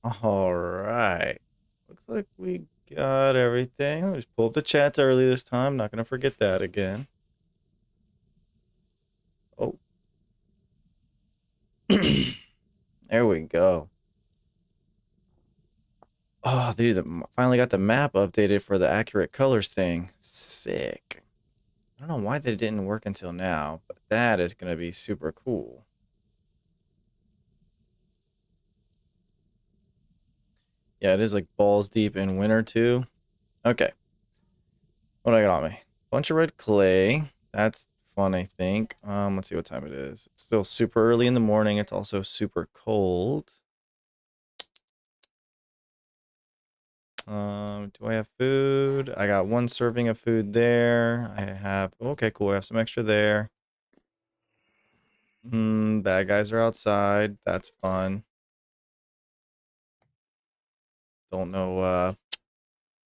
All right. Looks like we got everything. I just pulled the chats early this time. Not gonna forget that again. Oh, there we go. Oh, dude, finally got the map updated for the accurate colors thing. Sick. I don't know why that didn't work until now, but that is gonna be super cool. Yeah, it is like balls deep in winter too. Okay. What do I got on me? Bunch of red clay. That's fun, I think. Let's see what time it is. It's still super early in the morning. It's also super cold. Do I have food? I got one serving of food there. I have, okay, cool. I have some extra there. Bad guys are outside. That's fun. Don't know,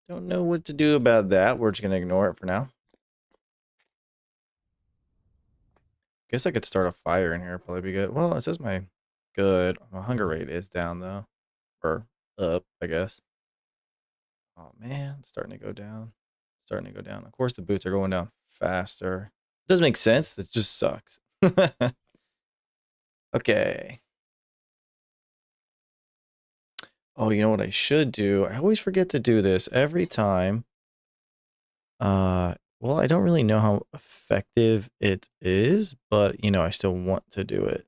don't know what to do about that. We're just gonna ignore it for now. Guess I could start a fire in here. Probably be good. Well, it says my hunger rate is down though, or up, I guess. Oh man, it's starting to go down. Starting to go down. Of course, the boots are going down faster. It doesn't make sense. It just sucks. Okay. Oh, you know what I should do? I always forget to do this every time. Well, I don't really know how effective it is, but I still want to do it.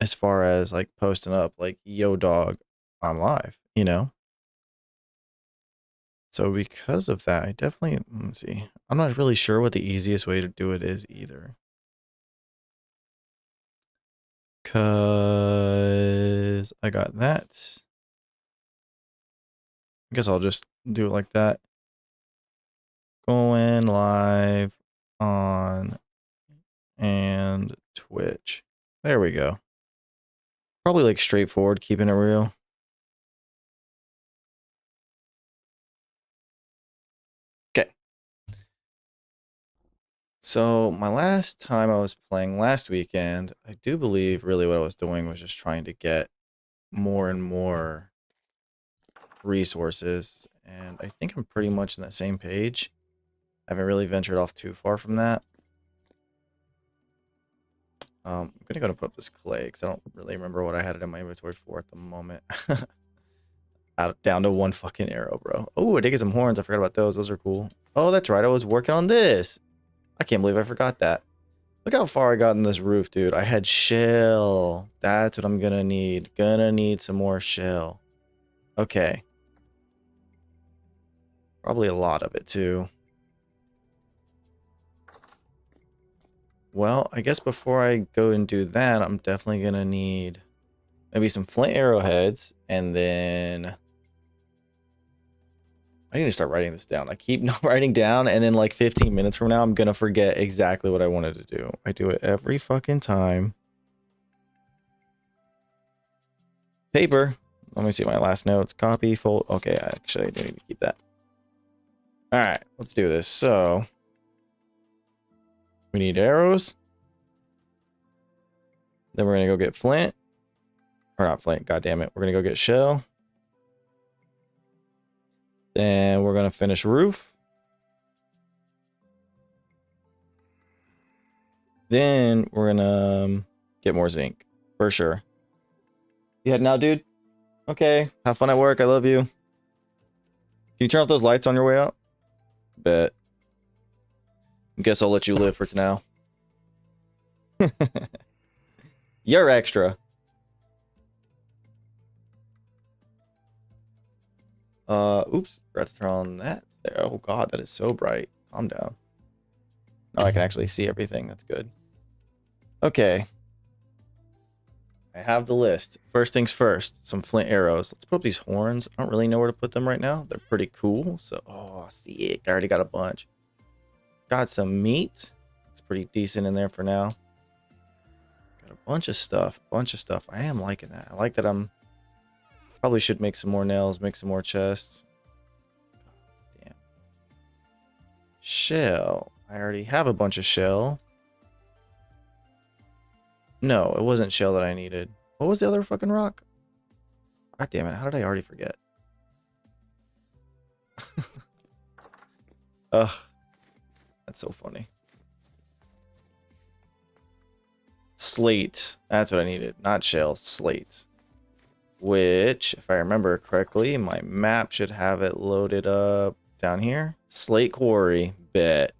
As far as like posting up like yo dog, I'm live. So because of that, I definitely let's see. I'm not really sure what the easiest way to do it is either. Cause I got that. I guess I'll just do it like that. Going live on and Twitch. There we go. Probably like straightforward, keeping it real. Okay. So my last time I was playing last weekend, I do believe really what I was doing was just trying to get more and more resources. And I think I'm pretty much in that same page. I haven't really ventured off too far from that. I'm gonna go to put up this clay because I don't really remember what I had it in my inventory for at the moment. Down to one fucking arrow, bro. Oh, I did get some horns. I forgot about those. Those are cool. Oh, that's right. I was working on this. I can't believe I forgot that. Look how far I got in this roof, dude. I had shell. That's what I'm gonna need. Gonna need some more shell. Okay. Probably a lot of it, too. Well, I guess before I go and do that, I'm definitely gonna need maybe some flint arrowheads, and then I need to start writing this down. I keep not writing down, and then like 15 minutes from now, I'm gonna forget exactly what I wanted to do. I do it every fucking time. Paper. Let me see my last notes. Copy, fold. Okay, actually, I do need to keep that. All right, let's do this. So we need arrows. Then we're gonna go get flint. Or not flint, god damn it. We're gonna go get shell. Then we're gonna finish roof. Then we're gonna get more zinc. For sure. You heading out, dude? Okay. Have fun at work. I love you. Can you turn off those lights on your way out? Bet. Guess I'll let you live for now. You're extra. Oops. Forgot to turn on that. There. Oh god, that is so bright. Calm down. Now I can actually see everything. That's good. Okay. I have the list. First things first, some flint arrows. Let's put up these horns. I don't really know where to put them right now. They're pretty cool. So, oh, sick. I already got a bunch. Got some meat. It's pretty decent in there for now. Got a bunch of stuff. Bunch of stuff. I am liking that. I like that I'm... Probably should make some more nails, make some more chests. Damn. Shell. I already have a bunch of shell. No, it wasn't shell that I needed. What was the other fucking rock? God damn it, how did I already forget? Ugh. That's so funny. Slate. That's what I needed. Not shale, slate. Which, if I remember correctly, my map should have it loaded up down here. Slate quarry. Bet.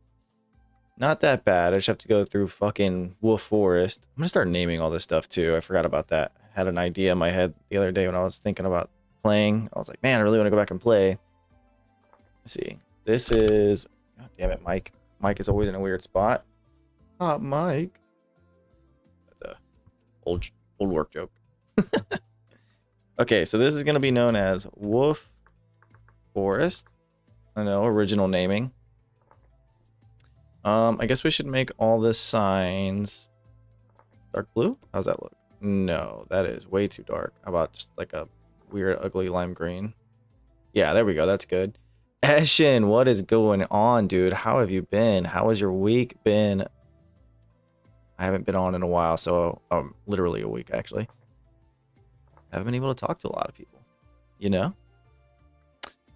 Not that bad. I just have to go through fucking Wolf Forest. I'm gonna start naming all this stuff too. I forgot about that. I had an idea in my head the other day when I was thinking about playing. I was like, man, I really want to go back and play. Let's see. This is... God damn it, Mike. Mike is always in a weird spot. Ah, Mike. That's a old work joke. Okay, so this is going to be known as Wolf Forest. I know, original naming. I guess we should make all the signs dark blue. How's that look? No, that is way too dark. How about just like a weird, ugly lime green? Yeah, there we go. That's good. Eshin, what is going on, dude? How have you been? How has your week been? I haven't been on in a while, so literally a week actually. I haven't been able to talk to a lot of people, you know?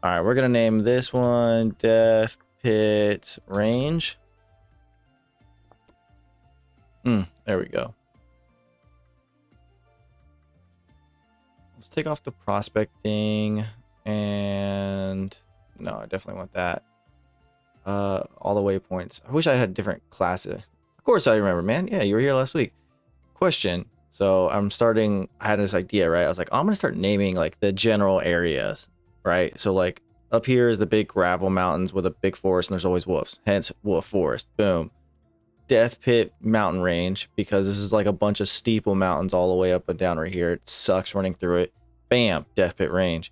All right, we're gonna name this one Death Pit Range. There we go. Let's take off the prospecting and no, I definitely want that. All the waypoints. I wish I had different classes. Of course I remember, man. Yeah, you were here last week. Question. So I had this idea, right? I was like, oh, I'm gonna start naming like the general areas, right? So like up here is the big gravel mountains with a big forest and there's always wolves. Hence Wolf Forest. Boom. Death Pit Mountain Range, because this is like a bunch of steeple mountains all the way up and down right here. It sucks running through it. Bam, Death Pit Range.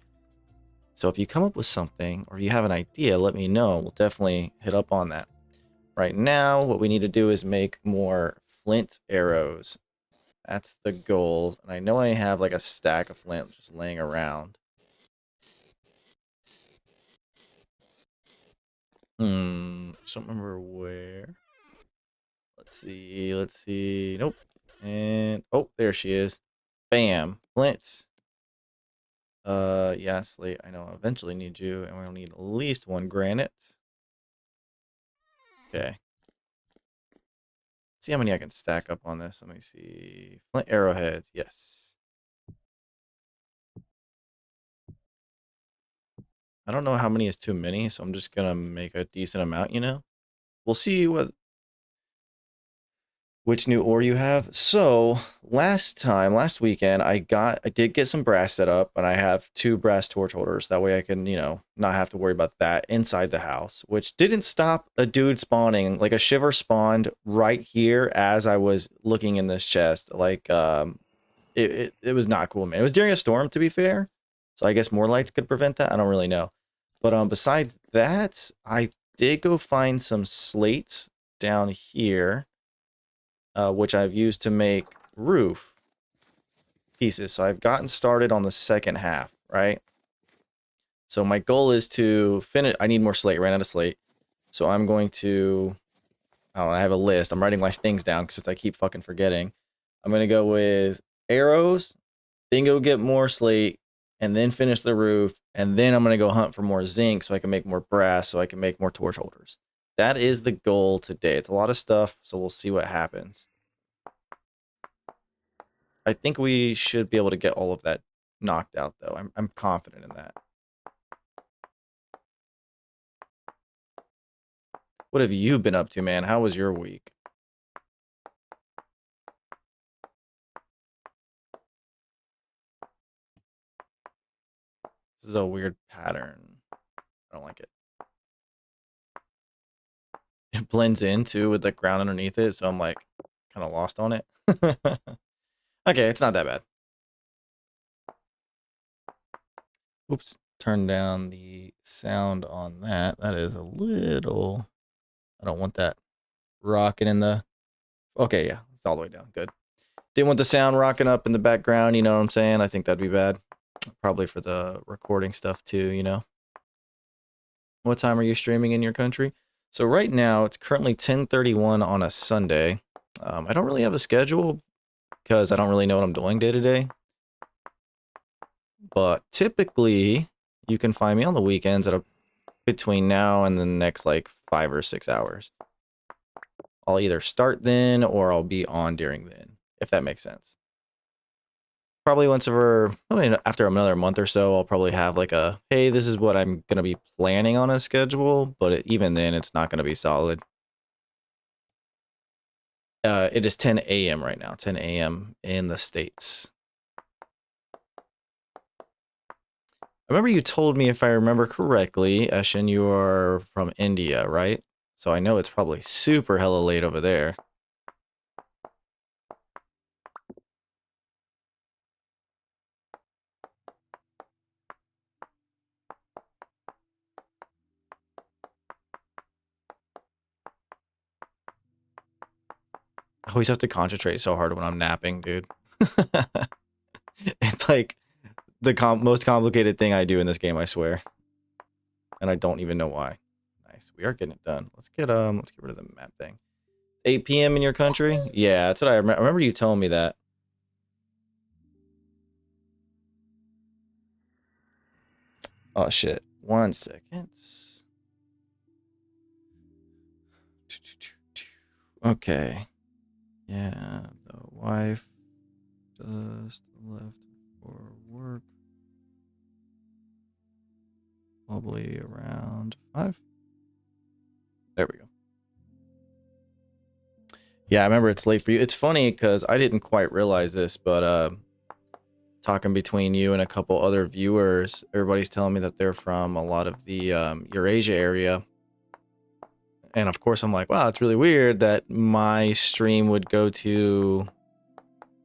So if you come up with something or you have an idea, let me know. We'll definitely hit up on that. Right now, what we need to do is make more flint arrows. That's the goal. And I know I have like a stack of flint just laying around. I just don't remember where. Let's see. Nope. And oh, there she is. Bam. Flint. Yeah, slate. I know I'll eventually need you, and we'll need at least one granite. Okay. See how many I can stack up on this. Let me see. Flint arrowheads. Yes. I don't know how many is too many, so I'm just gonna make a decent amount, you know? We'll see which new ore you have. So last weekend, I did get some brass set up, and I have 2 brass torch holders. That way I can, you know, not have to worry about that inside the house, which didn't stop a dude spawning. Like a shiver spawned right here as I was looking in this chest. Like, it was not cool, man. It was during a storm, to be fair. So I guess more lights could prevent that. I don't really know. But besides that, I did go find some slates down here. Which I've used to make roof pieces. So I've gotten started on the second half, right? So my goal is to finish. I need more slate. Ran out of slate. So I'm going to, I don't know, I have a list. I'm writing my things down since I keep fucking forgetting. I'm going to go with arrows, then go get more slate, and then finish the roof. And then I'm going to go hunt for more zinc so I can make more brass, so I can make more torch holders. That is the goal today. It's a lot of stuff, so we'll see what happens. I think we should be able to get all of that knocked out, though. I'm confident in that. What have you been up to, man? How was your week? This is a weird pattern. I don't like it. It blends in too with the ground underneath it, so I'm like kind of lost on it. Okay, it's not that bad. Oops, turn down the sound on that. That is a little, I don't want that rocking in the, okay, yeah, it's all the way down. Good. Didn't want the sound rocking up in the background, you know what I'm saying? I think that'd be bad. Probably for the recording stuff too, you know? What time are you streaming in your country? So right now, it's currently 10:31 on a Sunday. I don't really have a schedule because I don't really know what I'm doing day to day. But typically, you can find me on the weekends between now and the next like 5 or 6 hours. I'll either start then or I'll be on during then, if that makes sense. Probably after another month or so, I'll probably have like hey, this is what I'm going to be planning on a schedule, but even then, it's not going to be solid. It is 10 a.m. right now, 10 a.m. in the States. I remember you told me, if I remember correctly, Eshin, you are from India, right? So I know it's probably super hella late over there. I always have to concentrate so hard when I'm napping, dude. It's like the most complicated thing I do in this game, I swear. And I don't even know why. Nice. We are getting it done. Let's get rid of the map thing. 8 p.m. in your country? Yeah, that's what I remember. I remember you telling me that. Oh shit. 1 second. Okay. Yeah, the wife just left for work. Probably around 5. There we go. Yeah, I remember it's late for you. It's funny because I didn't quite realize this, but talking between you and a couple other viewers, everybody's telling me that they're from a lot of the Eurasia area. And of course, I'm like, wow, it's really weird that my stream would go to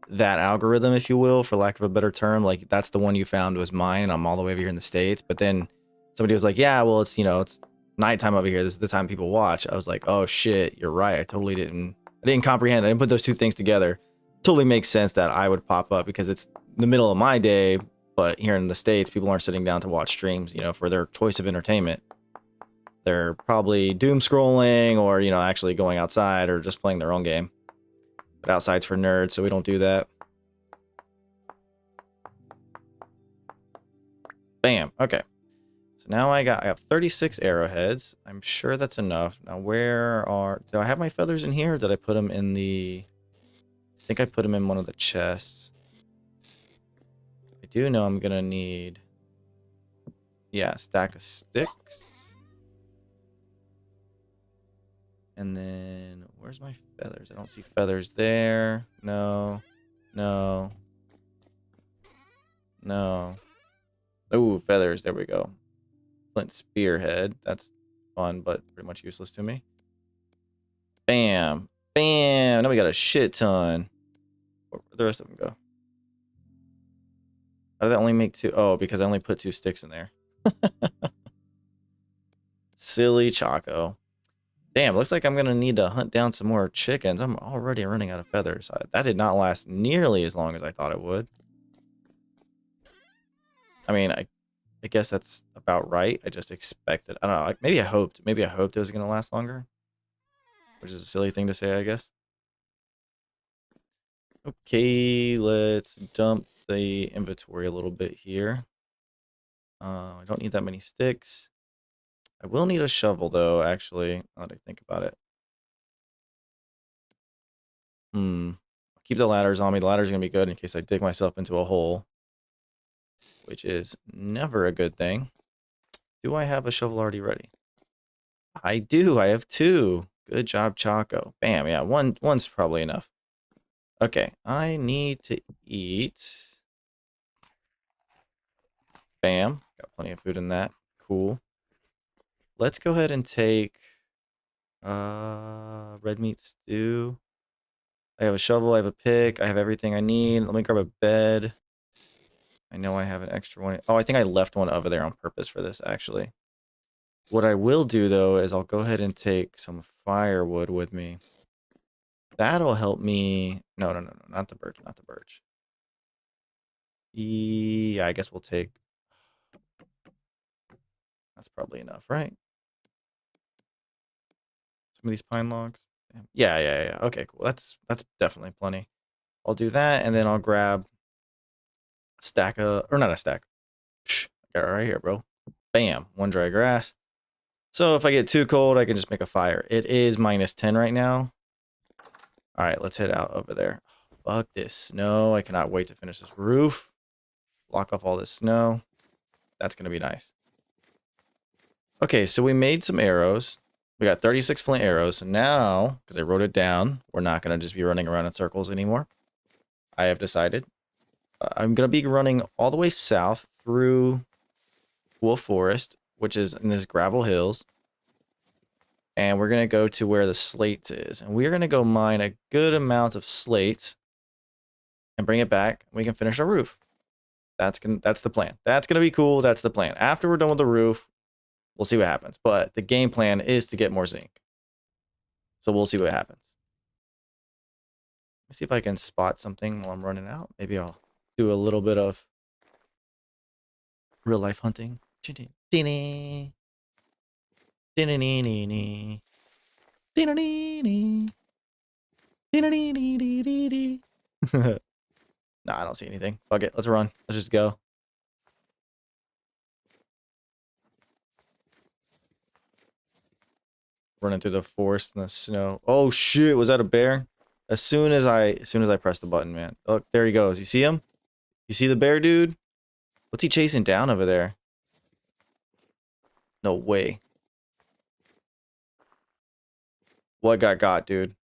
that algorithm, if you will, for lack of a better term. Like, that's the one you found was mine, and I'm all the way over here in the States. But then somebody was like, yeah, well, it's, it's nighttime over here. This is the time people watch. I was like, oh shit, you're right. I didn't comprehend. I didn't put those two things together. Totally makes sense that I would pop up because it's the middle of my day, but here in the States, people aren't sitting down to watch streams, for their choice of entertainment. They're probably doom scrolling or, actually going outside or just playing their own game. But outside's for nerds, so we don't do that. Bam. Okay. So now I have 36 arrowheads. I'm sure that's enough. Now do I have my feathers in here? Or did I put them in I think I put them in one of the chests. I do know I'm gonna need, a stack of sticks. And then where's my feathers? I don't see feathers there. No. No. No. Ooh, feathers. There we go. Flint spearhead. That's fun, but pretty much useless to me. Bam. Bam. Now we got a shit ton. Where'd the rest of them go? How did that only make 2? Oh, because I only put 2 sticks in there. Silly Choco. Damn, looks like I'm going to need to hunt down some more chickens. I'm already running out of feathers. That did not last nearly as long as I thought it would. I mean, I guess that's about right. I just expected. I don't know. Maybe I hoped. Maybe I hoped it was going to last longer. Which is a silly thing to say, I guess. Okay, let's dump the inventory a little bit here. I don't need that many sticks. I will need a shovel, though, actually, now that I think about it. I'll keep the ladders on me. The ladders are going to be good in case I dig myself into a hole, which is never a good thing. Do I have a shovel already ready? I do. I have 2. Good job, Choco. Bam. Yeah, one's probably enough. Okay, I need to eat. Bam. Got plenty of food in that. Cool. Let's go ahead and take red meat stew. I have a shovel, I have a pick, I have everything I need. Let me grab a bed. I know I have an extra one. Oh, I think I left one over there on purpose for this, actually. What I will do, though, is I'll go ahead and take some firewood with me. That'll help me. No, not the birch, not the birch. Yeah, I guess we'll take. That's probably enough, right? Some of these pine logs. Yeah. Okay, cool. That's definitely plenty. I'll do that, and then I'll grab a stack of, or not a stack. Shh, I got it right here, bro. Bam, 1 dry grass. So if I get too cold, I can just make a fire. It is -10 right now. All right, let's head out over there. Fuck this snow. I cannot wait to finish this roof. Block off all this snow. That's going to be nice. Okay, so we made some arrows. We got 36 flint arrows. And now, because I wrote it down, we're not going to just be running around in circles anymore. I have decided. I'm going to be running all the way south through Wolf Forest, which is in this gravel hills. And we're going to go to where the slates is. And we're going to go mine a good amount of slates and bring it back. We can finish our roof. That's the plan. That's going to be cool. That's the plan. After we're done with the roof, we'll see what happens. But the game plan is to get more zinc. So we'll see what happens. Let me see if I can spot something while I'm running out. Maybe I'll do a little bit of real life hunting. Nah, I don't see anything. Fuck it. Let's run. Let's just go. Running through the forest in the snow. Oh shit, was that a bear? As soon as I press the button, man. Look, there he goes. You see him? You see the bear, dude? What's he chasing down over there? No way. What got, dude?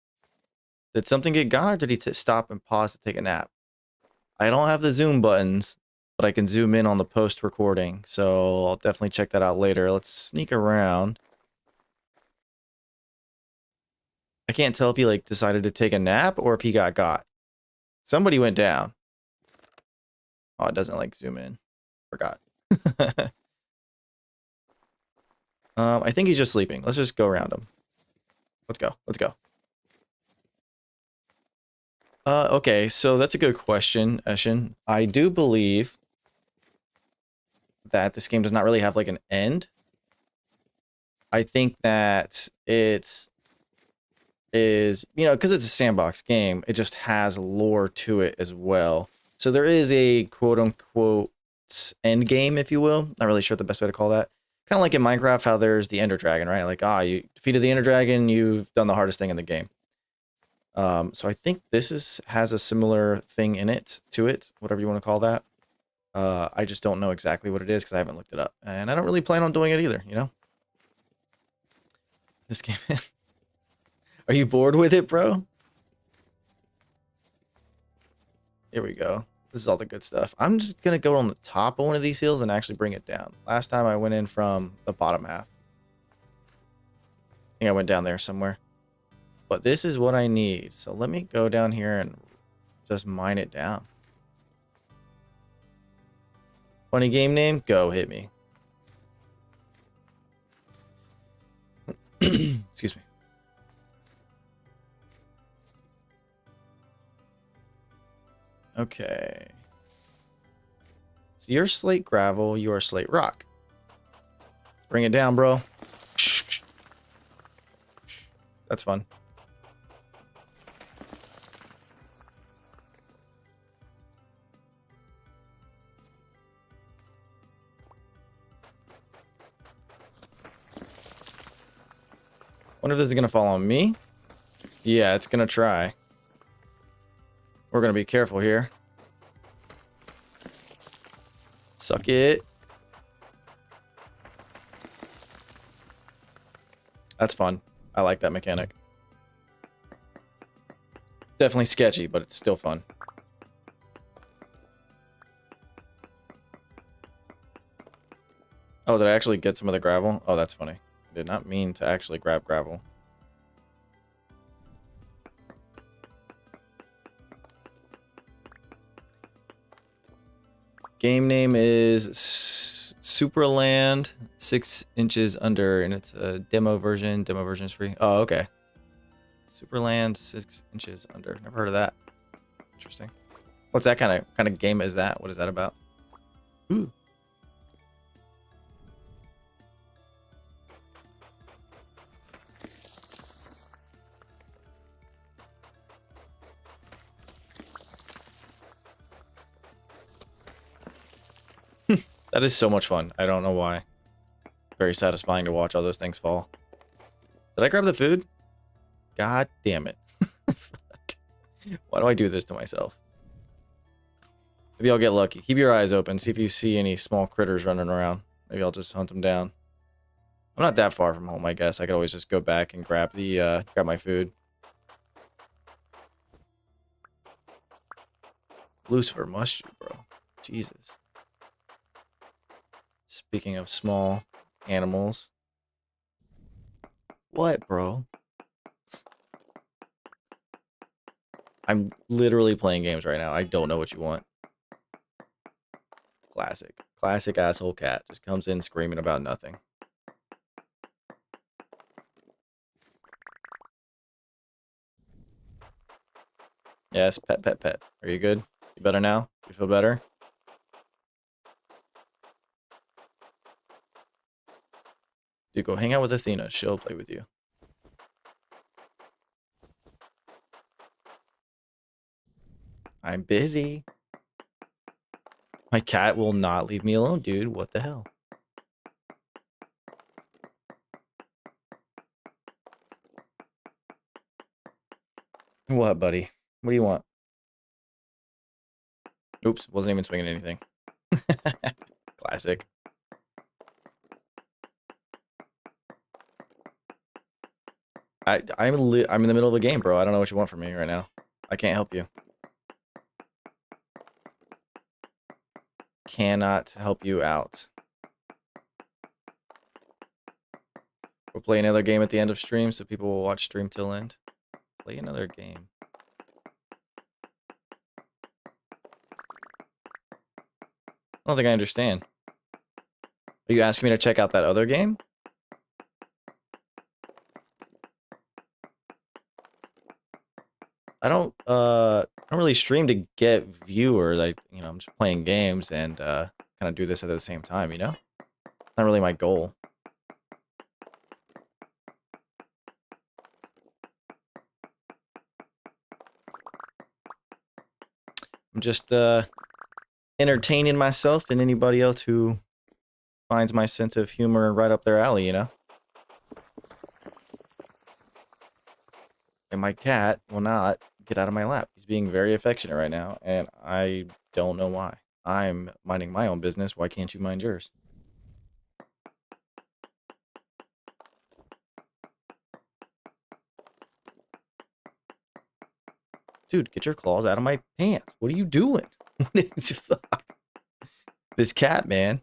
Did something get got, or did he stop and pause to take a nap? I don't have the zoom buttons, but I can zoom in on the post recording, so I'll definitely check that out later. Let's sneak around. I can't tell if he like decided to take a nap or if he got. Somebody went down. Oh, it doesn't like zoom in. Forgot. I think he's just sleeping. Let's just go around him. Let's go. Let's go. Okay, so that's a good question, Eshin. I do believe that this game does not really have like an end. I think that it's because it's a sandbox game, it just has lore to it as well. So there is a quote unquote end game, if you will. Not really sure what the best way to call that. Kind of like in Minecraft, how there's the Ender Dragon, right? Like, you defeated the Ender Dragon, you've done the hardest thing in the game. So I think this has a similar thing in it, to it, whatever you want to call that. I just don't know exactly what it is because I haven't looked it up. And I don't really plan on doing it either, you know? This game. Are you bored with it, bro? Here we go. This is all the good stuff. I'm just going to go on the top of one of these hills and actually bring it down. Last time I went in from the bottom half. I think I went down there somewhere. But this is what I need. So let me go down here and just mine it down. Funny game name? Go, hit me. Excuse me. Okay. So you're slate gravel, you are slate rock. Bring it down, bro. That's fun. Wonder if this is gonna fall on me? Yeah, it's gonna try. We're gonna be careful here. Suck it. That's fun. I like that mechanic. Definitely sketchy, but it's still fun. Oh, did I actually get some of the gravel? Oh, that's funny. I did not mean to actually grab gravel. Game name is Superland 6 inches under, and it's a demo version. Demo version is free. Oh, okay. Superland 6 inches under. Never heard of that. Interesting. What's that kind of game is that? What is that about? Ooh. That is so much fun. I don't know why. Very satisfying to watch all those things fall. Did I grab the food? God damn it. Why do I do this to myself? Maybe I'll get lucky. Keep your eyes open. See if you see any small critters running around. Maybe I'll just hunt them down. I'm not that far from home, I guess. I could always just go back and grab the grab my food. Lucifer, must you, bro? Jesus. Speaking of small animals. What, bro? I'm literally playing games right now. I don't know what you want. Classic. Classic asshole cat. Just comes in screaming about nothing. Yes, pet, pet, pet. Are you good? You better now? You feel better? Dude, go hang out with Athena. She'll play with you. I'm busy. My cat will not leave me alone, dude. What the hell? What, buddy? What do you want? Oops, wasn't even swinging anything. Classic. I'm in the middle of a game, bro. I don't know what you want from me right now. I can't help you. Cannot help you out. We'll play another game at the end of stream, so people will watch stream till end. Play another game. I don't think I understand. Are you asking me to check out that other game? I don't really stream to get viewers. I'm just playing games and kind of do this at the same time, you know? Not really my goal. I'm just entertaining myself and anybody else who finds my sense of humor right up their alley, you know? And my cat will not get out of my lap. He's being very affectionate right now, and I don't know why. I'm minding my own business. Why can't you mind yours? Dude, get your claws out of my pants. What are you doing? This cat, man.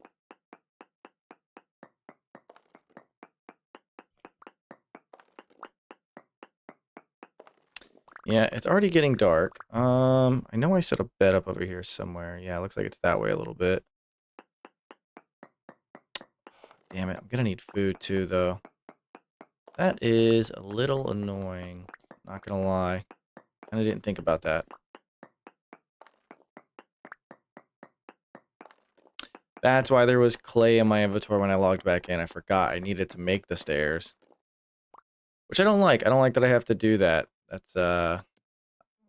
Yeah, it's already getting dark. I know I set a bed up over here somewhere. Yeah, it looks like it's that way a little bit. Damn it, I'm gonna need food too, though. That is a little annoying. Not gonna lie. Kinda didn't think about that. That's why there was clay in my inventory when I logged back in. I forgot I needed to make the stairs. Which I don't like. I don't like that I have to do that. That's,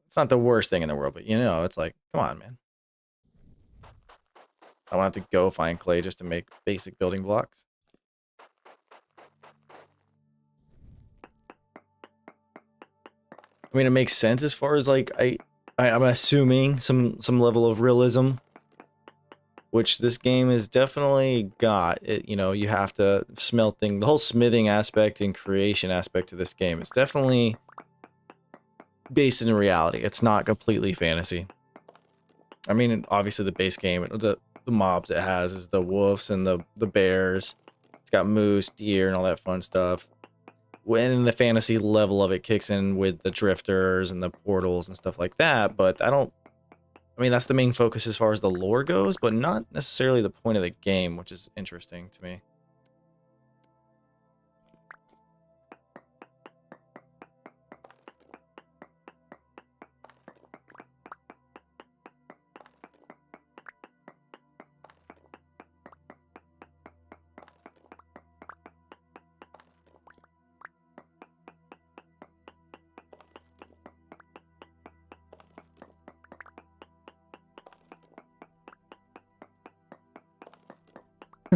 it's not the worst thing in the world, but you know, it's like, come on, man. I don't have to go find clay just to make basic building blocks. I mean, it makes sense as far as like I'm assuming some level of realism, which this game has definitely got. It, you know, you have to smelting, the whole smithing aspect and creation aspect of this game is definitely based in reality. It's not completely fantasy. I mean, obviously the base game, the mobs it has is the wolves and the bears. It's got moose, deer, and all that fun stuff. When the fantasy level of it kicks in with the drifters and the portals and stuff like that, but I mean, that's the main focus as far as the lore goes, but not necessarily the point of the game, which is interesting to me.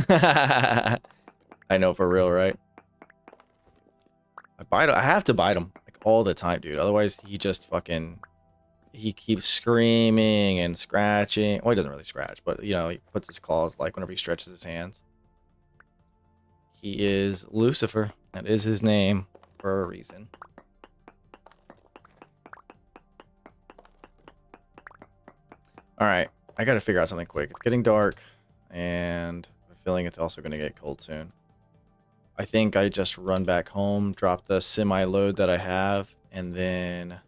I know, for real, right? I have to bite him like all the time, dude. Otherwise, he just fucking he keeps screaming and scratching. Well, he doesn't really scratch, but you know, he puts his claws like whenever he stretches his hands. He is Lucifer. That is his name for a reason. All right, I got to figure out something quick. It's getting dark, and I'm feeling it's also going to get cold soon. I think I just run back home, drop the semi-load that I have, and then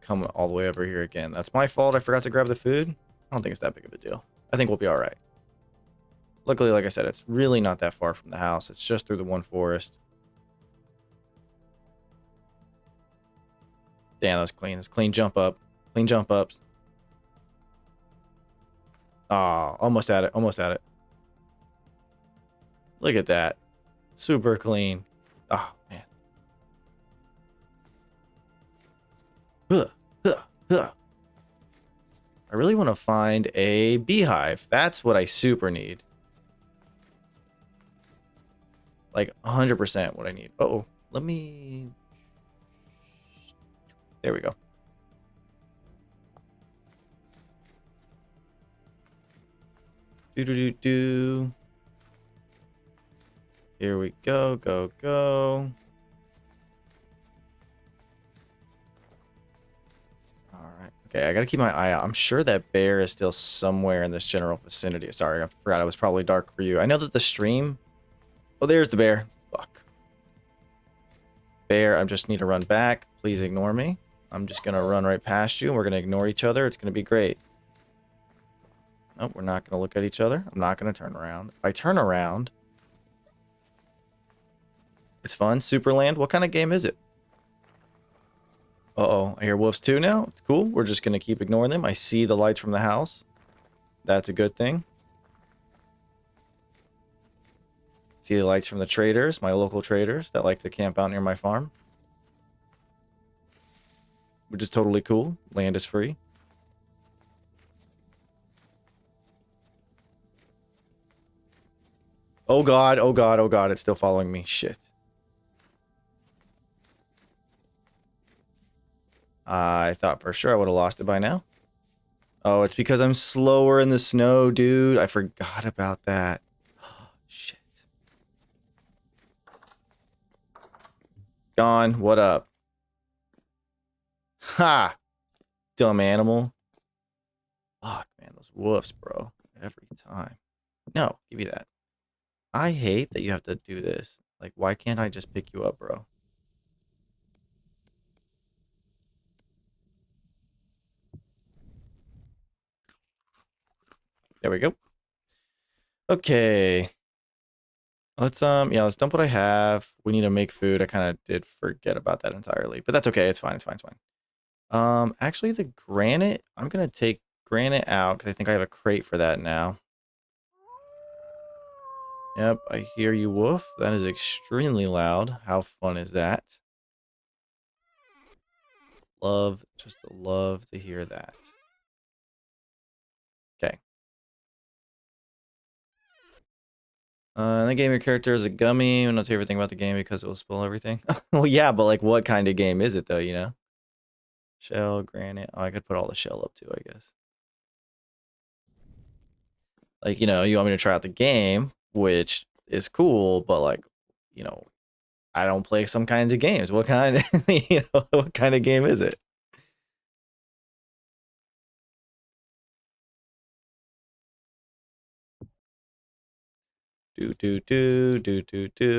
come all the way over here again. That's my fault. I forgot to grab the food. I don't think it's that big of a deal. I think we'll be all right. Luckily, like I said, it's really not that far from the house. It's just through the one forest. Damn, that's clean. It's clean jump up. Clean jump ups. Ah, almost at it. Almost at it. Look at that. Super clean. Oh, man. Huh, huh, huh. I really want to find a beehive. That's what I super need. Like 100% what I need. Uh-oh. Let me... There we go. Do. Here we go. Go, go. All right. Okay, I gotta keep my eye out. I'm sure that bear is still somewhere in this general vicinity. Sorry, I forgot it was probably dark for you. I know that the stream... Oh, there's the bear. Fuck. Bear, I just need to run back. Please ignore me. I'm just gonna run right past you. We're gonna ignore each other. It's gonna be great. Nope, we're not gonna look at each other. I'm not gonna turn around. If I turn around... It's fun. Superland. What kind of game is it? Uh-oh. I hear wolves too now. It's cool. We're just gonna keep ignoring them. I see the lights from the house. That's a good thing. See the lights from the traders, my local traders that like to camp out near my farm. Which is totally cool. Land is free. Oh god, oh god, oh god, it's still following me. Shit. I thought for sure I would have lost it by now. Oh, it's because I'm slower in the snow, dude. I forgot about that. Shit. Gone. What up? Ha! Dumb animal. Fuck, man. Those woofs, bro. Every time. No, give me that. I hate that you have to do this. Like, why can't I just pick you up, bro? There we go. Okay. Let's dump what I have. We need to make food. I kind of did forget about that entirely, but that's okay. It's fine. It's fine. It's fine. Actually, the granite, I'm gonna take granite out because I think I have a crate for that now. Yep, I hear you, Wolf. That is extremely loud. How fun is that? Just love to hear that. Okay. In the game, your character is a gummy. I'm not tell you everything about the game because it will spoil everything. Well, yeah, but like, what kind of game is it though? You know, shell, granite. Oh, I could put all the shell up too, I guess. Like, you know, you want me to try out the game, which is cool, but like, you know, I don't play some kinds of games. What kind of, what kind of game is it? Do.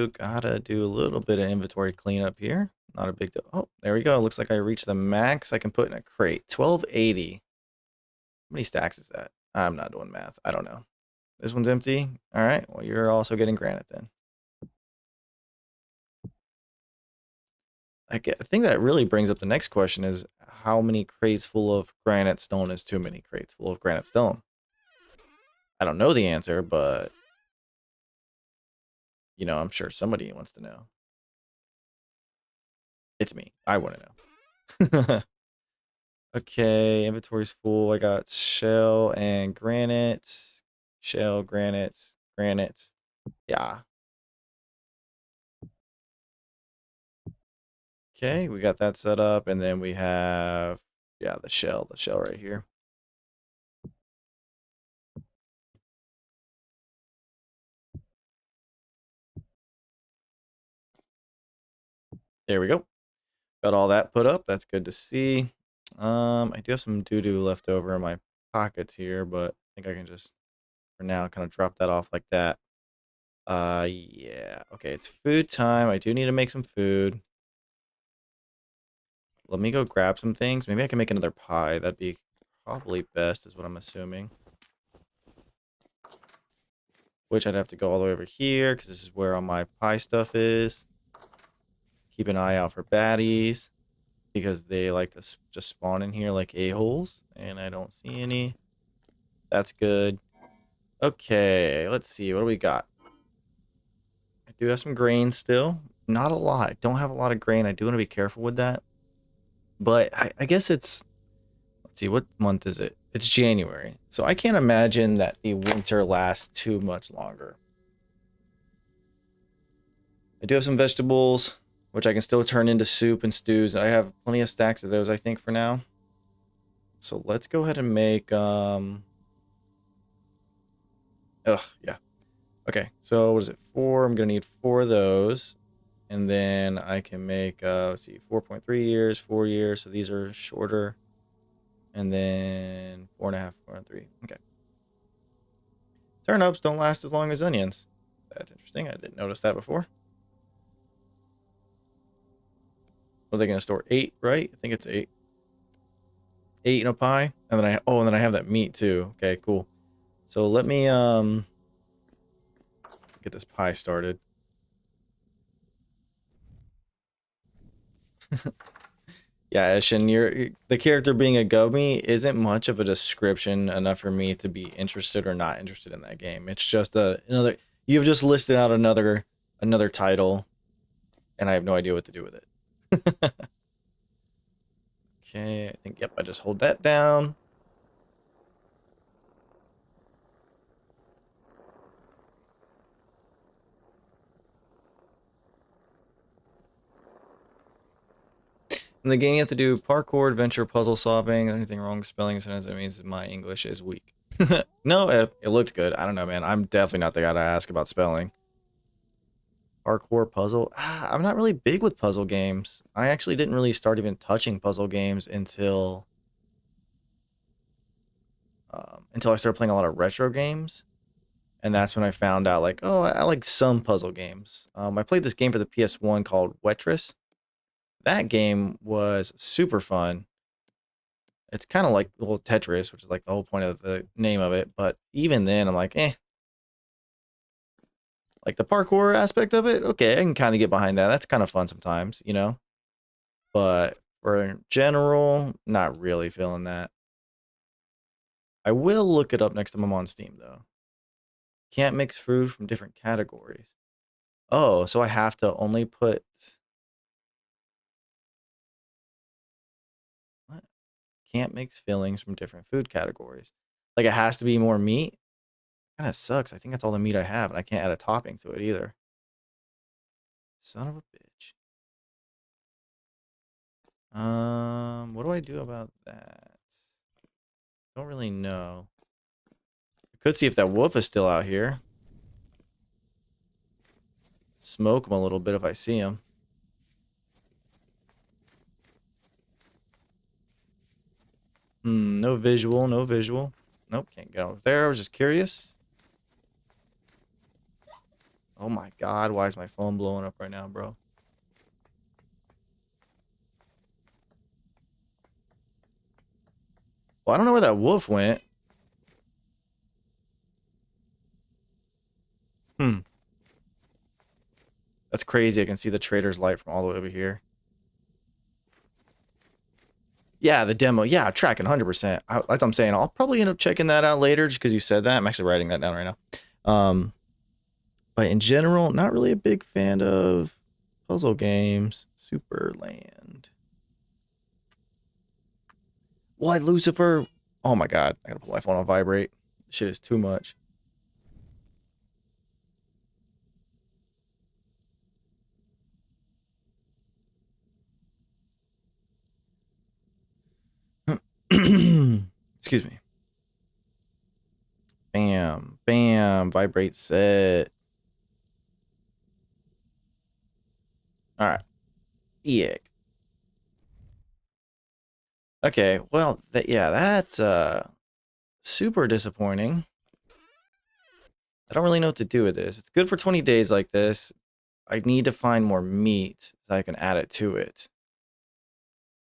Gotta do a little bit of inventory cleanup here. Not a big deal. Oh, there we go. Looks like I reached the max I can put in a crate. 1280. How many stacks is that? I'm not doing math. I don't know. This one's empty. All right. Well, you're also getting granite then. I think that really brings up the next question is how many crates full of granite stone is too many crates full of granite stone? I don't know the answer, but you know, I'm sure somebody wants to know. It's me. I want to know. Okay, inventory's full. I got shell and granite. Shell, granite. Yeah. Okay, we got that set up, and then we have, yeah, the shell right here. There we go. Got all that put up. That's good to see. I do have some doo-doo left over in my pockets here, but I think I can just, for now, kind of drop that off like that. Yeah. Okay, it's food time. I do need to make some food. Let me go grab some things. Maybe I can make another pie. That'd be probably best, is what I'm assuming. Which I'd have to go all the way over here, because this is where all my pie stuff is. Keep an eye out for baddies, because they like to just spawn in here like a-holes, and I don't see any. That's good. Okay, let's see. What do we got? I do have some grain still. Not a lot. I don't have a lot of grain. I do want to be careful with that. But I guess it's... Let's see, what month is it? It's January. So I can't imagine that the winter lasts too much longer. I do have some vegetables, which I can still turn into soup and stews. I have plenty of stacks of those, I think, for now. So let's go ahead and make... yeah. Okay, so what is it? 4. I'm going to need 4 of those. And then I can make, let's see, 4.3 years, 4 years. So these are shorter. And then 4.5, 4.3. Okay. Turnips don't last as long as onions. That's interesting. I didn't notice that before. Are they going to store 8, right? I think it's 8. 8 in a pie. And then I have that meat too. Okay, cool. So let me get this pie started. Yeah, Eshin, the character being a gummy isn't much of a description enough for me to be interested or not interested in that game. It's just another. You've just listed out another title, and I have no idea what to do with it. Okay, I think, yep, I just hold that down. In the game, you have to do parkour, adventure, puzzle solving. Anything wrong with spelling? Sometimes it means my English is weak. No, it looked good. I don't know, man. I'm definitely not the guy to ask about spelling. Parkour, puzzle. I'm not really big with puzzle games. I actually didn't really start even touching puzzle games until I started playing a lot of retro games. And that's when I found out, like, oh, I like some puzzle games. I played this game for the PS1 called Wetris. That game was super fun. It's kind of like little Tetris, which is like the whole point of the name of it. But even then, I'm like, eh. Like the parkour aspect of it, okay, I can kind of get behind that. That's kind of fun sometimes, you know? But for general, not really feeling that. I will look it up next time I'm on Steam, though. Can't mix food from different categories. Oh, so I have to only put... What? Can't mix fillings from different food categories. Like, it has to be more meat? Kind of sucks. I think that's all the meat I have, and I can't add a topping to it either. Son of a bitch. What do I do about that? Don't really know. I could see if that wolf is still out here. Smoke him a little bit if I see him. No visual, no visual. Nope, can't get over there. I was just curious. Oh my god, why is my phone blowing up right now, bro? Well, I don't know where that wolf went. That's crazy. I can see the trader's light from all the way over here. Yeah, the demo. Yeah, tracking 100%. Like I'm saying, I'll probably end up checking that out later just because you said that. I'm actually writing that down right now. But in general, not really a big fan of puzzle games. Superland. What, Lucifer? Oh my god, I gotta put my phone on vibrate. Shit is too much. Excuse me. Bam, bam, vibrate set. All right, egg. Okay, well, yeah, that's super disappointing. I don't really know what to do with this. It's good for 20 days like this. I need to find more meat so I can add it to it.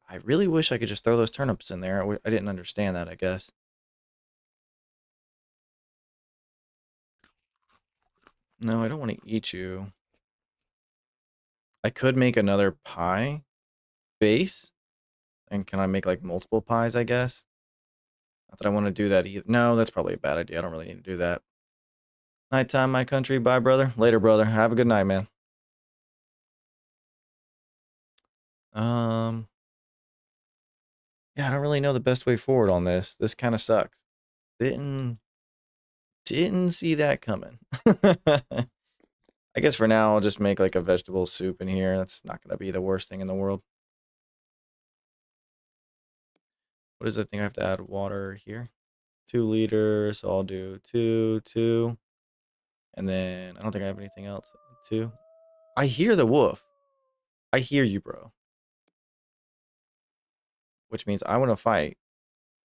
I really wish I could just throw those turnips in there. I didn't understand that, I guess. No, I don't want to eat you. I could make another pie base. And can I make like multiple pies, I guess? Not that I want to do that either. No, that's probably a bad idea. I don't really need to do that. Nighttime, my country. Bye, brother. Later, brother. Have a good night, man. Um, yeah, I don't really know the best way forward on this. This kind of sucks. Didn't see that coming. I guess for now I'll just make like a vegetable soup in here. That's not gonna be the worst thing in the world. What is the thing I have to add water here? 2 liters. So I'll do 2. And then I don't think I have anything else. 2. I hear the wolf. I hear you, bro. Which means I want to fight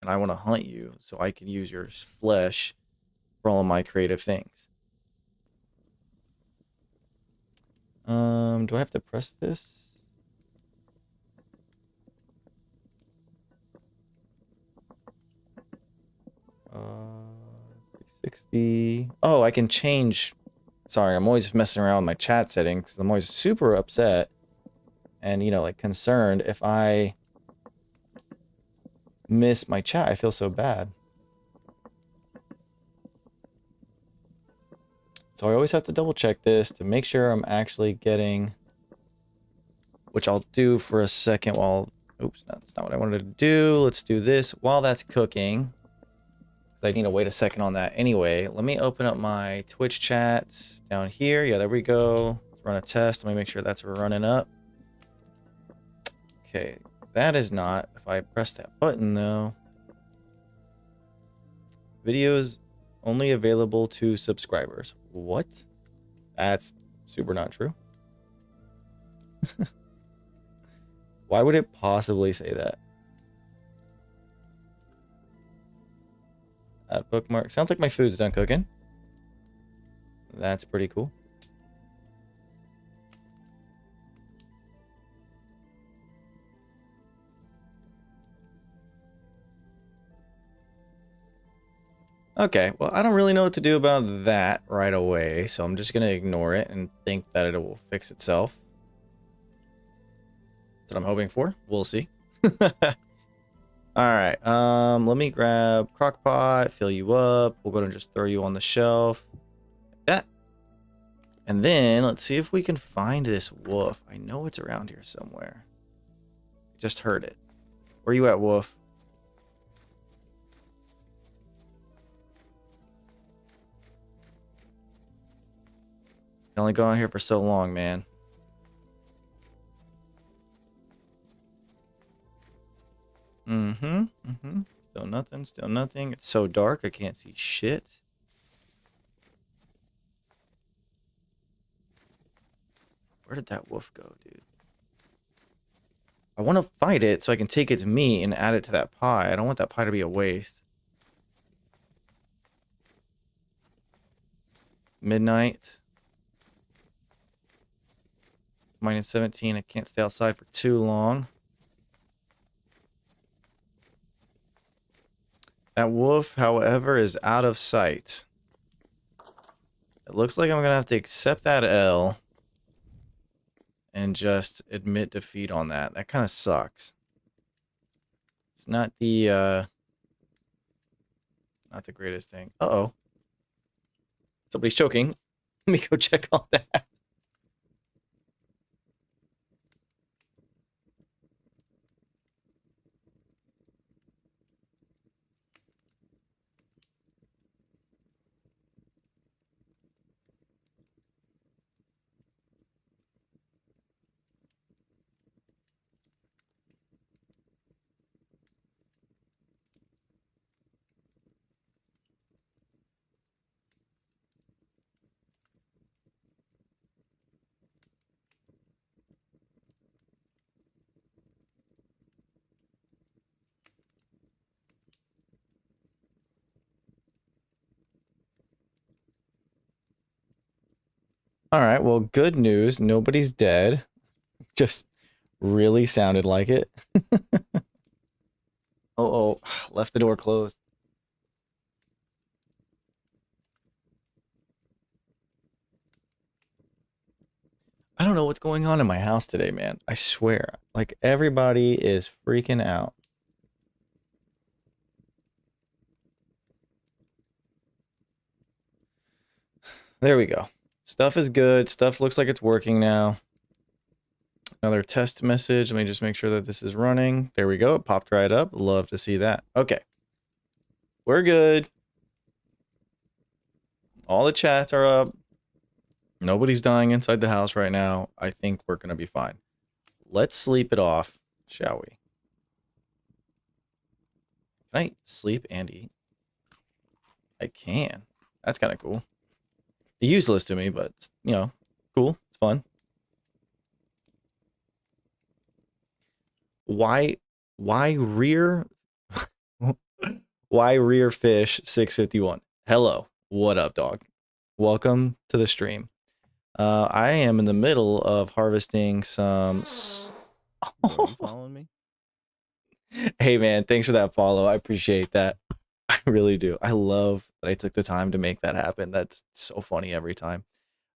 and I want to hunt you so I can use your flesh for all of my creative things. Do I have to press this? Uh, 360. Oh, I can change. Sorry, I'm always messing around with my chat settings because I'm always super upset and, you know, like concerned if I miss my chat. I feel so bad. So I always have to double check this to make sure I'm actually getting, which I'll do for a second while, oops, that's not what I wanted to do. Let's do this while that's cooking. I need to wait a second on that anyway. Let me open up my Twitch chat down here. Yeah, there we go. Let's run a test. Let me make sure that's running up. Okay, that is not. If I press that button though, videos only available to subscribers. What? That's super not true. Why would it possibly say that? That bookmark. Sounds like my food's done cooking. That's pretty cool. Okay, well, I don't really know what to do about that right away, so I'm just going to ignore it and think that it will fix itself. That's what I'm hoping for. We'll see. Alright, let me grab Crockpot, fill you up. We'll go and just throw you on the shelf. Like that. And then, let's see if we can find this wolf. I know it's around here somewhere. Just heard it. Where you at, wolf? Can only go on here for so long, man. Still nothing, still nothing. It's so dark, I can't see shit. Where did that wolf go, dude? I want to fight it so I can take its meat and add it to that pie. I don't want that pie to be a waste. Midnight. -17. I can't stay outside for too long. That wolf, however, is out of sight. It looks like I'm going to have to accept that L and just admit defeat on that. That kind of sucks. It's not the greatest thing. Uh-oh. Somebody's choking. Let me go check on that. All right, well, good news. Nobody's dead. Just really sounded like it. Oh, left the door closed. I don't know what's going on in my house today, man. I swear. Like, everybody is freaking out. There we go. Stuff is good. Stuff looks like it's working now. Another test message. Let me just make sure that this is running. There we go. It popped right up. Love to see that. Okay. We're good. All the chats are up. Nobody's dying inside the house right now. I think we're going to be fine. Let's sleep it off, shall we? Can I sleep and eat? I can. That's kind of cool. Useless to me, but, you know, cool. It's fun. Why rear? Why rear fish 651? Hello. What up, dog? Welcome to the stream. I am in the middle of harvesting some. Oh. Following me? Hey, man, thanks for that follow. I appreciate that. I really do. I love that I took the time to make that happen. That's so funny every time.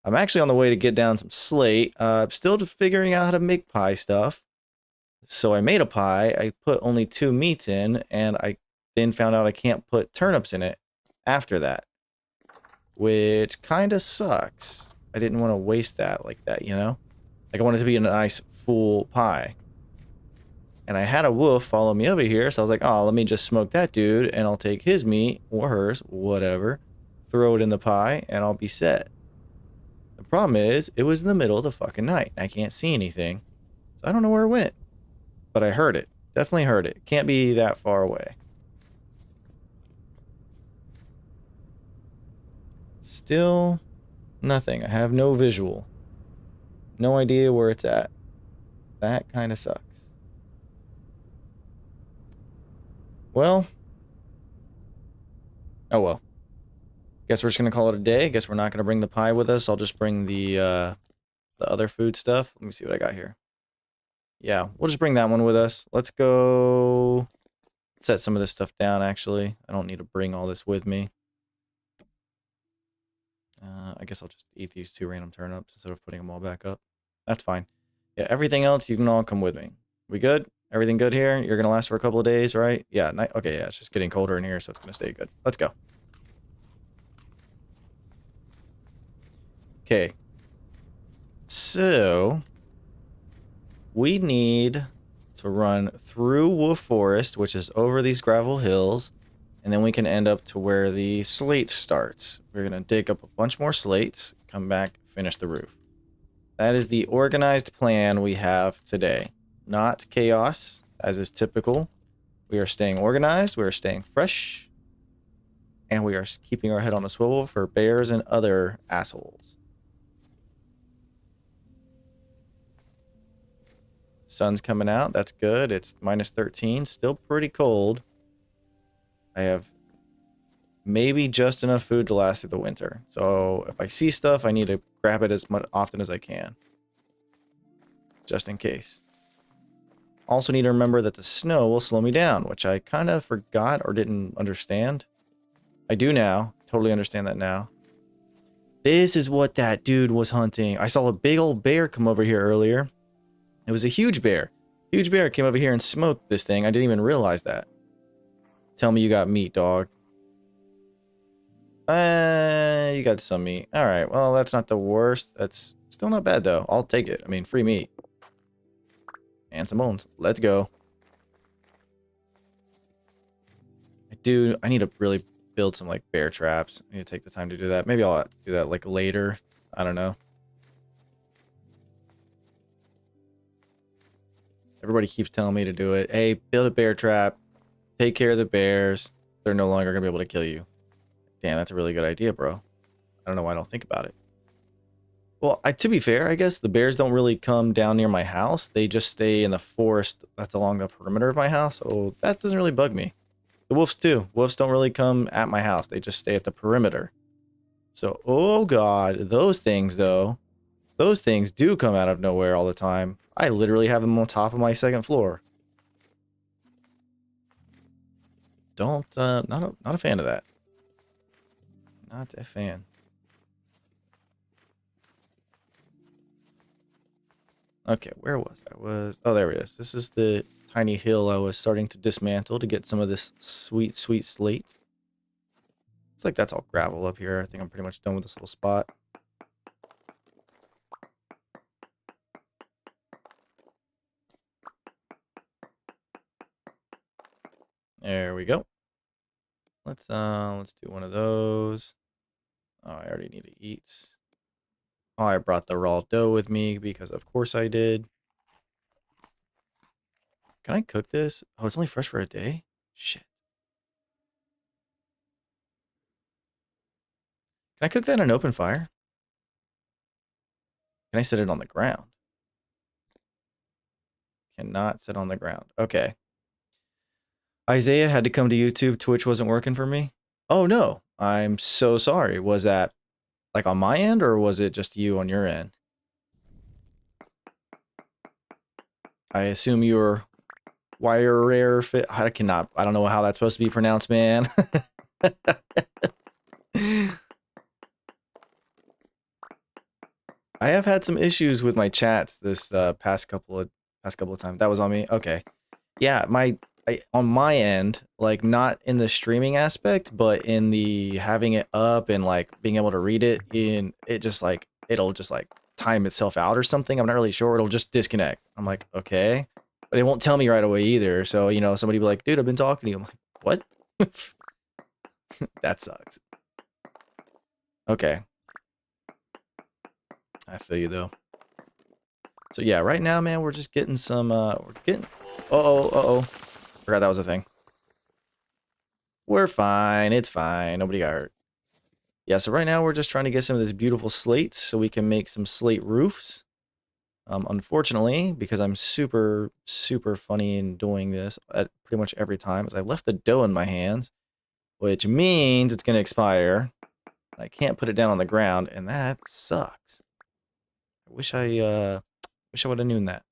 I'm actually on the way to get down some slate. Still figuring out how to make pie stuff. So I made a pie. I put only 2 meats in, and I then found out I can't put turnips in it after that, which kind of sucks. I didn't want to waste that like that, you know? Like, I want it to be a nice, full pie. And I had a wolf follow me over here, so I was like, oh, let me just smoke that dude, and I'll take his meat, or hers, whatever, throw it in the pie, and I'll be set. The problem is, it was in the middle of the fucking night. I can't see anything, so I don't know where it went. But I heard it. Definitely heard it. Can't be that far away. Still nothing. I have no visual. No idea where it's at. That kind of sucks. Well. Oh well. Guess we're just going to call it a day. Guess we're not going to bring the pie with us. I'll just bring the other food stuff. Let me see what I got here. Yeah, we'll just bring that one with us. Let's go set some of this stuff down, actually. I don't need to bring all this with me. I guess I'll just eat these 2 random turnips instead of putting them all back up. That's fine. Yeah, everything else, you can all come with me. We good? Everything good here? You're going to last for a couple of days, right? Yeah, okay, yeah, it's just getting colder in here, so it's going to stay good. Let's go. Okay. So, we need to run through Wolf Forest, which is over these gravel hills, and then we can end up to where the slate starts. We're going to dig up a bunch more slates, come back, finish the roof. That is the organized plan we have today. Not chaos, as is typical. We are staying organized, we are staying fresh, and we are keeping our head on a swivel for bears and other assholes. Sun's coming out. That's good. It's minus 13. Still pretty cold. I have maybe just enough food to last through the winter. So if I see stuff, I need to grab it as often as I can. Just in case. Also need to remember that the snow will slow me down, which I kind of forgot or didn't understand. I do now. Totally understand that now. This is what that dude was hunting. I saw a big old bear come over here earlier. It was a huge bear. Huge bear came over here and smoked this thing. I didn't even realize that. Tell me you got meat, dog. You got some meat. Alright, well, that's not the worst. That's still not bad, though. I'll take it. I mean, free meat. And some bones. Let's go. I need to really build some, like, bear traps. I need to take the time to do that. Maybe I'll do that, like, later. I don't know. Everybody keeps telling me to do it. Hey, build a bear trap. Take care of the bears. They're no longer going to be able to kill you. Damn, that's a really good idea, bro. I don't know why I don't think about it. Well, to be fair, I guess the bears don't really come down near my house. They just stay in the forest that's along the perimeter of my house. So that doesn't really bug me. The wolves too. Wolves don't really come at my house. They just stay at the perimeter. So, oh god, those things though. those things do come out of nowhere all the time. I literally have them on top of my second floor. Don't, not a fan of that. Not a fan. Okay, where was I? Oh, there it is. This is the tiny hill I was starting to dismantle to get some of this sweet, sweet slate. It's like that's all gravel up here. I think I'm pretty much done with this little spot. There we go. Let's do one of those. Oh, I already need to eat. Oh, I brought the raw dough with me because of course I did. Can I cook this? Oh, it's only fresh for a day? Shit. Can I cook that in an open fire? Can I set it on the ground? Cannot sit on the ground. Okay. Isaiah had to come to YouTube. Twitch wasn't working for me. Oh no. I'm so sorry. Was that like on my end or was it just you on your end? I assume you were wire fit. I don't know how that's supposed to be pronounced, man. I have had some issues with my chats this past couple of times. That was on me. Okay. Yeah, on my end, like not in the streaming aspect, but in the having it up and like being able to read it it'll just like time itself out or something. I'm not really sure. It'll just disconnect. I'm like, okay. But it won't tell me right away either. So, you know, somebody be like, dude, I've been talking to you. I'm like, what? That sucks. Okay. I feel you though. So yeah, right now, man, we're just getting some, uh-oh. Forgot that was a thing. We're fine. It's fine. Nobody got hurt. Yeah, so right now we're just trying to get some of this beautiful slate so we can make some slate roofs. Unfortunately, because I'm super, super funny in doing this at pretty much every time, is I left the dough in my hands, which means it's going to expire. I can't put it down on the ground, and that sucks. I wish I would have known that.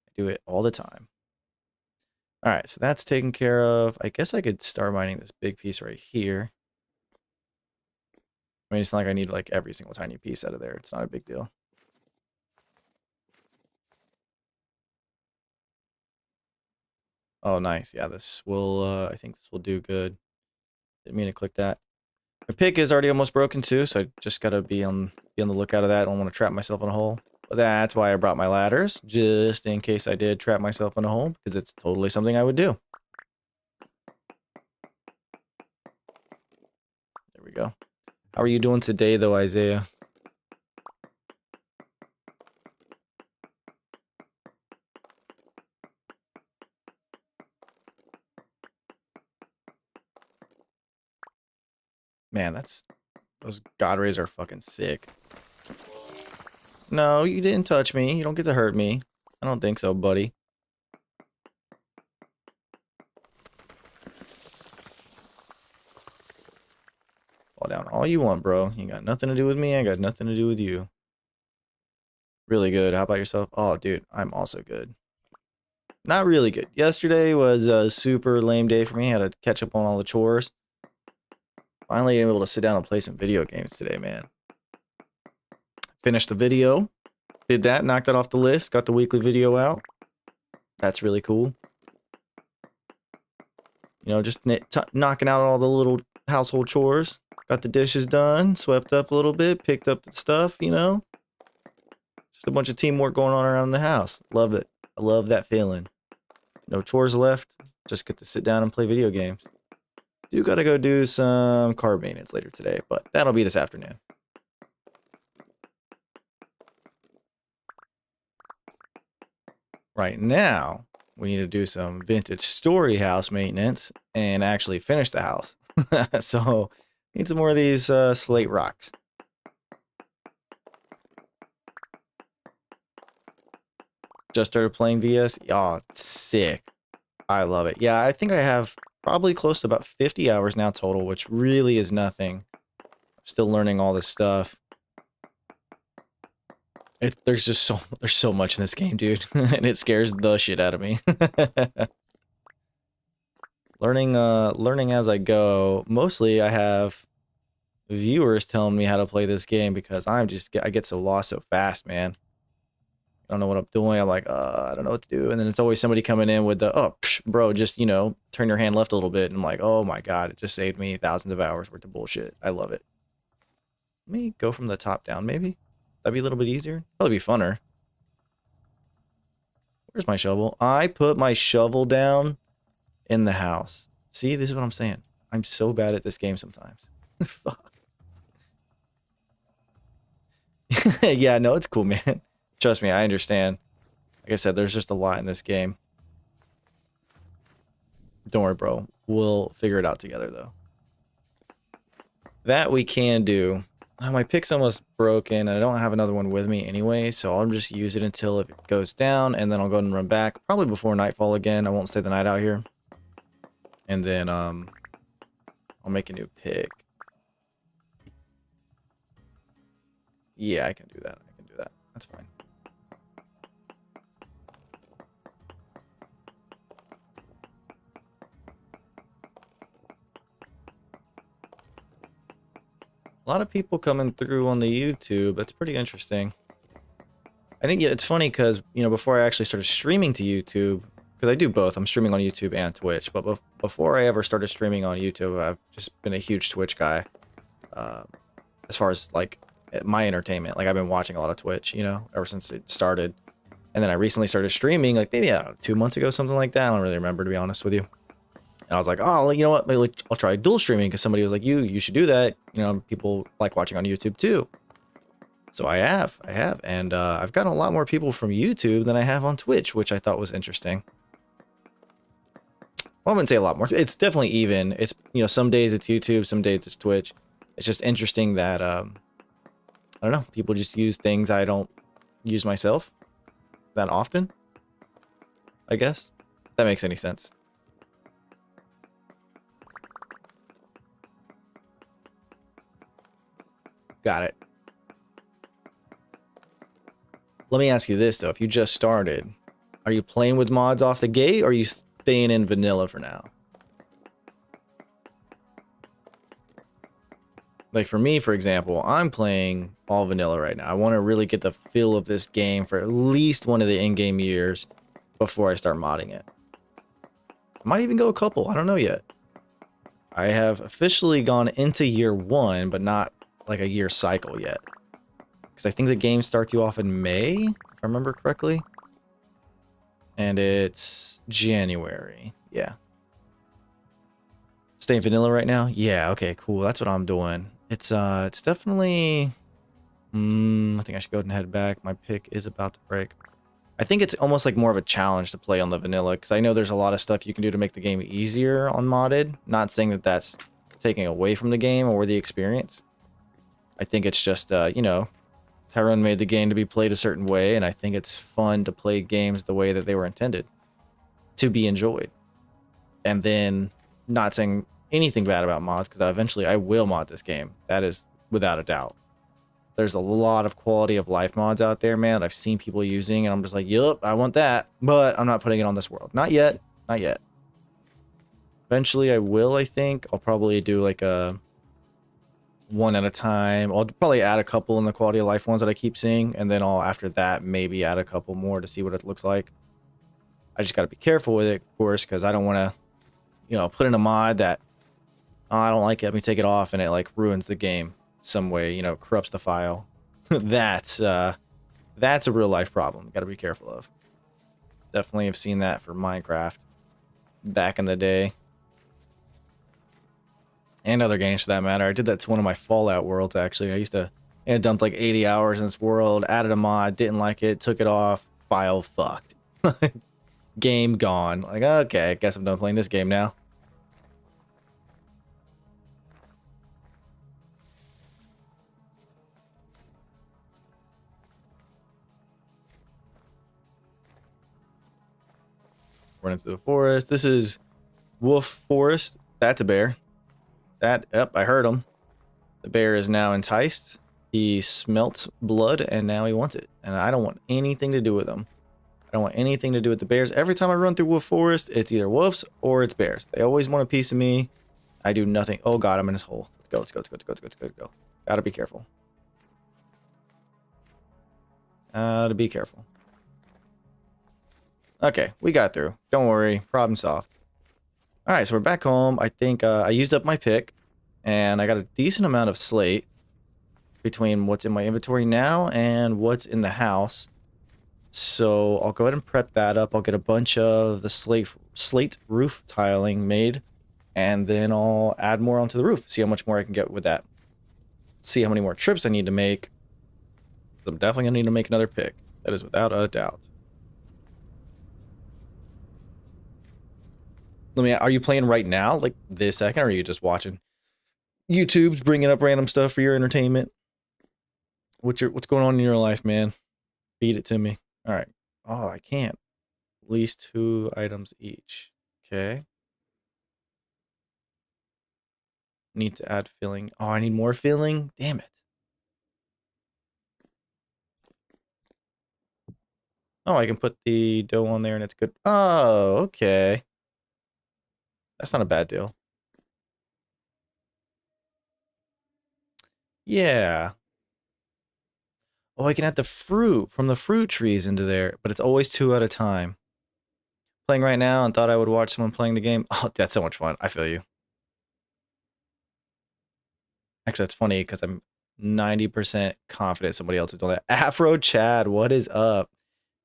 I do it all the time. All right, so that's taken care of. I guess I could start mining this big piece right here. I mean, it's not like I need like every single tiny piece out of there. It's not a big deal. Oh, nice. Yeah, this will, I think this will do good. Didn't mean to click that. My pick is already almost broken too, so I just gotta be on the lookout of that. I don't want to trap myself in a hole. But that's why I brought my ladders, just in case I did trap myself in a hole, because it's totally something I would do. There we go. How are you doing today, though, Isaiah? Man, those God rays are fucking sick. No, you didn't touch me. You don't get to hurt me. I don't think so, buddy. Fall down all you want, bro. You got nothing to do with me. I got nothing to do with you. Really good. How about yourself? Oh, dude, I'm also good. Not really good. Yesterday was a super lame day for me. I had to catch up on all the chores. Finally able to sit down and play some video games today, man. Finished the video. Did that, knocked that off the list, got the weekly video out. That's really cool. You know, just knocking out all the little household chores. Got the dishes done, swept up a little bit, picked up the stuff, you know. Just a bunch of teamwork going on around the house. Love it. I love that feeling. No chores left. Just get to sit down and play video games. Do gotta go do some car maintenance later today, but that'll be this afternoon. Right now, we need to do some vintage story house maintenance and actually finish the house. So, need some more of these slate rocks. Just started playing VS. Oh, sick. I love it. Yeah, I think I have probably close to about 50 hours now total, which really is nothing. I'm still learning all this stuff. There's so much in this game, dude, and it scares the shit out of me. Learning as I go. Mostly I have viewers telling me how to play this game because I get so lost so fast, man. I don't know what I'm doing. I'm like, I don't know what to do. And then it's always somebody coming in with the, oh, psh, bro, just, turn your hand left a little bit. And I'm like, oh my God, it just saved me thousands of hours worth of bullshit. I love it. Let me go from the top down, maybe. That'd be a little bit easier. Probably be funner. Where's my shovel? I put my shovel down in the house. See, this is what I'm saying. I'm so bad at this game sometimes. Fuck. Yeah, no, it's cool, man. Trust me, I understand. Like I said, there's just a lot in this game. Don't worry, bro. We'll figure it out together, though. That we can do. Oh, my pick's almost broken. I don't have another one with me anyway, so I'll just use it until it goes down, and then I'll go ahead and run back. Probably before nightfall again. I won't stay the night out here. And then, I'll make a new pick. Yeah, I can do that. I can do that. That's fine. A lot of people coming through on the YouTube. That's pretty interesting. I think it's funny because, before I actually started streaming to YouTube, because I do both. I'm streaming on YouTube and Twitch. But before I ever started streaming on YouTube, I've just been a huge Twitch guy. As far as, like, my entertainment. Like, I've been watching a lot of Twitch, ever since it started. And then I recently started streaming, like, maybe, I don't know, 2 months ago, something like that. I don't really remember, to be honest with you. And I was like, oh, you know what? Maybe I'll try dual streaming because somebody was like, you should do that. People like watching on YouTube too. So I have. And I've gotten a lot more people from YouTube than I have on Twitch, which I thought was interesting. Well, I wouldn't say a lot more. It's definitely even. It's, some days it's YouTube, some days it's Twitch. It's just interesting that, I don't know, people just use things I don't use myself that often, I guess. If that makes any sense. Got it. Let me ask you this, though. If you just started, are you playing with mods off the gate, or are you staying in vanilla for now? Like for me, for example, I'm playing all vanilla right now. I want to really get the feel of this game for at least one of the in-game years before I start modding it. I might even go a couple. I don't know yet. I have officially gone into year 1, but not like a year cycle yet. Because I think the game starts you off in May, if I remember correctly. And it's January. Yeah. Staying vanilla right now? Yeah, okay, cool. That's what I'm doing. It's definitely... I think I should go ahead and head back. My pick is about to break. I think it's almost like more of a challenge to play on the vanilla, because I know there's a lot of stuff you can do to make the game easier on modded. Not saying that that's taking away from the game or the experience. I think it's just, Tyrone made the game to be played a certain way, and I think it's fun to play games the way that they were intended to be enjoyed. And then, not saying anything bad about mods, because eventually I will mod this game. That is without a doubt. There's a lot of quality of life mods out there, man. I've seen people using, and I'm just like, yup, I want that. But I'm not putting it on this world. Not yet. Not yet. Eventually I will, I think. I'll probably do like a one at a time. I'll probably add a couple in the quality of life ones that I keep seeing. And then I'll, after that, maybe add a couple more to see what it looks like. I just got to be careful with it, of course, because I don't want to, put in a mod that, oh, I don't like it, let me take it off, and it, like, ruins the game some way, corrupts the file. That's a real life problem. Got to be careful of. Definitely have seen that for Minecraft back in the day. And other games for that matter. I did that to one of my Fallout worlds, actually. I dumped like 80 hours in this world, added a mod, didn't like it, took it off, file fucked. Game gone. Like, okay, I guess I'm done playing this game now. Run into the forest. This is Wolf Forest. That's a bear. Yep, I heard him. The bear is now enticed. He smelt blood and now he wants it. And I don't want anything to do with him. I don't want anything to do with the bears. Every time I run through Wolf Forest, it's either wolves or it's bears. They always want a piece of me. I do nothing. Oh god, I'm in this hole. Let's go, let's go, let's go, let's go, let's go, let's go. Gotta be careful. Gotta be careful. Okay, we got through. Don't worry, problem solved. Alright, so we're back home. I think I used up my pick. And I got a decent amount of slate between what's in my inventory now and what's in the house. So I'll go ahead and prep that up. I'll get a bunch of the slate roof tiling made. And then I'll add more onto the roof. See how much more I can get with that. See how many more trips I need to make. I'm definitely going to need to make another pick. That is without a doubt. Are you playing right now? Like this second? Or are you just watching? YouTube's bringing up random stuff for your entertainment. What's going on in your life, man? Feed it to me. All right. Oh, I can't. At least 2 items each. Okay. Need to add filling. Oh, I need more filling. Damn it. Oh, I can put the dough on there and it's good. Oh, okay. That's not a bad deal. Yeah. Oh, I can add the fruit from the fruit trees into there, but it's always 2 at a time. Playing right now and thought I would watch someone playing the game. Oh, that's so much fun. I feel you. Actually, that's funny because I'm 90% confident somebody else is doing that. Afro Chad, what is up?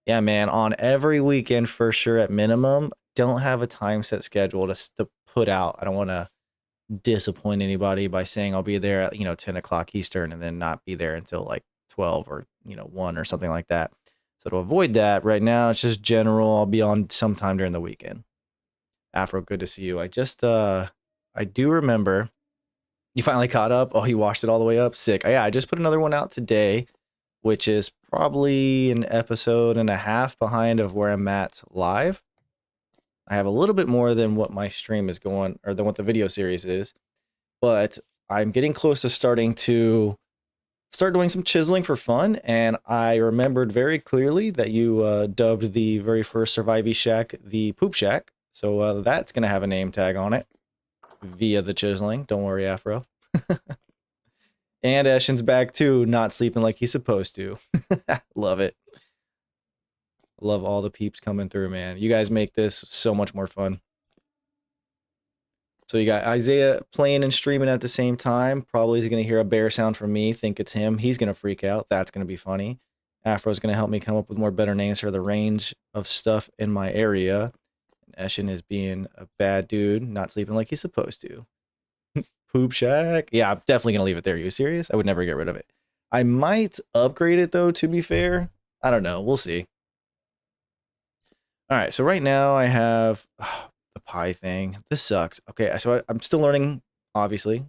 Yeah, man, on every weekend for sure at minimum. Don't have a time set schedule to put out. I don't want to disappoint anybody by saying I'll be there at 10 o'clock Eastern and then not be there until like 12 or 1 or something like that. So to avoid that, right now it's just general. I'll be on sometime during the weekend. Afro, good to see you. I do remember you finally caught up. Oh, he washed it all the way up. Sick. Yeah, I just put another one out today, which is probably an episode and a half behind of where I'm at live. I have a little bit more than what my stream is going, or than what the video series is, but I'm getting close to starting to start doing some chiseling for fun. And I remembered very clearly that you dubbed the very first Survivee Shack the Poop Shack. So that's going to have a name tag on it via the chiseling. Don't worry, Afro. And Eshin's back too, not sleeping like he's supposed to. Love it. Love all the peeps coming through, man. You guys make this so much more fun. So you got Isaiah playing and streaming at the same time. Probably he's going to hear a bear sound from me, think it's him. He's going to freak out. That's going to be funny. Afro's going to help me come up with more better names for the range of stuff in my area. And Eshin is being a bad dude, not sleeping like he's supposed to. Poop Shack. Yeah, I'm definitely going to leave it there. Are you serious? I would never get rid of it. I might upgrade it, though, to be fair. I don't know. We'll see. All right, so right now I have the pie thing. This sucks. Okay, so I'm still learning, obviously.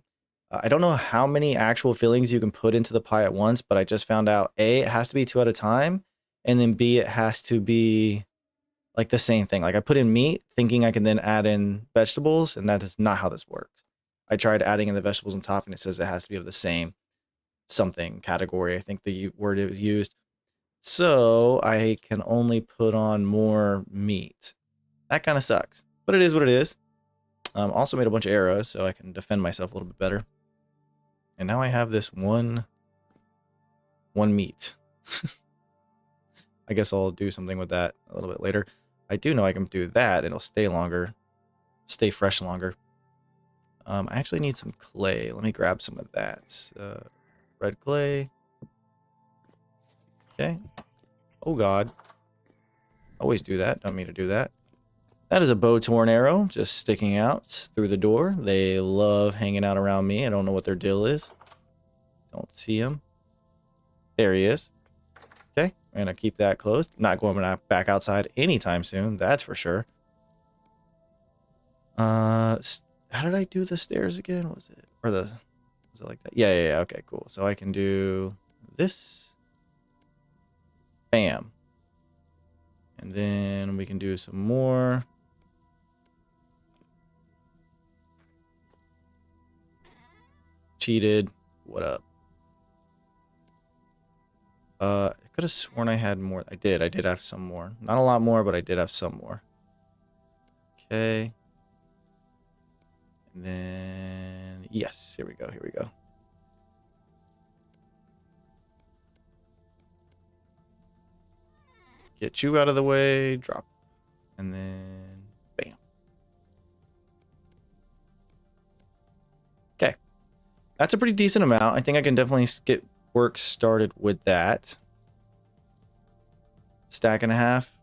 I don't know how many actual fillings you can put into the pie at once, but I just found out A, it has to be 2 at a time, and then B, it has to be like the same thing. Like I put in meat thinking I can then add in vegetables, and that is not how this works. I tried adding in the vegetables on top, and it says it has to be of the same something category. I think the word it was used. So I can only put on more meat. That kind of sucks, but it is what it is. Also made a bunch of arrows so I can defend myself a little bit better. And now I have this one meat. I guess I'll do something with that a little bit later. I do know I can do that. It'll stay longer, stay fresh longer. I actually need some clay. Let me grab some of that. Red clay. Okay. Oh god. Always do that. Don't mean to do that. That is a bow torn arrow just sticking out through the door. They love hanging out around me. I don't know what their deal is. Don't see him. There he is. Okay. I'm going to keep that closed. Not going back outside anytime soon. That's for sure. How did I do the stairs again? Was it like that? Yeah. Okay, cool. So I can do this. Bam. And then we can do some more. Cheated. What up? I could have sworn I had more. I did have some more. Not a lot more, but I did have some more. Okay. And then, yes, here we go, here we go. Get you out of the way, drop. And then, bam. Okay. That's a pretty decent amount. I think I can definitely get work started with that. Stack and a half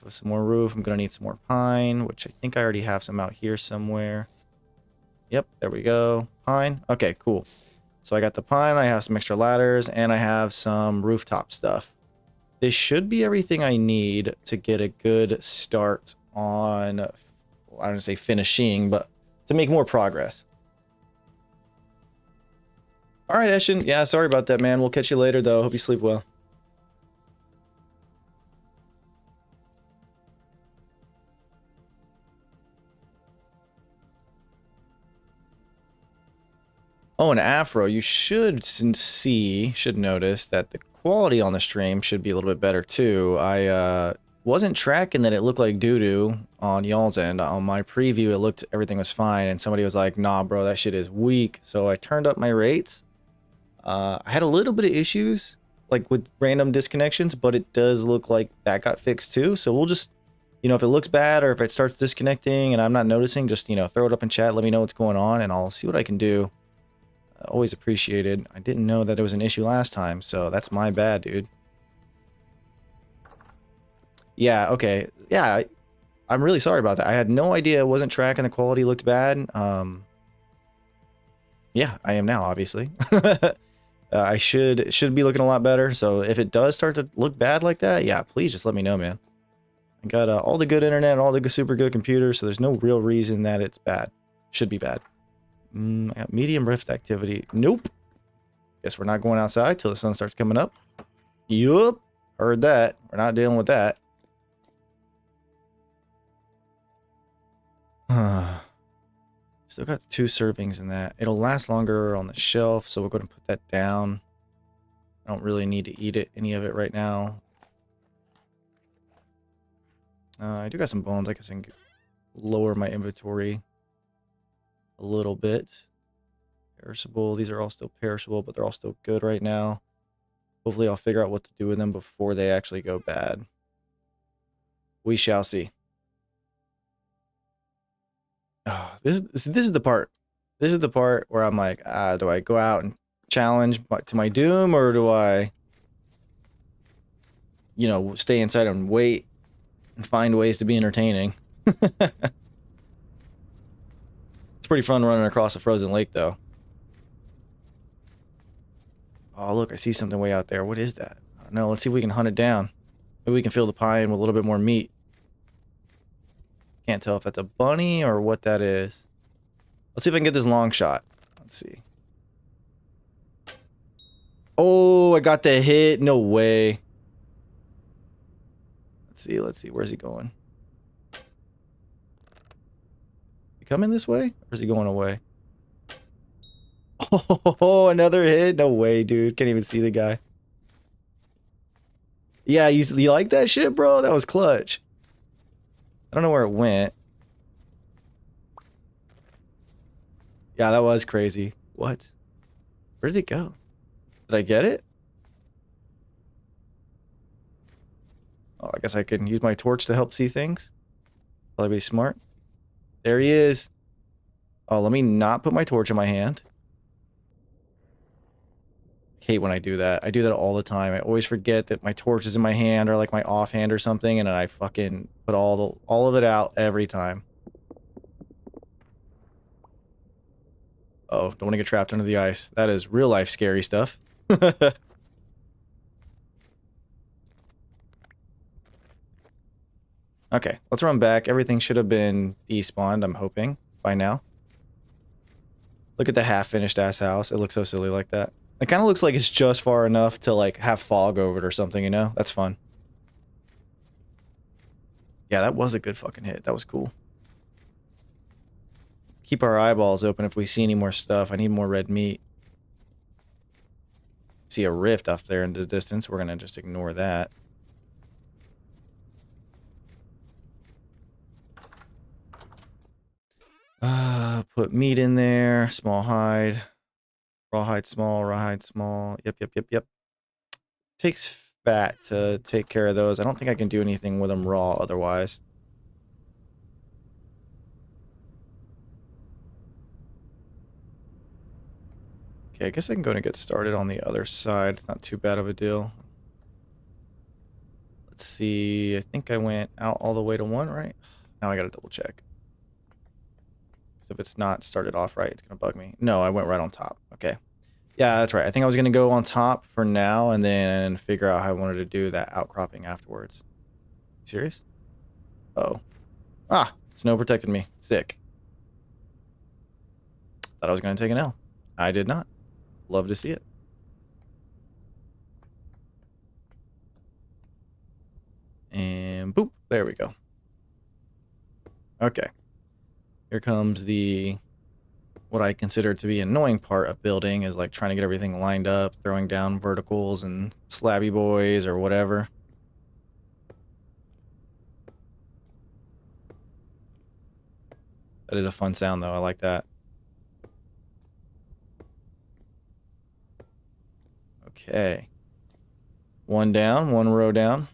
of some more roof. I'm gonna need some more pine, which I think I already have some out here somewhere. Yep, there we go. Pine. Okay, cool. So I got the pine, I have some extra ladders, and I have some rooftop stuff. This should be everything I need to get a good start on, I don't want to say finishing, but to make more progress. All right, Eshin. Yeah, sorry about that, man. We'll catch you later, though. Hope you sleep well. Oh, and Afro, you should notice that the quality on the stream should be a little bit better too. I wasn't tracking that it looked like doo-doo on y'all's end. On my preview, it looked everything was fine, and somebody was like, "Nah, bro, that shit is weak." So I turned up my rates. I had a little bit of issues, like with random disconnections, but it does look like that got fixed too. So we'll just, you know, if it looks bad or if it starts disconnecting and I'm not noticing, just, you know, throw it up in chat, let me know what's going on, and I'll see what I can do. Always appreciated. I didn't know that it was an issue last time, so that's my bad, dude. Yeah, okay. Yeah, I'm really sorry about that. I had no idea it wasn't tracking the quality looked bad. Yeah, I am now, obviously. I should be looking a lot better, so if it does start to look bad like that, yeah, please just let me know, man. I got all the good internet, all the super good computers, so there's no real reason that it's bad. Should be bad. I got medium rift activity. Nope. Guess we're not going outside till the sun starts coming up. Yup. Heard that. We're not dealing with that. Still got 2 servings in that. It'll last longer on the shelf, so we're going to put that down. I don't really need to eat any of it right now. I do got some bones. I guess I can lower my inventory a little bit. Perishable. These are all still perishable, but they're all still good right now. Hopefully I'll figure out what to do with them before they actually go bad. We shall see. Oh, this is the part. This is the part where I'm like, do I go out and challenge to my doom, or do I, you know, stay inside and wait and find ways to be entertaining? It's pretty fun running across a frozen lake, though. Oh, look, I see something way out there. What is that? I don't know. Let's see if we can hunt it down. Maybe we can fill the pie with a little bit more meat. Can't tell if that's a bunny or what that is. Let's see if I can get this long shot. Let's see. Oh, I got the hit. No way. Let's see. Where's he going? He coming this way? Or is he going away? Oh, another hit? No way, dude. Can't even see the guy. Yeah, you like that shit, bro? That was clutch. I don't know where it went. Yeah, that was crazy. What? Where did it go? Did I get it? Oh, I guess I can use my torch to help see things. Probably be smart. There he is. Oh, let me not put my torch in my hand. Hate when I do that. I do that all the time. I always forget that my torch is in my hand or like my offhand or something, and then I fucking put all of it out every time. Oh, don't want to get trapped under the ice. That is real life scary stuff. Okay, let's run back. Everything should have been despawned, I'm hoping, by now. Look at the half-finished ass house. It looks so silly like that. It kind of looks like it's just far enough to, like, have fog over it or something, you know? That's fun. Yeah, that was a good fucking hit. That was cool. Keep our eyeballs open if we see any more stuff. I need more red meat. See a rift off there in the distance. We're going to just ignore that. Put meat in there. Small hide. Rawhide small. Rawhide small. Yep. Takes fat to take care of those. I don't think I can do anything with them raw otherwise. Okay, I guess I can go and get started on the other side. It's not too bad of a deal. Let's see. I think I went out all the way to 1, right? Now I gotta double check. If it's not started off right, it's gonna bug me. No, I went right on top. Okay. Yeah, that's right. I think I was gonna go on top for now and then figure out how I wanted to do that outcropping afterwards. Serious? Oh. Ah, snow protected me. Sick. Thought I was gonna take an L. I did not. Love to see it. And boop. There we go. Okay. Here comes the what I consider to be annoying part of building is like trying to get everything lined up, throwing down verticals and slabby boys or whatever. That is a fun sound though. I like that. Okay. One down, one row down.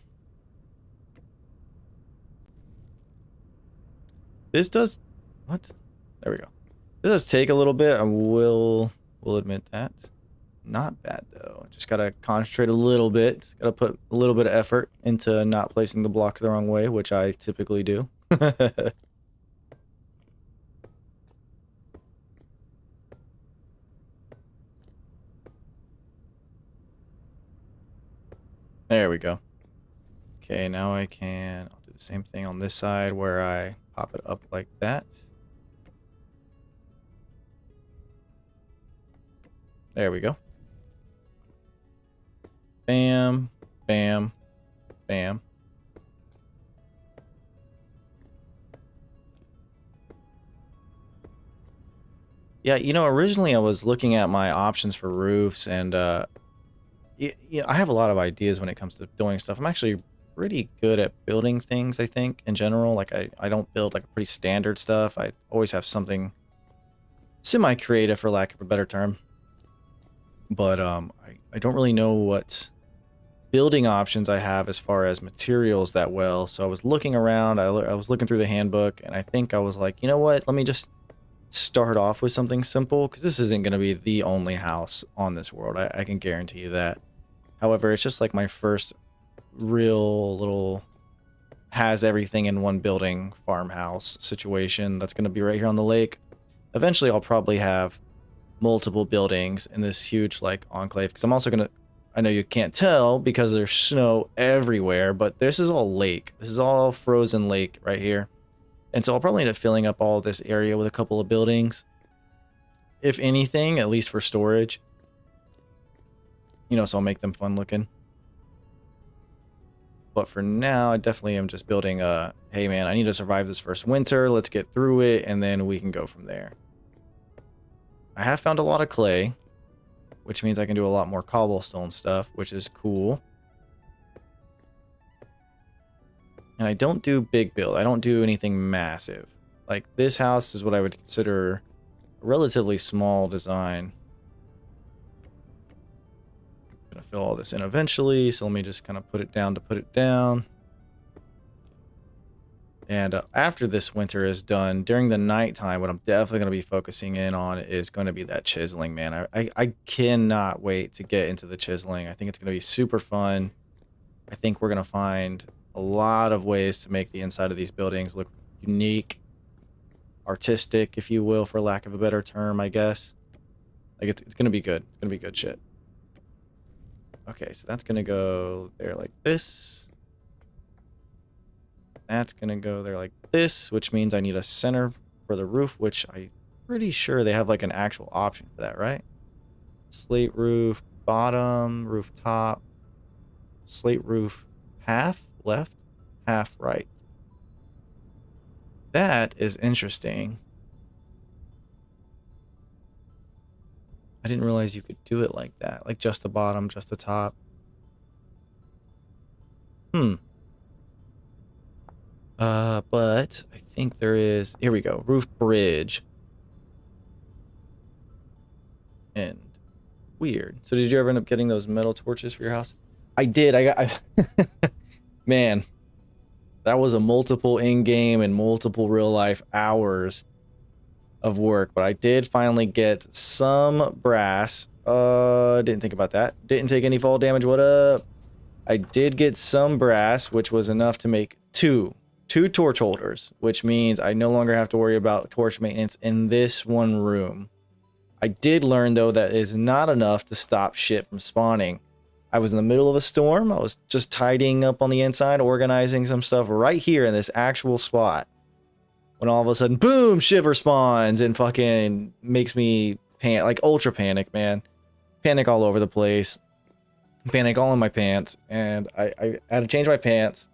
This does what? There we go. This does take a little bit. I will admit that. Not bad though. Just gotta concentrate a little bit. Gotta put a little bit of effort into not placing the blocks the wrong way, which I typically do. There we go. Okay, now I'll do the same thing on this side where I pop it up like that. There we go. Bam, bam, bam. Yeah, originally I was looking at my options for roofs and I have a lot of ideas when it comes to doing stuff. I'm actually pretty good at building things, I think, in general. Like I don't build like pretty standard stuff. I always have something semi-creative for lack of a better term. But I don't really know what building options I have as far as materials that well. So I was looking around, I was looking through the handbook, and I think I was like, you know what, let me just start off with something simple, because this isn't going to be the only house on this world. I can guarantee you that. However, it's just like my first real little has everything in one building farmhouse situation that's going to be right here on the lake. Eventually, I'll probably have multiple buildings in this huge like enclave, because I'm also going to, I know you can't tell because there's snow everywhere, but this is all lake. This is all frozen lake right here. And so I'll probably end up filling up all this area with a couple of buildings. If anything, at least for storage. So I'll make them fun looking. But for now, I definitely am just building a, hey man, I need to survive this first winter. Let's get through it, and then we can go from there. I have found a lot of clay, which means I can do a lot more cobblestone stuff, which is cool. And I don't do big build. I don't do anything massive. Like this house is what I would consider a relatively small design. I'm gonna fill all this in eventually, so let me just kind of put it down to put it down. And after this winter is done, during the nighttime, what I'm definitely going to be focusing in on is going to be that chiseling, man. I cannot wait to get into the chiseling. I think it's going to be super fun. I think we're going to find a lot of ways to make the inside of these buildings look unique, artistic, if you will, for lack of a better term, I guess. Like it's going to be good. It's going to be good shit. Okay, so that's going to go there like this. That's going to go there like this, which means I need a center for the roof, which I'm pretty sure they have like an actual option for that, right? Slate roof, bottom, roof top, slate roof, half left, half right. That is interesting. I didn't realize you could do it like that. Like just the bottom, just the top. Hmm. But I think there is... Here we go. Roof bridge. And weird. So did you ever end up getting those metal torches for your house? I did. Man, that was a multiple in-game and multiple real-life hours of work. But I did finally get some brass. Didn't think about that. Didn't take any fall damage. What up? I did get some brass, which was enough to make two torch holders, which means I no longer have to worry about torch maintenance in this one room. I did learn, though, that is not enough to stop shit from spawning. I was in the middle of a storm. I was just tidying up on the inside, organizing some stuff right here in this actual spot. When all of a sudden, boom, Shiver spawns and fucking makes me panic, like ultra panic, man. Panic all over the place. Panic all in my pants. And I had to change my pants.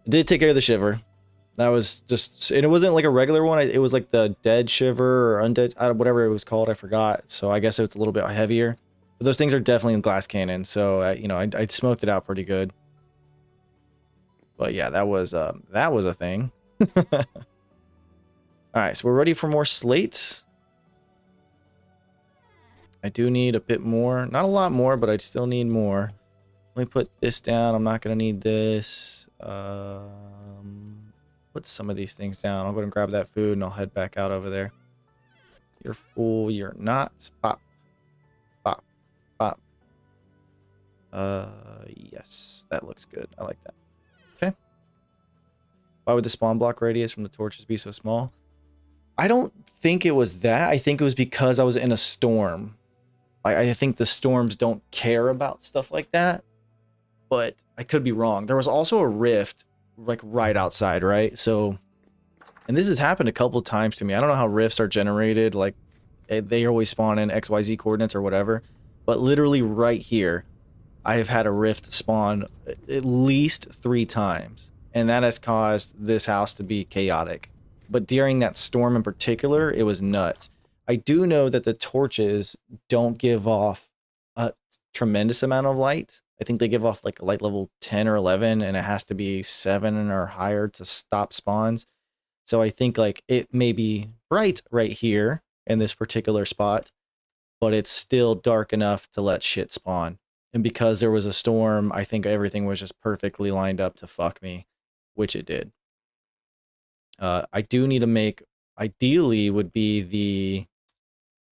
I did take care of the Shiver. That was just, and it wasn't like a regular one. It was like the dead Shiver or undead, whatever it was called. I forgot. So I guess it's a little bit heavier. But those things are definitely in glass cannon. So, you know, I smoked it out pretty good. But yeah, that was a thing. All right, so we're ready for more slates. I do need a bit more. Not a lot more, but I still need more. Let me put this down. I'm not going to need this. Put some of these things down. I'll go and grab that food and I'll head back out over there. You're full. You're not. Pop. Pop. Pop. Yes. That looks good. I like that. Okay. Why would the spawn block radius from the torches be so small? I don't think it was that. I think it was because I was in a storm. I think the storms don't care about stuff like that. But I could be wrong. There was also a rift like right outside, right? So, and this has happened a couple times to me. I don't know how rifts are generated. Like they always spawn in XYZ coordinates or whatever. But literally right here, I have had a rift spawn at least 3 times. And that has caused this house to be chaotic. But during that storm in particular, it was nuts. I do know that the torches don't give off a tremendous amount of light. I think they give off like a light level 10 or 11, and it has to be 7 or higher to stop spawns. So I think like it may be bright right here in this particular spot, but it's still dark enough to let shit spawn. And because there was a storm, I think everything was just perfectly lined up to fuck me, which it did. I do need to make, ideally would be the,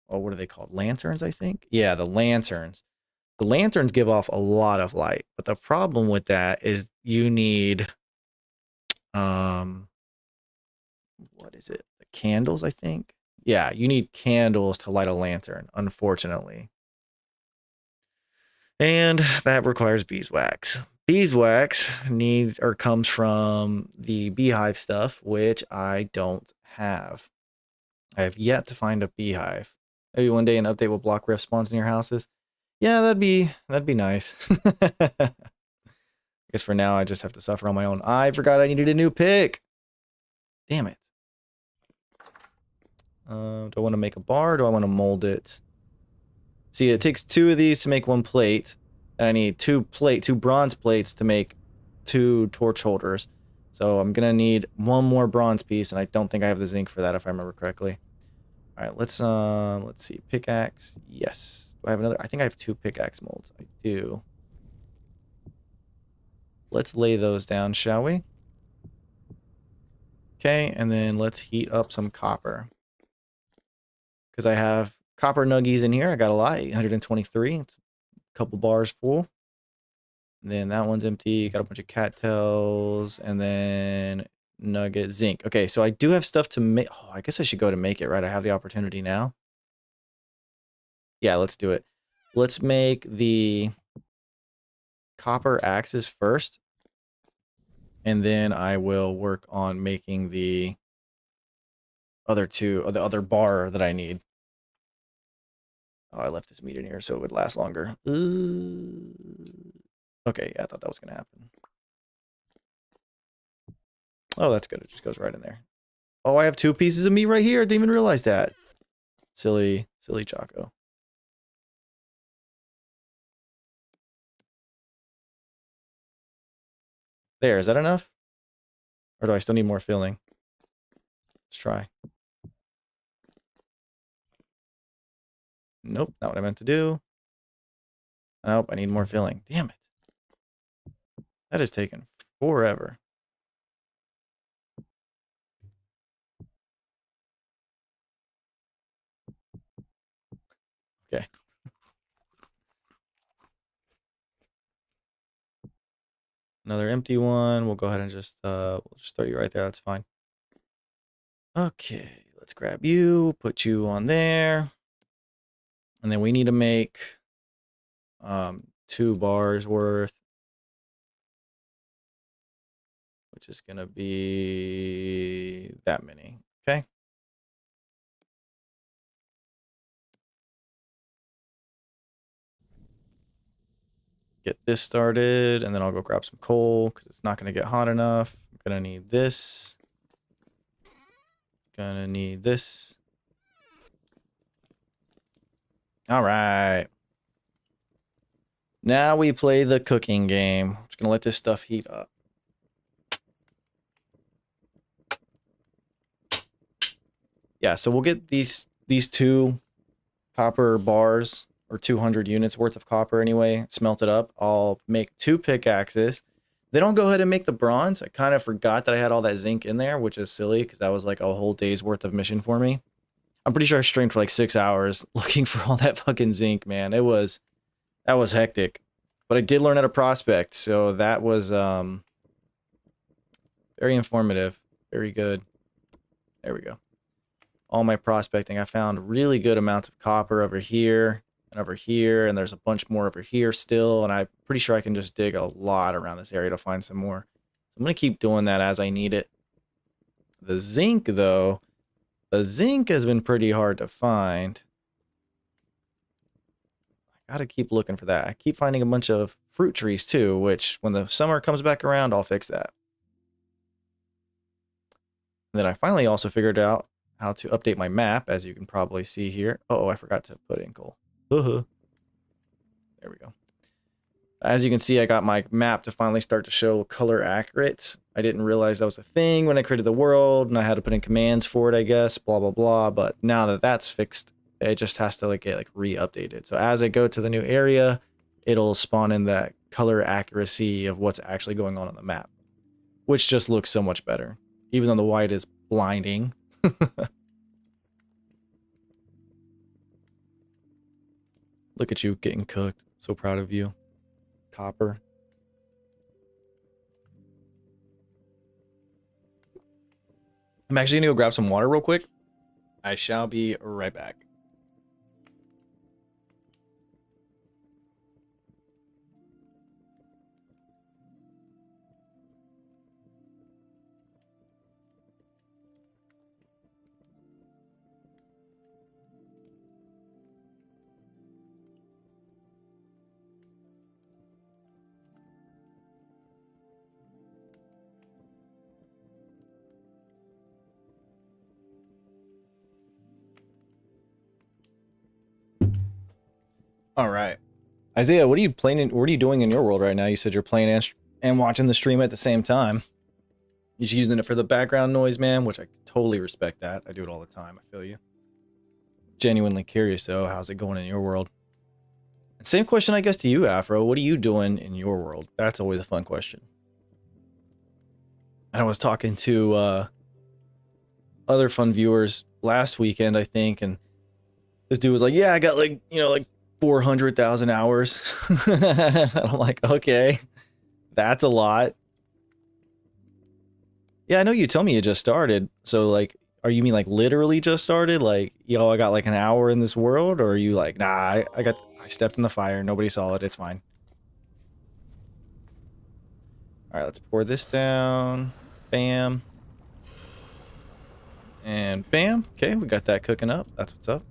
oh, what are they called? Lanterns, I think? Yeah, the lanterns. The lanterns give off a lot of light, but the problem with that is you need, what is it? The candles, I think? Yeah, you need candles to light a lantern, unfortunately. And that requires beeswax. Beeswax needs or comes from the beehive stuff, which I don't have. I have yet to find a beehive. Maybe one day an update will block rift spawns in your houses. Yeah, that'd be nice. I guess for now I just have to suffer on my own. I forgot I needed a new pick. Damn it. Do I want to make a bar or do I want to mold it? See, it takes 2 of these to make 1 plate. And I need 2 bronze plates to make 2 torch holders. So I'm gonna need 1 more bronze piece, and I don't think I have the zinc for that if I remember correctly. All right, let's see. Pickaxe. Yes. Do I have another? I think I have 2 pickaxe molds. I do. Let's lay those down, shall we? Okay, and then let's heat up some copper. Because I have copper nuggies in here. I got a lot, 823. It's a couple bars full. And then that one's empty. Got a bunch of cattails. And then nugget, zinc. Okay, so I do have stuff to make. Oh, I guess I should go to make it, right? I have the opportunity now. Yeah, let's do it. Let's make the copper axes first. And then I will work on making the other 2, or the other bar that I need. Oh, I left this meat in here so it would last longer. Okay, yeah, I thought that was going to happen. Oh, that's good. It just goes right in there. Oh, I have 2 pieces of meat right here. I didn't even realize that. Silly Choco. There, is that enough? Or do I still need more filling? Let's try. Nope, not what I meant to do. Nope, I need more filling. Damn it. That has taken forever. Okay. Another empty one. We'll go ahead and just we'll just throw you right there. That's fine. Okay, let's grab you, put you on there. And then we need to make 2 bars worth, which is going to be that many. Okay. Get this started, and then I'll go grab some coal because it's not going to get hot enough. I'm going to need this. Gonna need this. All right. Now we play the cooking game. I'm just going to let this stuff heat up. Yeah, so we'll get these 2 copper bars, or 200 units worth of copper anyway, smelt it up. I'll make 2 pickaxes. Then I'll go ahead and make the bronze. I kind of forgot that I had all that zinc in there, which is silly because that was like a whole day's worth of mission for me. I'm pretty sure I streamed for like 6 hours looking for all that fucking zinc, man. That was hectic. But I did learn how to prospect, so that was very informative. Very good. There we go. All my prospecting, I found really good amounts of copper over here and over here, and there's a bunch more over here still, and I'm pretty sure I can just dig a lot around this area to find some more. So I'm going to keep doing that as I need it. The zinc, though, the zinc has been pretty hard to find. I got to keep looking for that. I keep finding a bunch of fruit trees, too, which when the summer comes back around, I'll fix that. And then I finally also figured out how to update my map, as you can probably see here. Oh, I forgot to put in coal. There we go. As you can see, I got my map to finally start to show color accurate. I didn't realize that was a thing when I created the world, and I had to put in commands for it, I guess, blah, blah, blah. But now that that's fixed, it just has to get like re-updated. So as I go to the new area, it'll spawn in that color accuracy of what's actually going on the map, which just looks so much better, even though the white is blinding. Look at you getting cooked. So proud of you. Copper. I'm actually gonna go grab some water real quick. I shall be right back. All right. Isaiah, what are you playing? What are you doing in your world right now? You said you're playing and watching the stream at the same time. You're just using it for the background noise, man, which I totally respect that. I do it all the time. I feel you. Genuinely curious, though. How's it going in your world? And same question, I guess, to you, Afro. What are you doing in your world? That's always a fun question. And I was talking to other fun viewers last weekend, I think, and this dude was like, yeah, I got like, like 400,000 hours. And I'm like, okay, that's a lot. Yeah, I know you told me you just started. So like, are you mean like literally just started? Like, I got like an hour in this world? Or are you like, nah, I stepped in the fire. Nobody saw it. It's fine. All right, let's pour this down. Bam. And bam. Okay, we got that cooking up. That's what's up.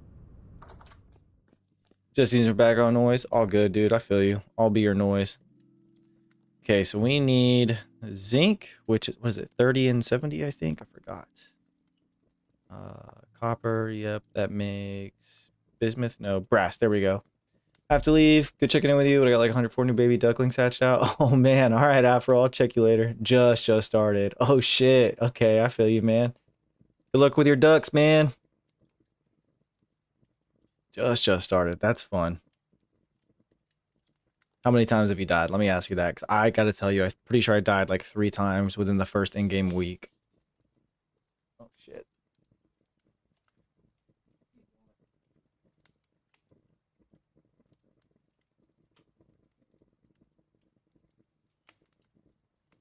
Just using background noise. All good, dude. I feel you. I'll be your noise. Okay, so we need zinc, which is, what is it, 30 and 70, I think? I forgot. Copper, yep, that makes bismuth. No, brass. There we go. Have to leave. Good checking in with you. But I got like 104 new baby ducklings hatched out. Oh man. All right, Afro. I'll check you later. Just started. Oh shit. Okay, I feel you, man. Good luck with your ducks, man. Just started. That's fun. How many times have you died? Let me ask you that, because I gotta tell you, I'm pretty sure I died like 3 times within the first in-game week. Oh shit.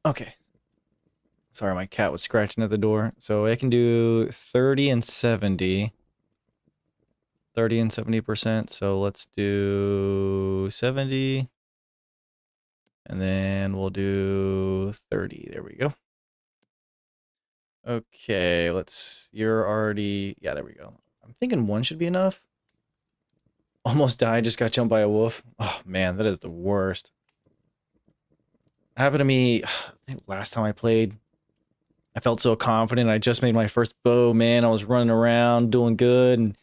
Okay. Sorry, my cat was scratching at the door. So I can do 30 and 70. 30 and 70%. So let's do 70. And then we'll do 30. There we go. Okay, you're already, yeah, there we go. I'm thinking 1 should be enough. Almost died, just got jumped by a wolf. Oh man, that is the worst. Happened to me, I think last time I played. I felt so confident. I just made my first bow, man. I was running around, doing good. And,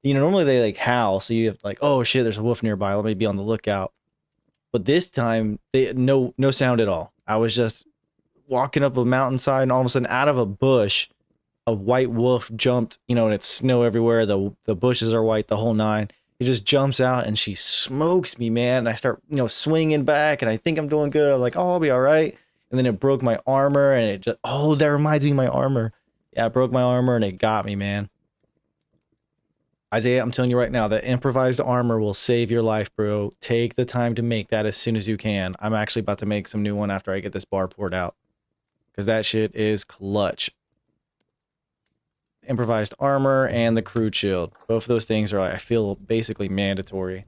you know, normally they like howl. So you have like, oh shit, there's a wolf nearby. Let me be on the lookout. But this time, no sound at all. I was just walking up a mountainside, and all of a sudden, out of a bush, a white wolf jumped. You know, and it's snow everywhere. The bushes are white, the whole nine. It just jumps out, and she smokes me, man. And I start, you know, swinging back, and I think I'm doing good. I'm like, oh, I'll be all right. And then it broke my armor, and it just, oh, that reminds me of my armor. Yeah, it broke my armor, and it got me, man. Isaiah, I'm telling you right now, that improvised armor will save your life, bro. Take the time to make that as soon as you can. I'm actually about to make some new one after I get this bar poured out, because that shit is clutch. Improvised armor and the crude shield. Both of those things are, I feel, basically mandatory.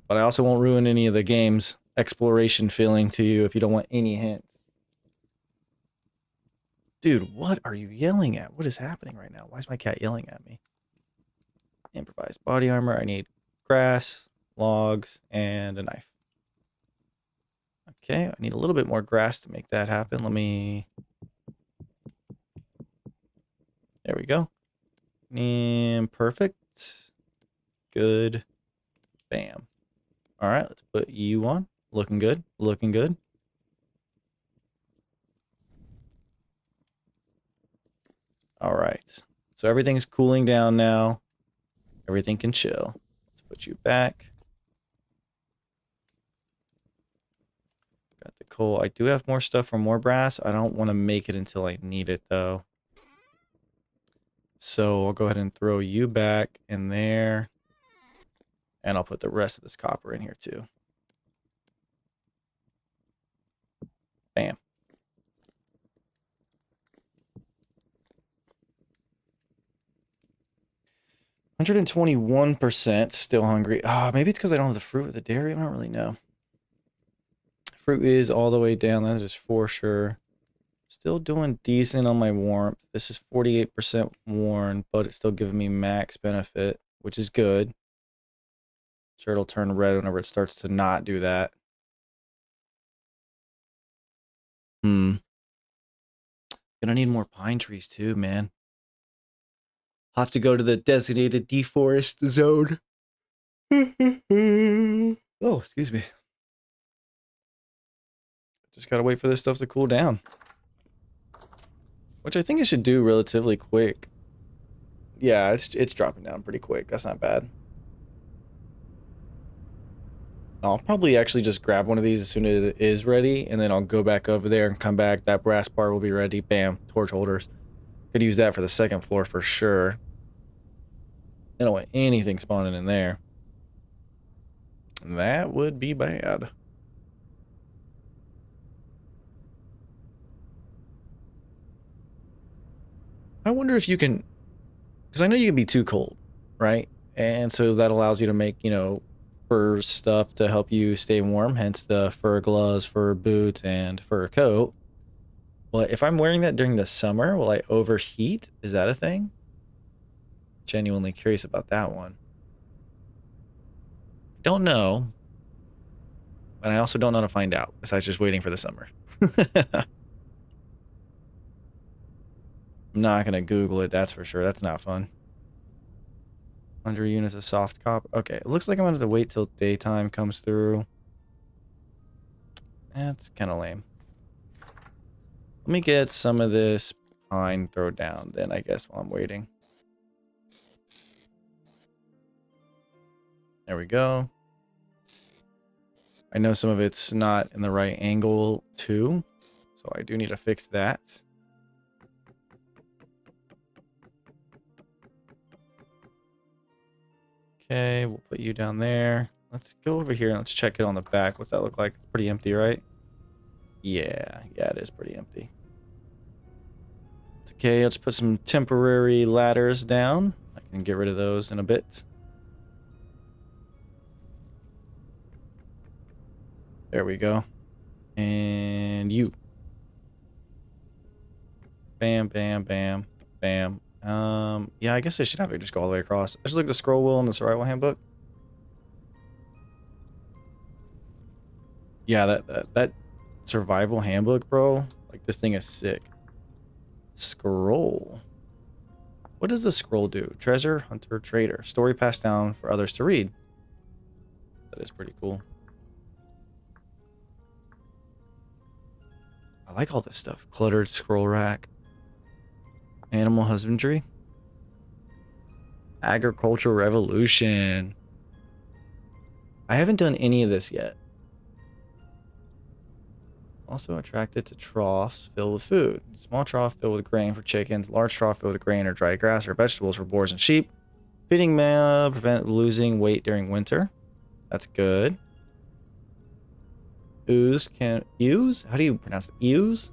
But I also won't ruin any of the game's exploration feeling to you if you don't want any hints. Dude, what are you yelling at? What is happening right now? Why is my cat yelling at me? Improvised body armor. I need grass, logs, and a knife. Okay, I need a little bit more grass to make that happen. Let me... There we go. And perfect. Good. Bam. All right, let's put you on. Looking good. Looking good. All right. So everything's cooling down now. Everything can chill. Let's put you back. Got the coal. I do have more stuff for more brass. I don't want to make it until I need it, though. So I'll go ahead and throw you back in there. And I'll put the rest of this copper in here, too. Bam. %121% still hungry. Maybe it's because I don't have the fruit or the dairy. I don't really know. Fruit is all the way down. That is for sure. Still doing decent on my warmth. This is 48% worn, but it's still giving me max benefit, which is good. Sure, it'll turn red whenever it starts to not do that. Gonna need more pine trees too, man. I'll have to go to the designated deforest zone. Oh, excuse me. Just gotta wait for this stuff to cool down. Which I think it should do relatively quick. Yeah, it's dropping down pretty quick. That's not bad. I'll probably actually just grab one of these as soon as it is ready, and then I'll go back over there and come back. That brass bar will be ready. Bam, torch holders. Could use that for the second floor for sure. I don't want anything spawning in there. That would be bad. I wonder if you can, because I know you can be too cold, right? And so that allows you to make, you know, fur stuff to help you stay warm, hence the fur gloves, fur boots, and fur coat. But if I'm wearing that during the summer, will I overheat? Is that a thing? Genuinely curious about that one. Don't know. But I also don't know to find out, besides just waiting for the summer. I'm not going to Google it, that's for sure. That's not fun. 100 units of soft copper. Okay, it looks like I'm gonna have to wait till daytime comes through. That's kind of lame. Let me get some of this pine throw down then, I guess, while I'm waiting. There we go. I know some of it's not in the right angle too, so I do need to fix that. Okay, we'll put you down there. Let's go over here and let's check it on the back. What's that look like? It's pretty empty, right? Yeah, it is pretty empty. It's okay, let's put some temporary ladders down. I can get rid of those in a bit. There we go. And you. Bam, bam, bam, bam. Yeah, I guess I should have it just go all the way across. I just look at the scroll wheel in the survival handbook. Yeah, that survival handbook, bro. Like, this thing is sick. Scroll. What does the scroll do? Treasure, hunter, trader. Story passed down for others to read. That is pretty cool. I like all this stuff. Cluttered scroll rack. Animal husbandry. Agricultural revolution. I haven't done any of this yet. Also attracted to troughs filled with food. Small trough filled with grain for chickens. Large trough filled with grain or dry grass or vegetables for boars and sheep. Feeding may prevent losing weight during winter. That's good. Ooze can... Ewes? How do you pronounce it? Ewes?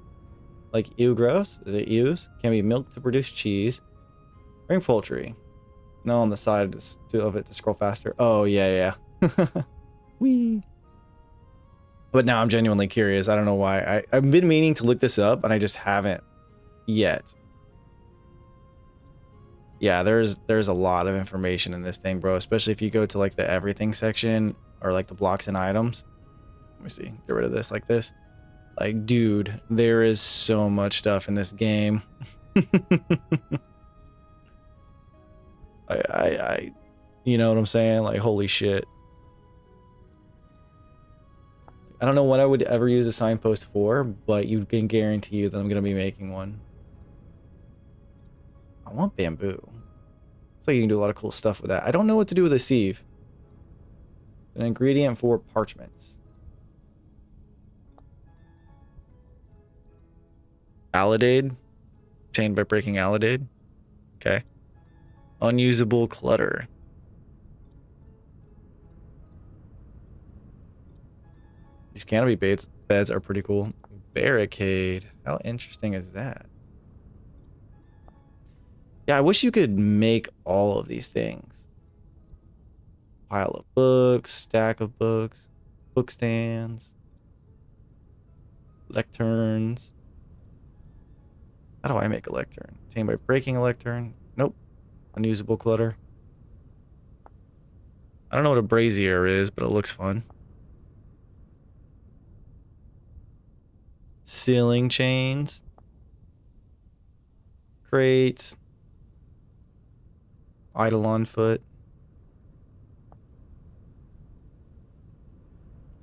Like ew gross? Is it ewes? Can be milked to produce cheese. Bring poultry. No, on the side of it to scroll faster. Oh, yeah. Whee! But now I'm genuinely curious. I don't know why. I've been meaning to look this up, and I just haven't yet. Yeah, there's a lot of information in this thing, bro. Especially if you go to like the everything section or like the blocks and items. Let me see. Get rid of this like this. Like, dude, there is so much stuff in this game. You know what I'm saying? Like, holy shit. I don't know what I would ever use a signpost for, but you can guarantee you that I'm going to be making one. I want bamboo. So you can do a lot of cool stuff with that. I don't know what to do with a sieve. An ingredient for parchments. Alidade. Obtained by breaking alidade. Okay. Unusable clutter. These canopy beds are pretty cool. Barricade. How interesting is that? Yeah, I wish you could make all of these things. Pile of books, stack of books, book stands, lecterns. How do I make a lectern? Obtained by breaking a lectern. Nope. Unusable clutter. I don't know what a brazier is, but it looks fun. Ceiling chains. Crates. Eidolon foot.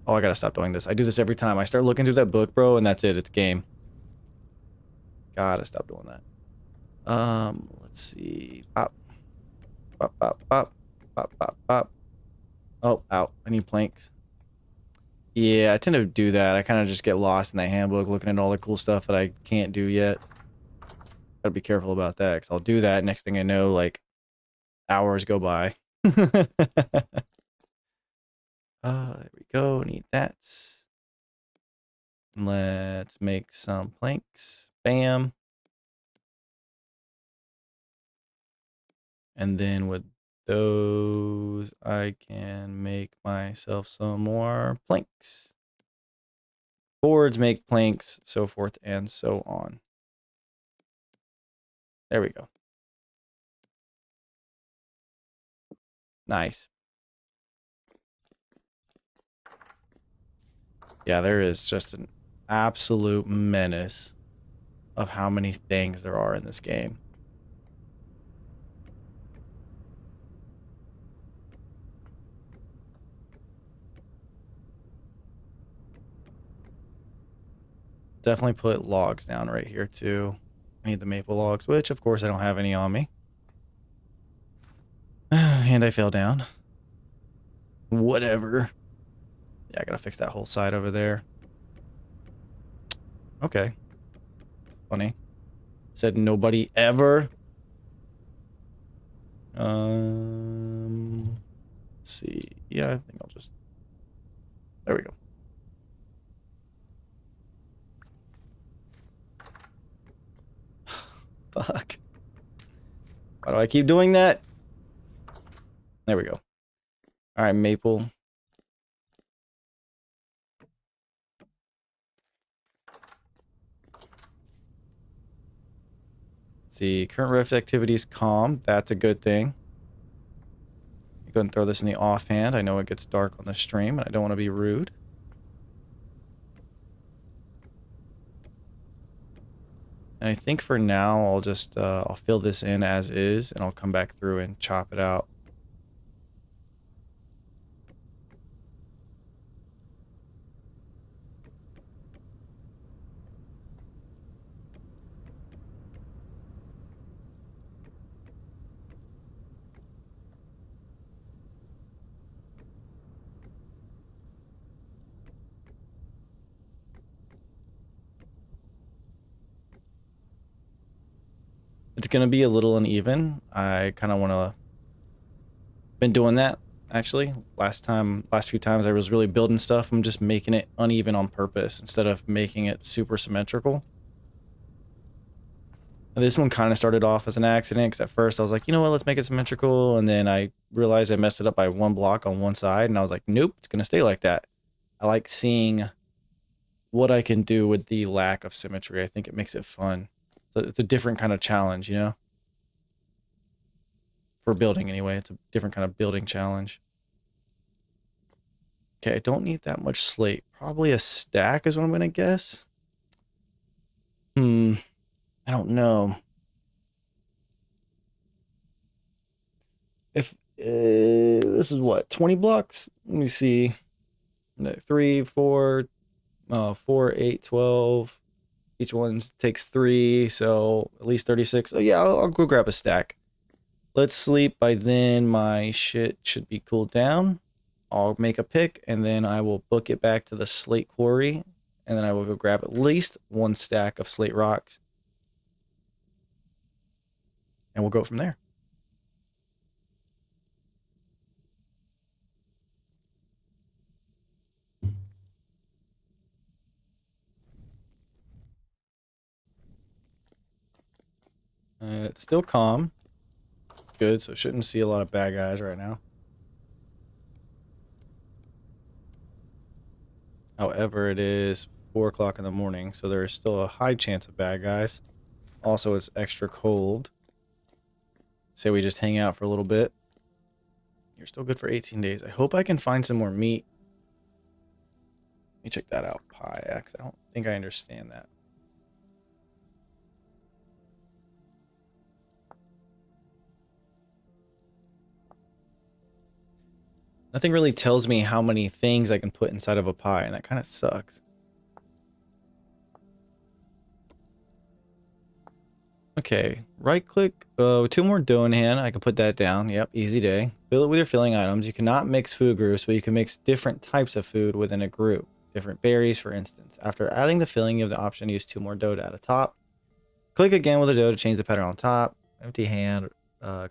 Oh, I gotta stop doing this. I do this every time. I start looking through that book, bro, and that's it. It's game. Gotta stop doing that. Let's see. Pop. Pop, pop, pop. Pop, pop, pop. Oh, out. I need planks. Yeah, I tend to do that. I kind of just get lost in the handbook looking at all the cool stuff that I can't do yet. Gotta be careful about that, because I'll do that. Next thing I know, like, hours go by. There we go. Need that. Let's make some planks. Bam. And then with those, I can make myself some more planks. Boards make planks, so forth and so on. There we go. Nice. Yeah, there is just an absolute menace of how many things there are in this game. definitely put logs down right here too. I need the maple logs, which of course I don't have any on me. And I fell down. Whatever. Yeah, I gotta fix that whole side over there. Okay. Funny. Said nobody ever. Let's see. Yeah, I think I'll just... There we go. Fuck. Why do I keep doing that? There we go. All right, maple. Let's see, current rift activity is calm. That's a good thing. Go ahead and throw this in the offhand. I know it gets dark on the stream, and I don't want to be rude. And I think for now, I'll just, I'll fill this in as is, and I'll come back through and chop it out. It's going to be a little uneven. I kind of want to... Been doing that, actually. Last few times I was really building stuff. I'm just making it uneven on purpose instead of making it super symmetrical. And this one kind of started off as an accident because at first I was like, you know what, let's make it symmetrical. And then I realized I messed it up by one block on one side. And I was like, nope, it's going to stay like that. I like seeing what I can do with the lack of symmetry. I think it makes it fun. So it's a different kind of challenge, you know? For building anyway. It's a different kind of building challenge. Okay, I don't need that much slate. Probably a stack is what I'm going to guess. I don't know. If this is what, 20 blocks? Let me see. 3, 4, 4, 8, 12. Each one takes 3, so at least 36. Oh yeah, I'll go grab a stack. Let's sleep. By then my shit should be cooled down. I'll make a pick and then I will book it back to the slate quarry. And then I will go grab at least 1 stack of slate rocks. And we'll go from there. It's still calm. It's good, so shouldn't see a lot of bad guys right now. However, it is 4 o'clock in the morning, so there is still a high chance of bad guys. Also, it's extra cold. Say we just hang out for a little bit. You're still good for 18 days. I hope I can find some more meat. Let me check that out. Pie, because I don't think I understand that. Nothing really tells me how many things I can put inside of a pie, and that kind of sucks. Okay, right click, 2 more dough in hand. I can put that down. Yep, easy day. Fill it with your filling items. You cannot mix food groups, but you can mix different types of food within a group. Different berries, for instance. After adding the filling, you have the option to use 2 more dough to add a top. Click again with the dough to change the pattern on top. Empty hand,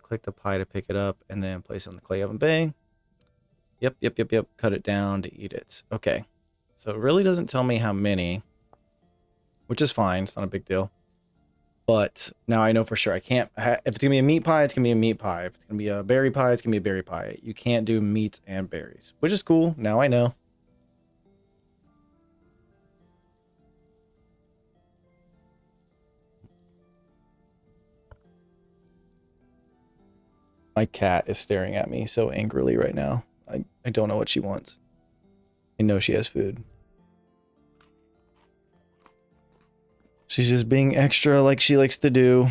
click the pie to pick it up, and then place it on the clay oven. Bang. Yep. Cut it down to eat it. Okay. So it really doesn't tell me how many, which is fine. It's not a big deal. But now I know for sure I can't... If it's going to be a meat pie, it's going to be a meat pie. If it's going to be a berry pie, it's going to be a berry pie. You can't do meat and berries, which is cool. Now I know. My cat is staring at me so angrily right now. I don't know what she wants. I know she has food. She's just being extra like she likes to do.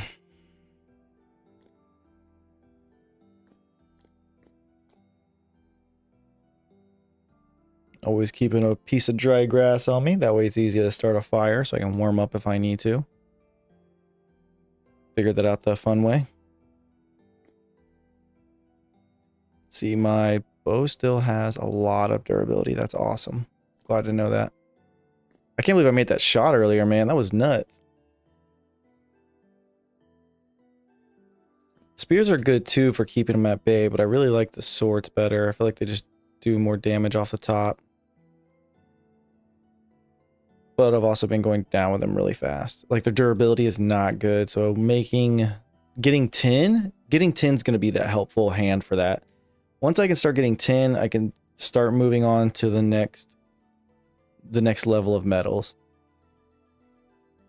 always keeping a piece of dry grass on me. That way it's easy to start a fire so I can warm up if I need to. Figured that out the fun way. See, my bow still has a lot of durability. That's awesome. Glad to know that. I can't believe I made that shot earlier, man. That was nuts. Spears are good too for keeping them at bay, but I really like the swords better. I feel like they just do more damage off the top. But I've also been going down with them really fast. Like their durability is not good, so getting tin is going to be that helpful hand for that. Once I can start getting tin, I can start moving on to the next level of metals.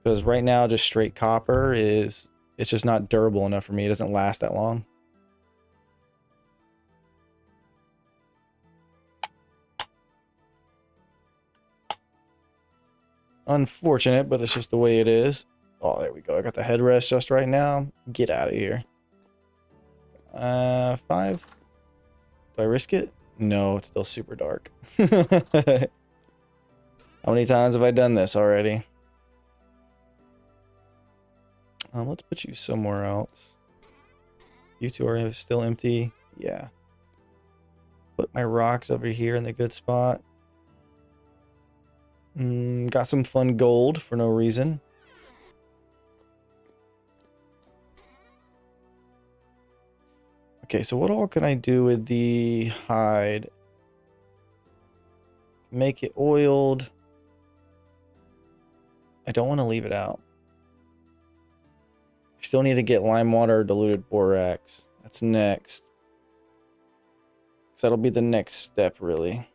Because right now just straight copper it's just not durable enough for me. It doesn't last that long. Unfortunate, but it's just the way it is. Oh, there we go. I got the headrest just right now. Get out of here. 5. Do I risk it? No, it's still super dark. How many times have I done this already? Let's put you somewhere else. You two are still empty. Yeah. Put my rocks over here in the good spot. Got some fun gold for no reason. Okay, so what all can I do with the hide? Make it oiled. I don't want to leave it out. I still need to get lime water or diluted borax. That's next. So that'll be the next step, really.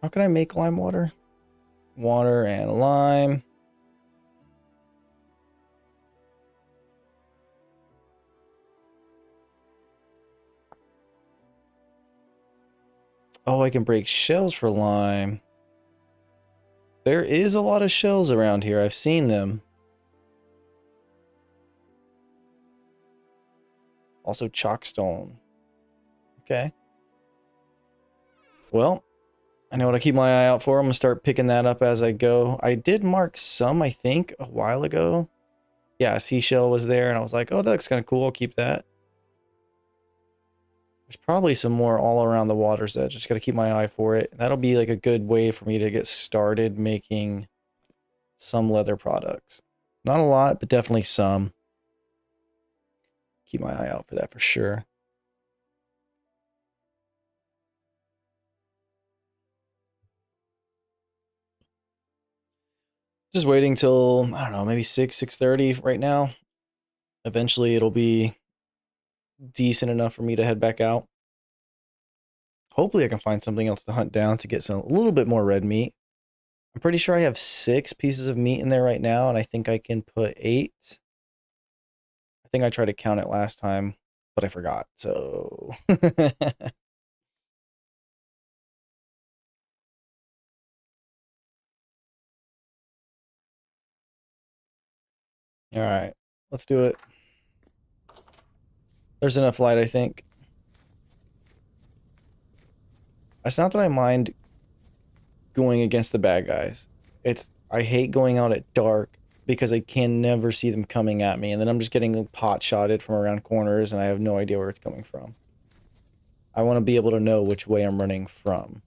How can I make lime water? Water and lime. Oh, I can break shells for lime. There is a lot of shells around here. I've seen them. Also chalkstone. Okay. Well, I know what I keep my eye out for. I'm going to start picking that up as I go. I did mark some, I think, a while ago. Yeah, a seashell was there, and I was like, oh, that looks kind of cool. I'll keep that. There's probably some more all around the water's edge. Just got to keep my eye for it. That'll be like a good way for me to get started making some leather products. Not a lot, but definitely some. Keep my eye out for that for sure. Just waiting till, I don't know, maybe 6:30 right now. Eventually it'll be decent enough for me to head back out. Hopefully I can find something else to hunt down to get a little bit more red meat. I'm pretty sure I have 6 pieces of meat in there right now, and I think I can put 8. I think I tried to count it last time, but I forgot, so... Alright, let's do it. There's enough light, I think. It's not that I mind going against the bad guys. I hate going out at dark because I can never see them coming at me, and then I'm just getting pot shotted from around corners and I have no idea where it's coming from. I want to be able to know which way I'm running from.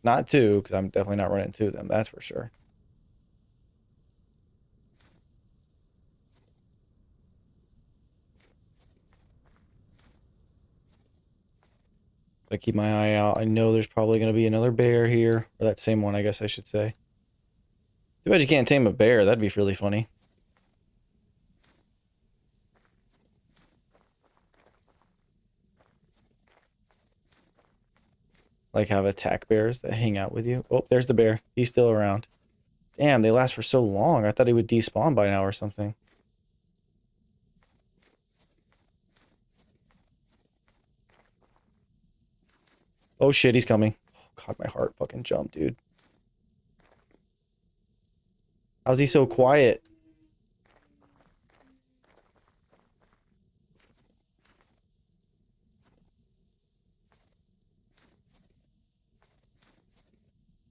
Not to, because I'm definitely not running to them, that's for sure. I keep my eye out. I know there's probably going to be another bear here. Or that same one, I guess I should say. Too bad you can't tame a bear. That'd be really funny. Like have attack bears that hang out with you. Oh, there's the bear. He's still around. Damn, they last for so long. I thought he would despawn by now or something. Oh shit, he's coming. Oh, God, my heart fucking jumped, dude. How's he so quiet?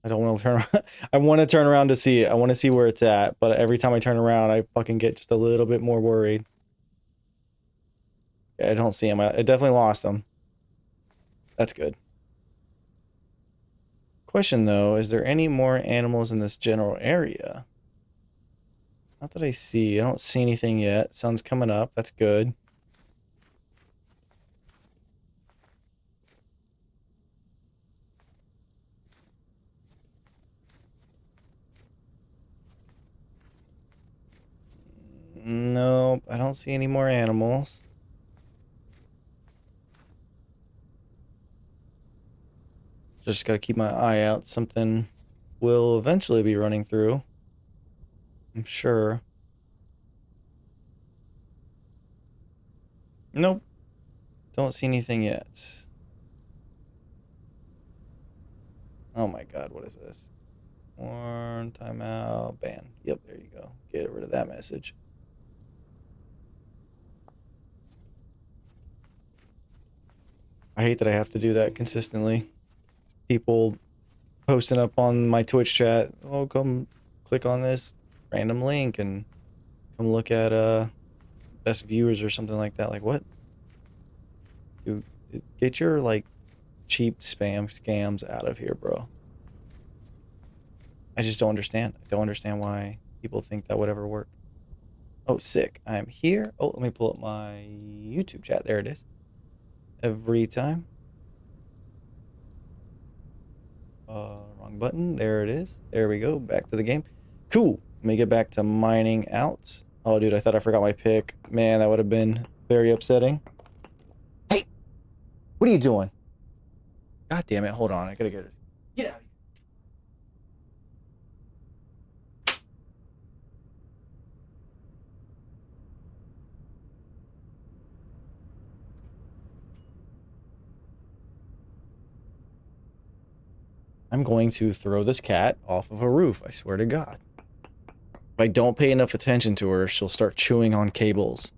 I don't want to turn around. I want to turn around to see it. I want to see where it's at. But every time I turn around, I fucking get just a little bit more worried. Yeah, I don't see him. I definitely lost him. That's good. Question though, is there any more animals in this general area? Not that I see. I don't see anything yet. Sun's coming up. That's good. Nope, I don't see any more animals. Just gotta keep my eye out. Something will eventually be running through. I'm sure. Nope. Don't see anything yet. Oh my god, what is this? Warn, timeout, ban. Yep, there you go. Get rid of that message. I hate that I have to do that consistently. People posting up on my Twitch chat, oh, come click on this random link and come look at best viewers or something like that. Like, what? Dude, get your, like, cheap spam scams out of here, bro. I just don't understand. I don't understand why people think that would ever work. Oh, sick. I'm here. Oh, let me pull up my YouTube chat. There it is. Every time. Wrong button. There it is. There we go. Back to the game. Cool. Let me get back to mining out. Oh, dude, I thought I forgot my pick. Man, that would have been very upsetting. Hey, what are you doing? God damn it. Hold on. I gotta get it. Get out of here. I'm going to throw this cat off of a roof. I swear to God. If I don't pay enough attention to her, she'll start chewing on cables.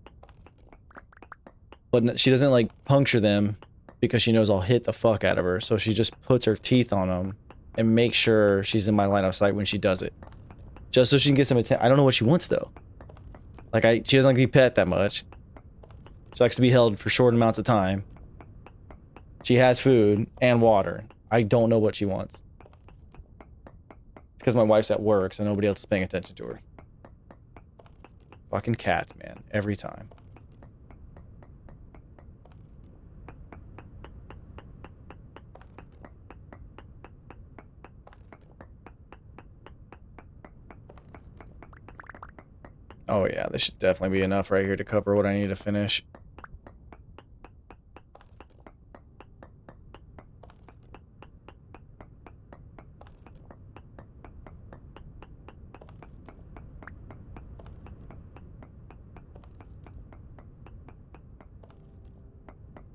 But she doesn't, like, puncture them because she knows I'll hit the fuck out of her. So she just puts her teeth on them and makes sure she's in my line of sight when she does it. Just so she can get some attention. I don't know what she wants, though. Like, she doesn't like to be pet that much. She likes to be held for short amounts of time. She has food and water. I don't know what she wants. It's because my wife's at work, so nobody else is paying attention to her. Fucking cats, man. Every time. Oh yeah, this should definitely be enough right here to cover what I need to finish.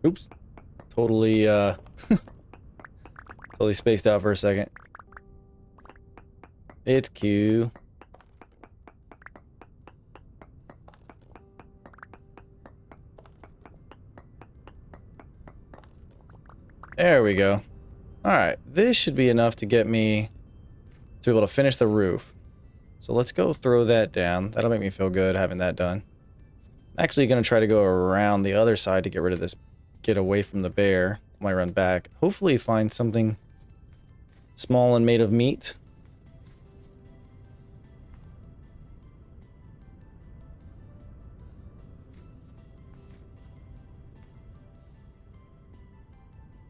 Oops. Totally, totally spaced out for a second. It's Q. There we go. Alright, this should be enough to get me to be able to finish the roof. So let's go throw that down. That'll make me feel good having that done. I'm actually going to try to go around the other side to get rid of this, get away from the bear when I run back. Hopefully find something small and made of meat.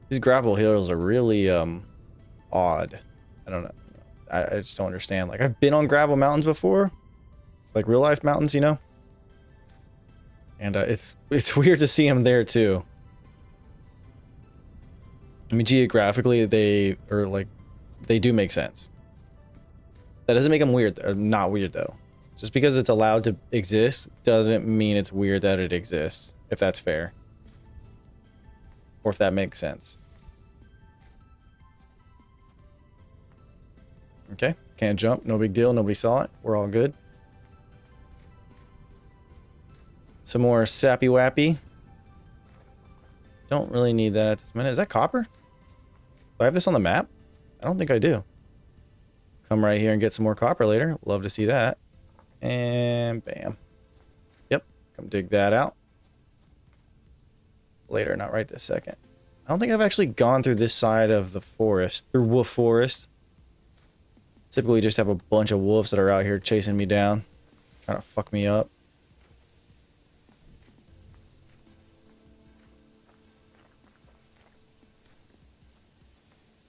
These gravel hills are really, odd. I don't know. I just don't understand. Like, I've been on gravel mountains before. Like, real life mountains, you know? And, it's weird to see them there, too. I mean, geographically, they do make sense. That doesn't make them weird. Or not weird, though. Just because it's allowed to exist doesn't mean it's weird that it exists, if that's fair. Or if that makes sense. Okay, can't jump, no big deal, nobody saw it, we're all good. Some more sappy wappy. Don't really need that at this minute. Is that copper? Do I have this on the map? I don't think I do. come right here and get some more copper later. Love to see that. And bam. Yep. Come dig that out. Later, not right this second. I don't think I've actually gone through this side of the forest. Through Wolf Forest. Typically just have a bunch of wolves that are out here chasing me down. Trying to fuck me up.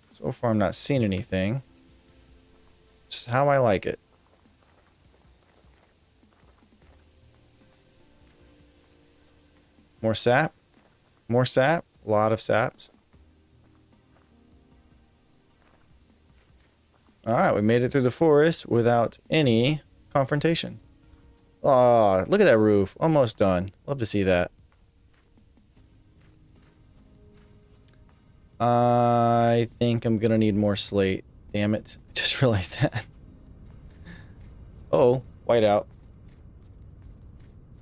So far I'm not seeing anything. This is how I like it. More sap. More sap. A lot of saps. Alright, we made it through the forest without any confrontation. Oh, look at that roof. Almost done. Love to see that. I think I'm gonna need more slate. Damn it. Just realized that. Oh, whiteout.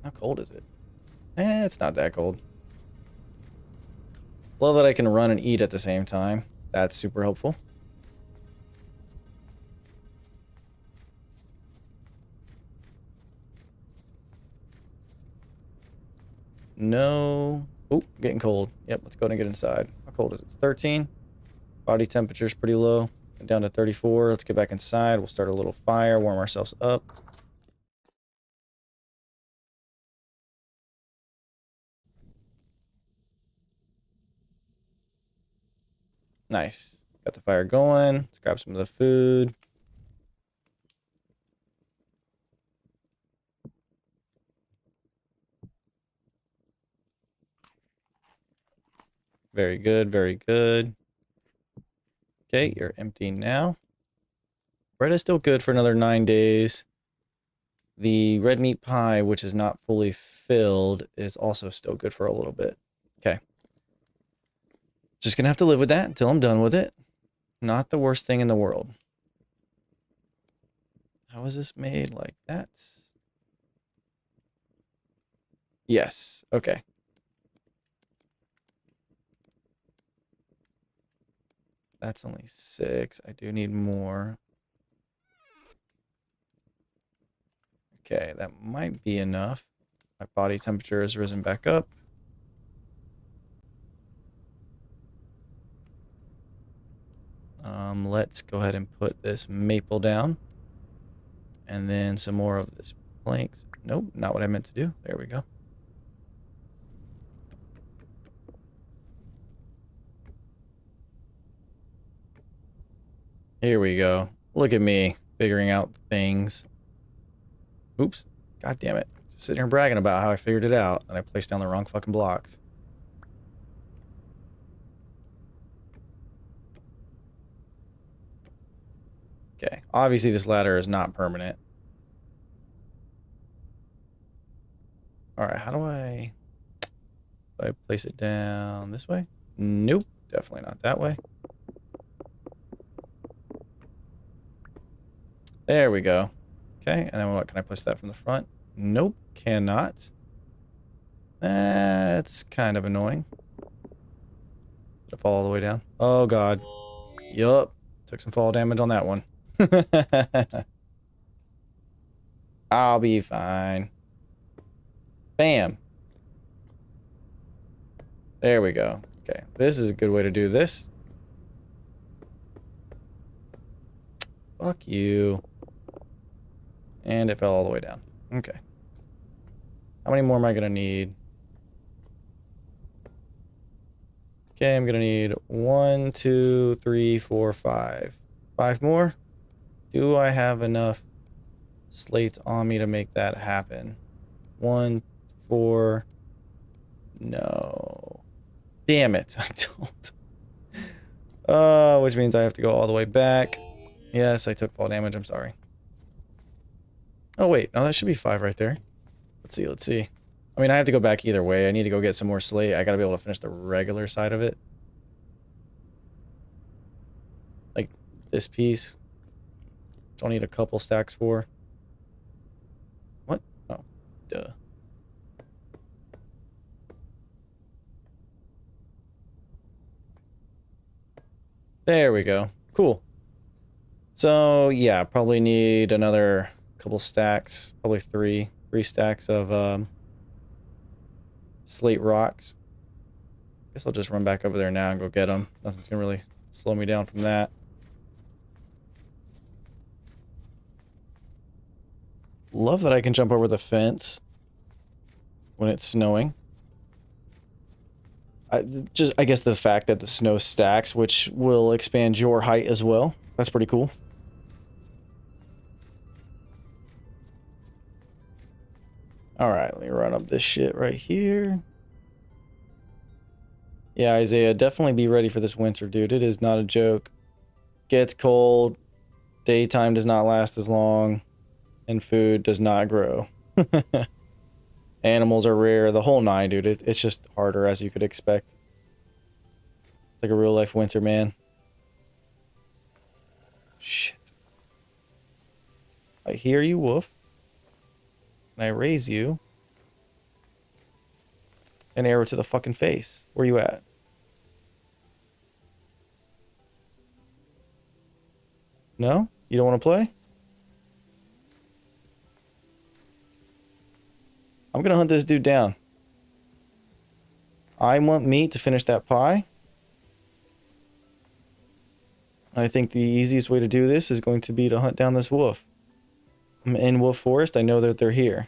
How cold is it? It's not that cold. Love that I can run and eat at the same time. That's super helpful. No. Oh, getting cold. Yep, let's go ahead and get inside. How cold is it? It's 13. Body temperature is pretty low. Down to 34. Let's get back inside. We'll start a little fire, warm ourselves up. Nice. Got the fire going. Let's grab some of the food. Very good, very good. Okay, you're empty now. Bread is still good for another 9 days. The red meat pie, which is not fully filled, is also still good for a little bit. Okay. Just gonna have to live with that until I'm done with it. Not the worst thing in the world. How is this made like that? Yes. Okay. That's only 6. I do need more. Okay, that might be enough. My body temperature has risen back up. Let's go ahead and put this maple down. And then some more of this planks. Nope, not what I meant to do. There we go. Here we go. Look at me figuring out things. Oops. God damn it. Just sitting here bragging about how I figured it out and I placed down the wrong fucking blocks. Okay. Obviously this ladder is not permanent. Alright, how do I place it down this way? Nope. Definitely not that way. There we go. Okay, and then what, can I place that from the front? Nope, cannot. That's kind of annoying. Did it fall all the way down? Oh god. Yup. Took some fall damage on that one. I'll be fine. Bam. There we go. Okay, this is a good way to do this. Fuck you. And it fell all the way down. Okay. How many more am I gonna need? Okay, I'm gonna need 1, 2, 3, 4, 5. 5 more? Do I have enough slate on me to make that happen? 1, 4. No. Damn it. I don't. Which means I have to go all the way back. Yes, I took fall damage. I'm sorry. Oh, wait. No, that should be 5 right there. Let's see. Let's see. I mean, I have to go back either way. I need to go get some more slate. I gotta be able to finish the regular side of it. Like this piece. Which I'll need a couple stacks for. What? Oh, duh. There we go. Cool. So yeah, probably need another couple stacks, probably three stacks of slate rocks. Guess I'll just run back over there now and go get them. Nothing's gonna really slow me down from that. Love that I can jump over the fence when it's snowing. I guess the fact that the snow stacks, which will expand your height as well. That's pretty cool. Alright, let me run up this shit right here. Yeah, Isaiah, definitely be ready for this winter, dude. It is not a joke. Gets cold, daytime does not last as long, and food does not grow. Animals are rare, the whole nine, dude. It's just harder, as you could expect. It's like a real life winter, man. Shit. I hear you, wolf. And I raise you. An arrow to the fucking face. Where you at? No? You don't want to play? I'm gonna hunt this dude down. I want meat to finish that pie. I think the easiest way to do this is going to be to hunt down this wolf. I'm in Wolf Forest. I know that they're here.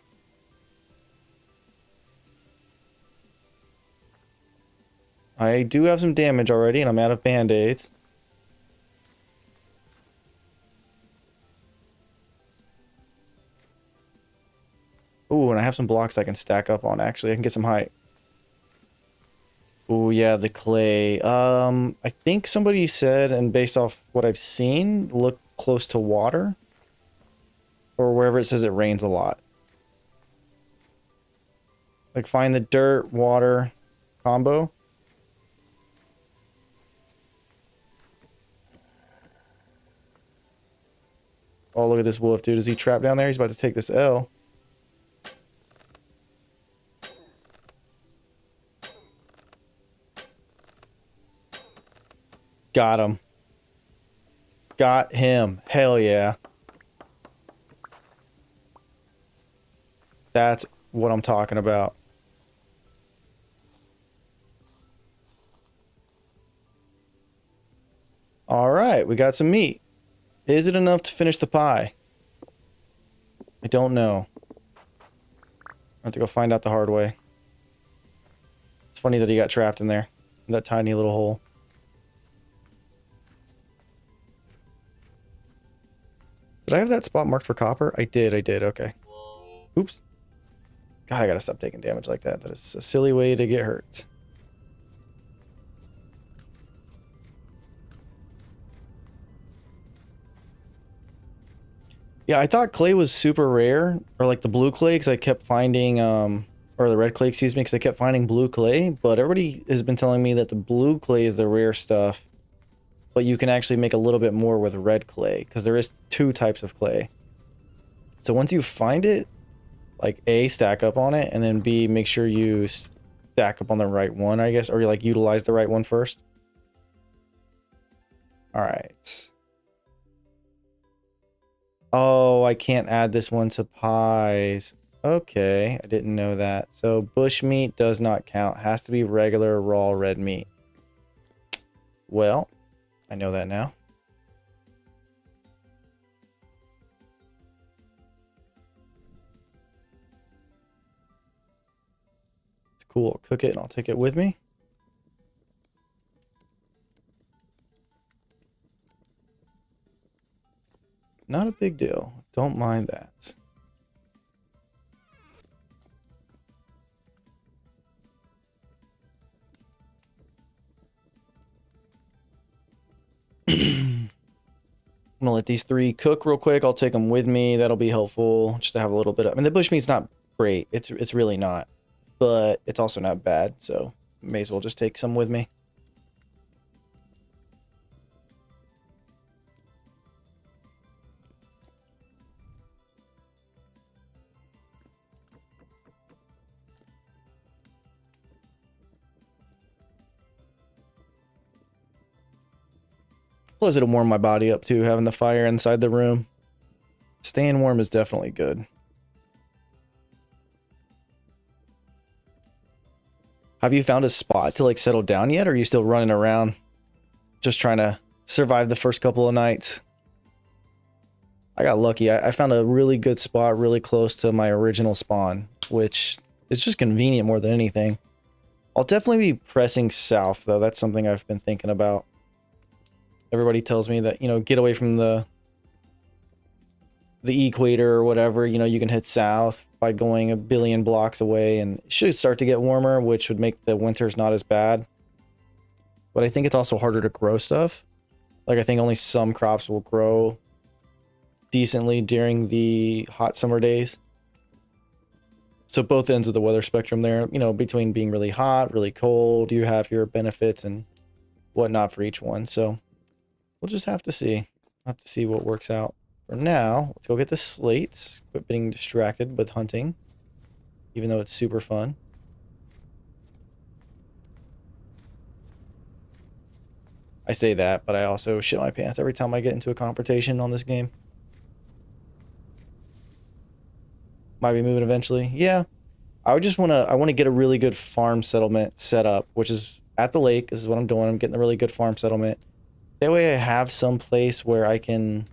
I do have some damage already, and I'm out of band-aids. Ooh, and I have some blocks I can stack up on, actually. I can get some height. Ooh, yeah, the clay. I think somebody said, and based off what I've seen, look close to water. Or wherever it says it rains a lot. Like, find the dirt, water combo. Oh, look at this wolf, dude. Is he trapped down there? He's about to take this L. Got him. Got him. Hell yeah. That's what I'm talking about. All right, we got some meat. Is it enough to finish the pie? I don't know. I have to go find out the hard way. It's funny that he got trapped in there. In that tiny little hole. Did I have that spot marked for copper? I did, okay. Oops. God, I gotta stop taking damage like that. That is a silly way to get hurt. Yeah, I thought clay was super rare, or like the blue clay, because I kept finding, or the red clay, excuse me, because I kept finding blue clay, but everybody has been telling me that the blue clay is the rare stuff, but you can actually make a little bit more with red clay, because there is two types of clay. So once you find it, like A, stack up on it, and then B, make sure you stack up on the right one, I guess, or you like utilize the right one first. All right. Oh, I can't add this one to pies. Okay, I didn't know that. So bush meat does not count. Has to be regular raw red meat. Well, I know that now. It's cool. I'll cook it and I'll take it with me. Not a big deal. Don't mind that. I'm gonna let these three cook real quick. I'll take them with me. That'll be helpful just to have a little bit of. I mean, the bushmeat's not great. It's really not, but it's also not bad. So may as well just take some with me. Plus, it'll warm my body up too, having the fire inside the room. Staying warm is definitely good. Have you found a spot to like settle down yet, or are you still running around just trying to survive the first couple of nights? I got lucky. I found a really good spot really close to my original spawn, which is just convenient more than anything. I'll definitely be pressing south, though. That's something I've been thinking about. Everybody tells me that, you know, get away from the equator or whatever. You know, you can head south by going a billion blocks away, and it should start to get warmer, which would make the winters not as bad. But I think it's also harder to grow stuff. Like, I think only some crops will grow decently during the hot summer days. So both ends of the weather spectrum there, you know, between being really hot, really cold, you have your benefits and whatnot for each one. So we'll just have to see. Have to see what works out. For now, let's go get the slates. Quit being distracted with hunting, even though it's super fun. I say that, but I also shit my pants every time I get into a confrontation on this game. Might be moving eventually. Yeah. I would just want to get a really good farm settlement set up, which is at the lake. This is what I'm doing. I'm getting a really good farm settlement. That way I have some place where I can,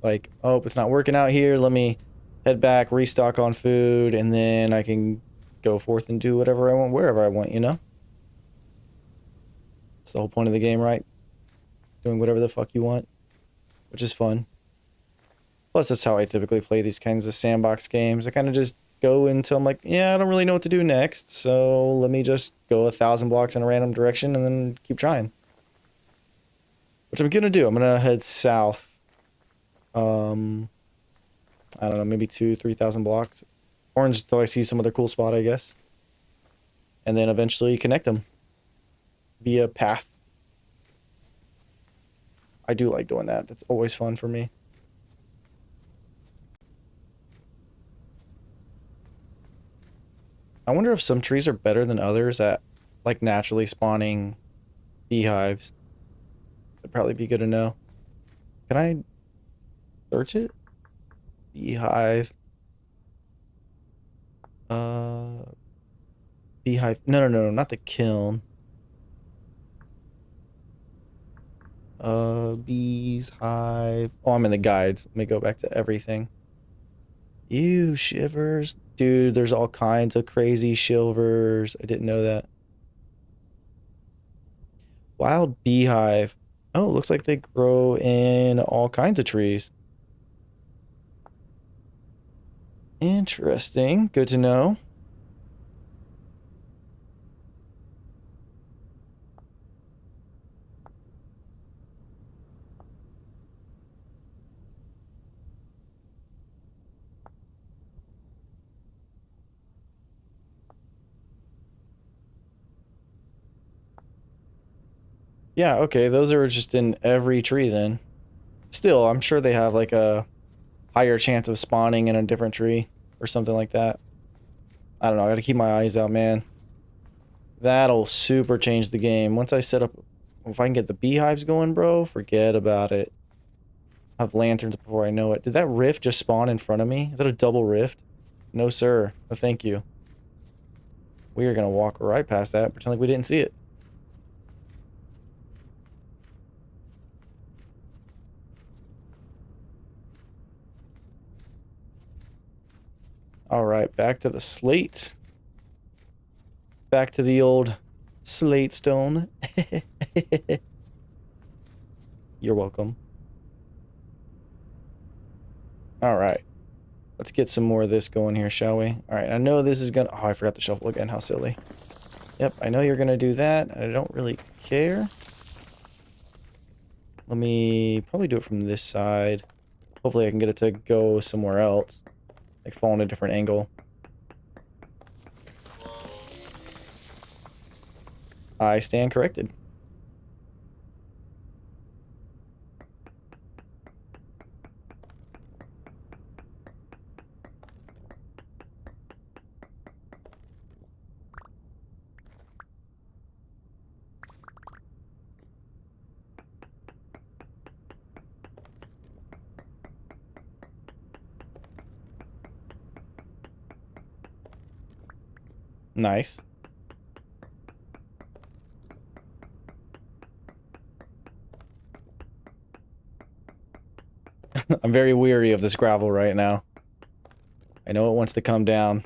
like, oh, it's not working out here. Let me head back, restock on food, and then I can go forth and do whatever I want, wherever I want, you know? That's the whole point of the game, right? Doing whatever the fuck you want, which is fun. Plus, that's how I typically play these kinds of sandbox games. I kind of just go until I'm like, yeah, I don't really know what to do next, so let me just go 1,000 blocks in a random direction and then keep trying. Which I'm gonna do. I'm gonna head south. I don't know, maybe 2,000-3,000 blocks. Orange until I see some other cool spot, I guess. And then eventually connect them via path. I do like doing that. That's always fun for me. I wonder if some trees are better than others at, like, naturally spawning beehives. It'd probably be good to know. Can I search it? Beehive. Beehive. No, not the kiln. Bees, hive. Oh, I'm in the guides. Let me go back to everything. Ew, shivers. Dude, there's all kinds of crazy shivers. I didn't know that. Wild beehive. Oh, looks like they grow in all kinds of trees. Interesting. Good to know. Yeah, okay, those are just in every tree then. Still, I'm sure they have like a higher chance of spawning in a different tree or something like that. I don't know, I gotta keep my eyes out, man. That'll super change the game. Once I set up, if I can get the beehives going, bro, forget about it. I'll have lanterns before I know it. Did that rift just spawn in front of me? Is that a double rift? No, sir. No, thank you. We are gonna walk right past that, pretend like we didn't see it. All right, back to the slate. Back to the old slate stone. You're welcome. All right. Let's get some more of this going here, shall we? All right, I know this is gonna... Oh, I forgot the shovel again. How silly. Yep, I know you're gonna do that, and I don't really care. Let me probably do it from this side. Hopefully I can get it to go somewhere else. Like, fall in a different angle. I stand corrected. Nice. I'm very weary of this gravel right now. I know it wants to come down.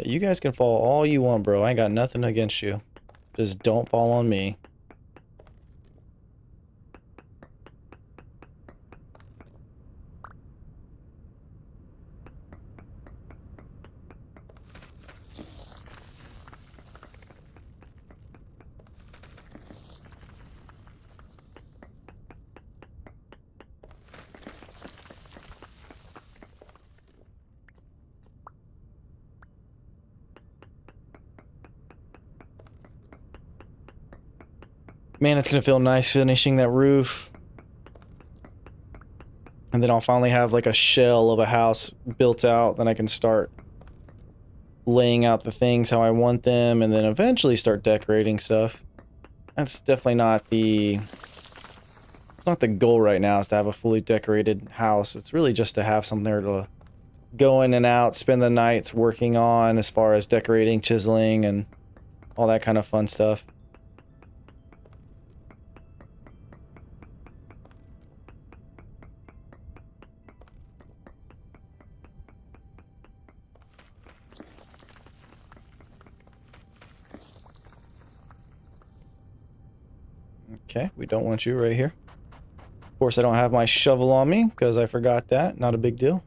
You guys can fall all you want, bro. I ain't got nothing against you. Just don't fall on me. Man, it's gonna feel nice finishing that roof. And then I'll finally have like a shell of a house built out. Then I can start laying out the things how I want them, and then eventually start decorating stuff. That's definitely not the... It's not the goal right now, is to have a fully decorated house. It's really just to have something there to go in and out, spend the nights working on as far as decorating, chiseling, and all that kind of fun stuff. Okay, we don't want you right here. Of course, I don't have my shovel on me because I forgot that. Not a big deal.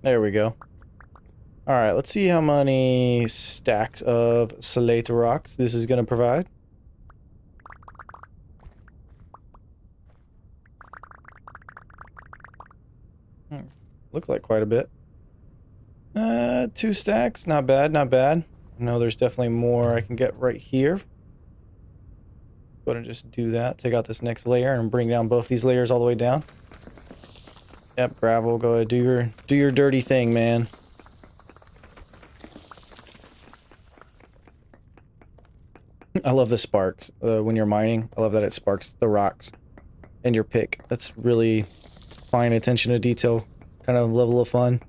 There we go. Alright, let's see how many stacks of slate rocks this is going to provide. Looks like quite a bit. 2 stacks. Not bad, not bad. I know there's definitely more I can get right here. Go ahead and just do that. Take out this next layer and bring down both these layers all the way down. Yep, gravel. Go ahead, do your dirty thing, man. I love the sparks when you're mining. I love that it sparks the rocks and your pick. That's really fine attention to detail kind of level of fun.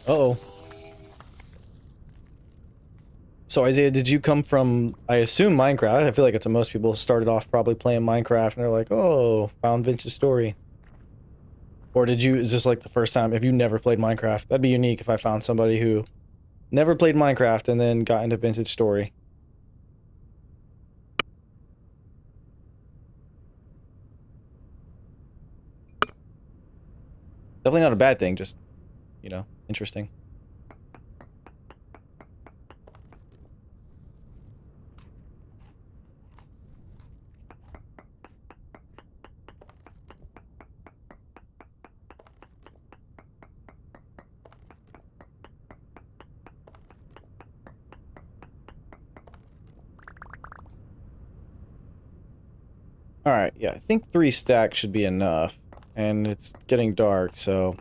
Uh-oh. So Isaiah, did you come from, I assume, Minecraft? I feel like it's most people started off probably playing Minecraft and they're like, oh, found Vintage Story. Or did you, is this like the first time, if you never played Minecraft? That'd be unique if I found somebody who never played Minecraft and then got into Vintage Story. Definitely not a bad thing, just, you know, interesting. Alright, yeah, I think 3 stacks should be enough. And it's getting dark, so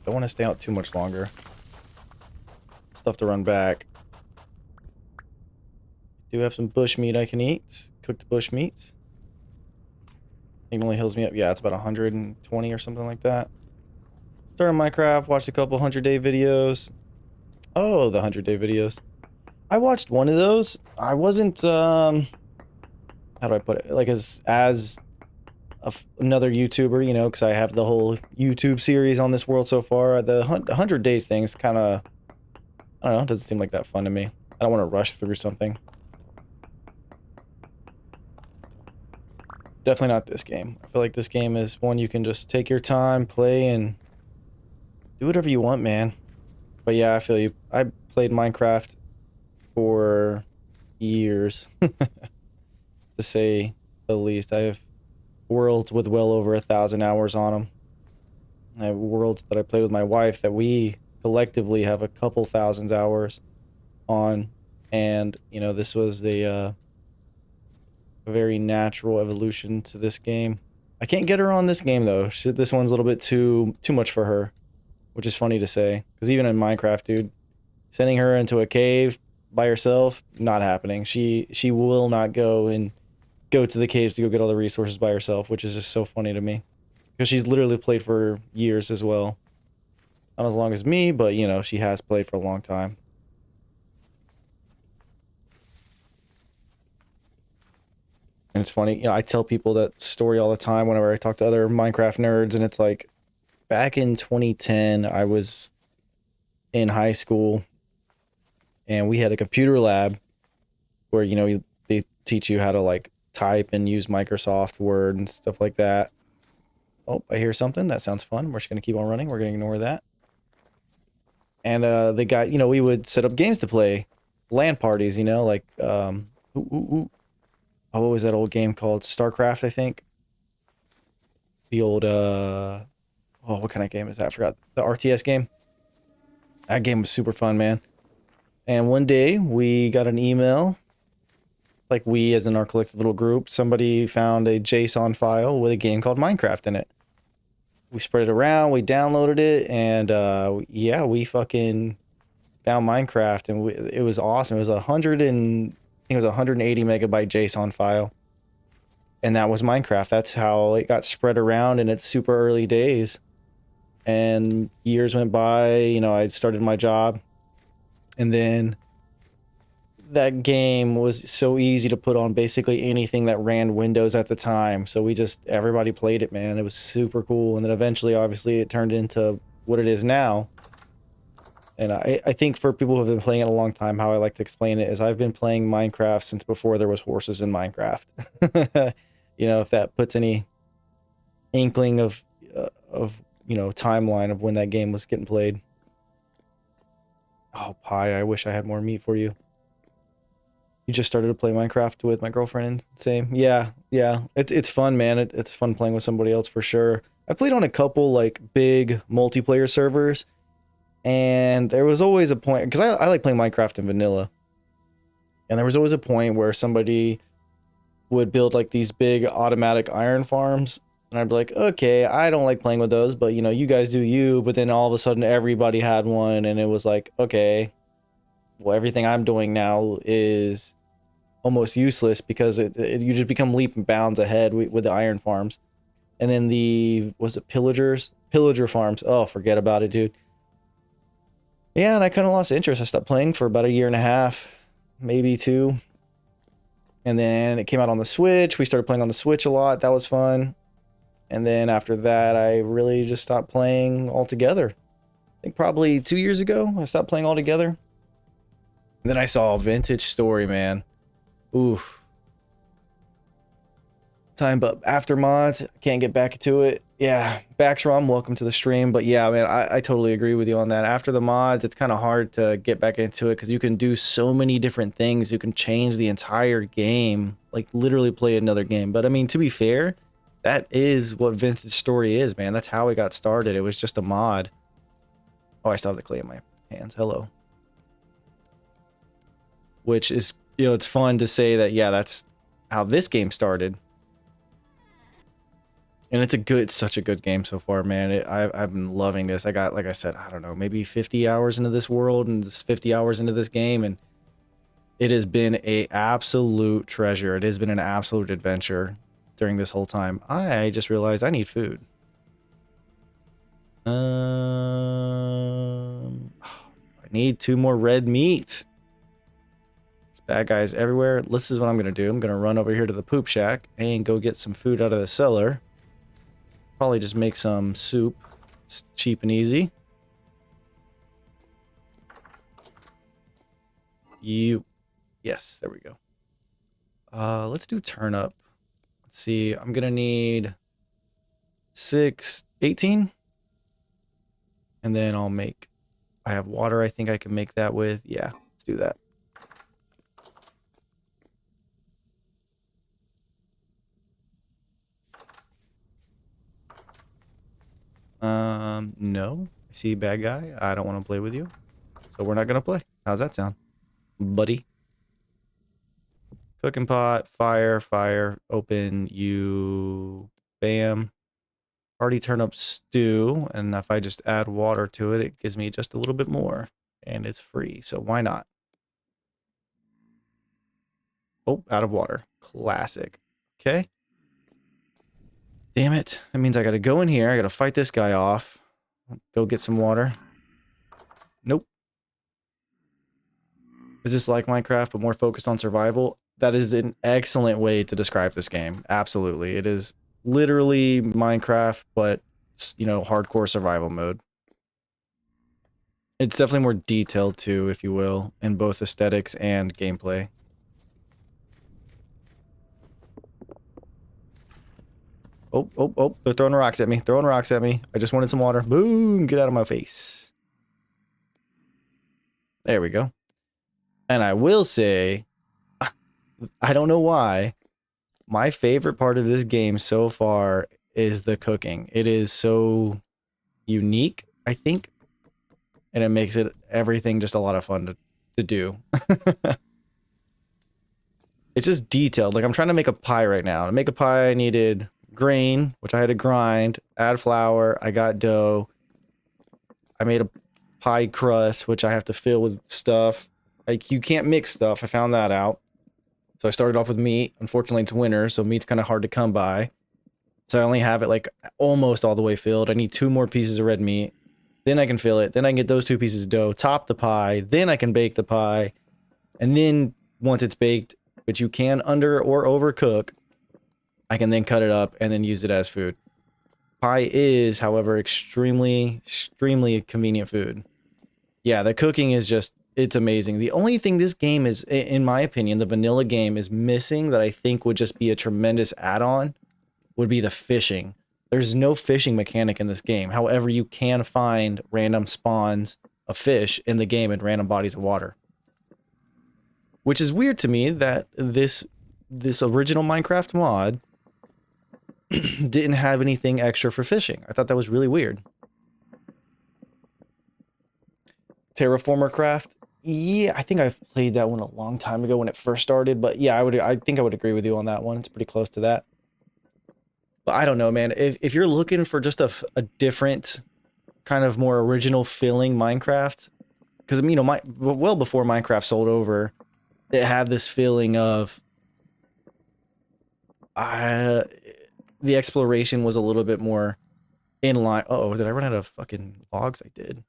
don't want to stay out too much longer. Stuff to run back. Do have some bush meat I can eat. Cooked bush meat. I think it only heals me up. Yeah, it's about 120 or something like that. Started Minecraft, watched a couple 100-day videos. Oh, the 100-day videos. I watched one of those. I wasn't, how do I put it? Like, as another YouTuber, you know, because I have the whole YouTube series on this world so far. The 100 days thing's kind of, I don't know, it doesn't seem like that fun to me. I don't want to rush through something. Definitely not this game. I feel like this game is one you can just take your time, play, and do whatever you want, man. But yeah, I feel you. I played Minecraft for years, to say the least. I have worlds with well over 1,000 hours on them. I have worlds that I played with my wife that we collectively have a couple thousand hours on. And, you know, this was a very natural evolution to this game. I can't get her on this game, though. This one's a little bit too much for her, which is funny to say. Because even in Minecraft, dude, sending her into a cave by herself, not happening. She will not go to the caves to go get all the resources by herself, which is just so funny to me. Because she's literally played for years as well. Not as long as me, but, you know, she has played for a long time. And it's funny, you know, I tell people that story all the time whenever I talk to other Minecraft nerds, and it's like, back in 2010, I was in high school, and we had a computer lab where, you know, they teach you how to, like, type and use Microsoft Word and stuff like that. Oh, I hear something. That sounds fun. We're just going to keep on running. We're going to ignore that. And they got, you know, we would set up games to play. LAN parties, you know, like, oh, what was that old game called? StarCraft, I think. The old, oh, what kind of game is that? I forgot. The RTS game. That game was super fun, man. And one day we got an email, like we as in our collective little group, somebody found a JSON file with a game called Minecraft in it. We spread it around, we downloaded it, and yeah, we fucking found Minecraft, and it was awesome. It was 180 megabyte JSON file, and that was Minecraft. That's how it got spread around in its super early days. And years went by, you know, I started my job, and then that game was so easy to put on basically anything that ran Windows at the time. So everybody played it, man. It was super cool. And then eventually, obviously, it turned into what it is now. And I think for people who have been playing it a long time, how I like to explain it is I've been playing Minecraft since before there was horses in Minecraft. You know, if that puts any inkling of, you know, timeline of when that game was getting played. Oh, Pie, I wish I had more meat for you. You just started to play Minecraft with my girlfriend. Same. Yeah. It's fun, man. It's fun playing with somebody else for sure. I played on a couple like big multiplayer servers, and there was always a point because I like playing Minecraft in vanilla, and there was always a point where somebody would build like these big automatic iron farms, and I'd be like, okay, I don't like playing with those, but you know, you guys do you. But then all of a sudden, everybody had one, and it was like, okay, well, everything I'm doing now is almost useless because you just become leap and bounds ahead with the iron farms. And then was it pillager farms? Oh, forget about it, dude. Yeah, and I kind of lost interest. I stopped playing for about a year and a half, maybe 2. And then it came out on the Switch. We started playing on the Switch a lot. That was fun. And then after that, I really just stopped playing altogether. I think probably 2 years ago, I stopped playing altogether. And then I saw Vintage Story, man. Oof. Time, but after mods, can't get back into it. Yeah, Baxrom, welcome to the stream. But yeah, man, I totally agree with you on that. After the mods, it's kind of hard to get back into it because you can do so many different things. You can change the entire game, like literally play another game. But I mean, to be fair, that is what Vintage Story is, man. That's how it got started. It was just a mod. Oh, I still have the clay in my hands. Hello. Which is, you know, it's fun to say that, yeah, that's how this game started. And it's such a good game so far, man. I've been loving this. I got, like I said, I don't know, maybe 50 hours into this world and 50 hours into this game, and it has been a absolute treasure. It has been an absolute adventure during this whole time. I just realized I need food. I need 2 more red meat. There's bad guys everywhere. This is what I'm gonna do. I'm gonna run over here to the poop shack and go get some food out of the cellar. Probably just make some soup. It's cheap and easy. Yes, there we go. Let's do turnip. Let's see. I'm going to need 18. And then I'll make... I have water I think I can make that with. Yeah, let's do that. No. I see bad guy. I don't want to play with you. So we're not going to play. How's that sound, buddy? Cooking pot, fire, open, you, bam. Already turnip stew, and if I just add water to it, it gives me just a little bit more, and it's free, so why not? Oh, out of water. Classic. Okay. Damn it. That means I gotta go in here. I gotta fight this guy off. Go get some water. Nope. Is this like Minecraft, but more focused on survival? That is an excellent way to describe this game. Absolutely. It is literally Minecraft, but, you know, hardcore survival mode. It's definitely more detailed too, if you will, in both aesthetics and gameplay. Oh, they're throwing rocks at me. I just wanted some water. Boom, get out of my face. There we go. And I will say, I don't know why, my favorite part of this game so far is the cooking. It is so unique, I think, and it makes it everything just a lot of fun to do. It's just detailed. Like, I'm trying to make a pie right now. To make a pie, I needed grain, which I had to grind, add flour, I got dough. I made a pie crust, which I have to fill with stuff. Like, you can't mix stuff. I found that out. So I started off with meat. Unfortunately, it's winter, so meat's kind of hard to come by. So I only have it like almost all the way filled. I need 2 more pieces of red meat. Then I can fill it. Then I can get those 2 pieces of dough, top the pie. Then I can bake the pie. And then once it's baked, which you can under or overcook, I can then cut it up and then use it as food. Pie is, however, extremely convenient food. Yeah, the cooking is just, it's amazing. The only thing this game is, in my opinion, the vanilla game is missing that I think would just be a tremendous add-on would be the fishing. There's no fishing mechanic in this game. However, you can find random spawns of fish in the game in random bodies of water. Which is weird to me that this original Minecraft mod didn't have anything extra for fishing. I thought that was really weird. Terraformer Craft. Yeah, I think I've played that one a long time ago when it first started, but yeah, I think I would agree with you on that one. It's pretty close to that. But I don't know, man. If you're looking for just a different kind of more original feeling Minecraft, because, you know, well before Minecraft sold over, it had this feeling of the exploration was a little bit more in line. Uh-oh, did I run out of fucking logs? I did.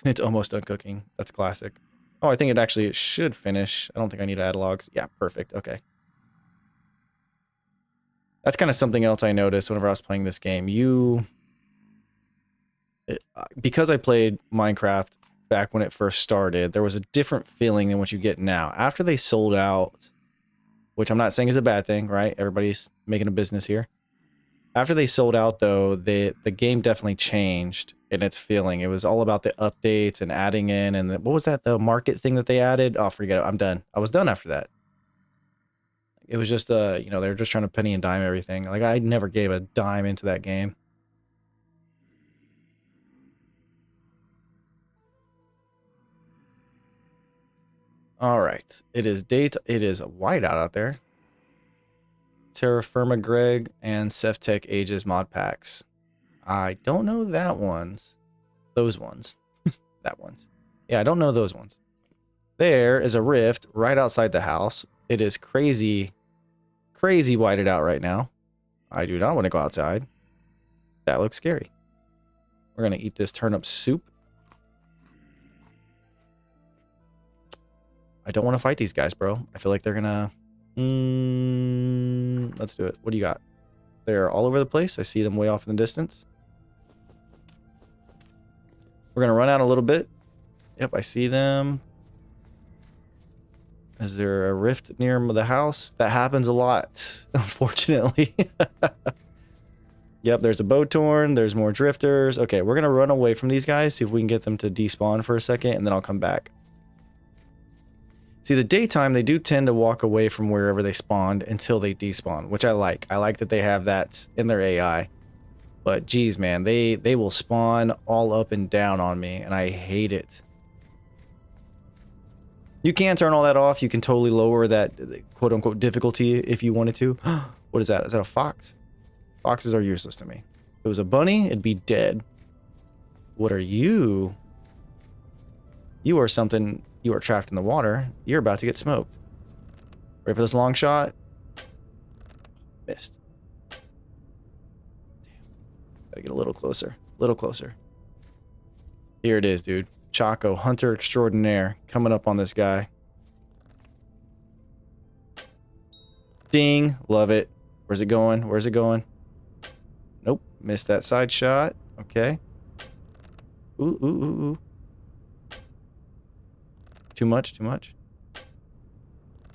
It's almost done cooking. That's classic. Oh, I think it should finish. I don't think I need to add logs. Yeah, perfect. Okay. That's kind of something else I noticed whenever I was playing this game. Because I played Minecraft back when it first started, there was a different feeling than what you get now. After they sold out, which I'm not saying is a bad thing, right? Everybody's making a business here. After they sold out, though, the game definitely changed in its feeling. It was all about the updates and adding in, and what was that, the market thing that they added? Oh, forget it. I'm done. I was done after that. It was just, you know, they were just trying to penny and dime everything. Like, I never gave a dime into that game. All right. It is white out there. Terra Firma Greg and Ceftech Ages mod packs. I don't know that ones. Those ones. That ones. Yeah, I don't know those ones. There is a rift right outside the house. It is crazy whited out right now. I do not want to go outside. That looks scary. We're going to eat this turnip soup. I don't want to fight these guys, bro. I feel like they're going to... let's do it. What do you got? They're all over the place. I see them way off in the distance. We're going to run out a little bit. Yep, I see them. Is there a rift near the house? That happens a lot, unfortunately. Yep, there's a bow torn. There's more drifters. Okay, we're going to run away from these guys, see if we can get them to despawn for a second, and then I'll come back. See, the daytime, they do tend to walk away from wherever they spawned until they despawn, which I like. I like that they have that in their AI. But geez, man, they will spawn all up and down on me, and I hate it. You can turn all that off. You can totally lower that quote-unquote difficulty if you wanted to. What is that? Is that a fox? Foxes are useless to me. If it was a bunny, it'd be dead. What are you? You are something. You are trapped in the water. You're about to get smoked. Ready for this long shot? Missed. Damn. Gotta get a little closer. A little closer. Here it is, dude. Chaco, hunter extraordinaire, coming up on this guy. Ding. Love it. Where's it going? Where's it going? Nope. Missed that side shot. Okay. Ooh, ooh, ooh, ooh. Too much, too much.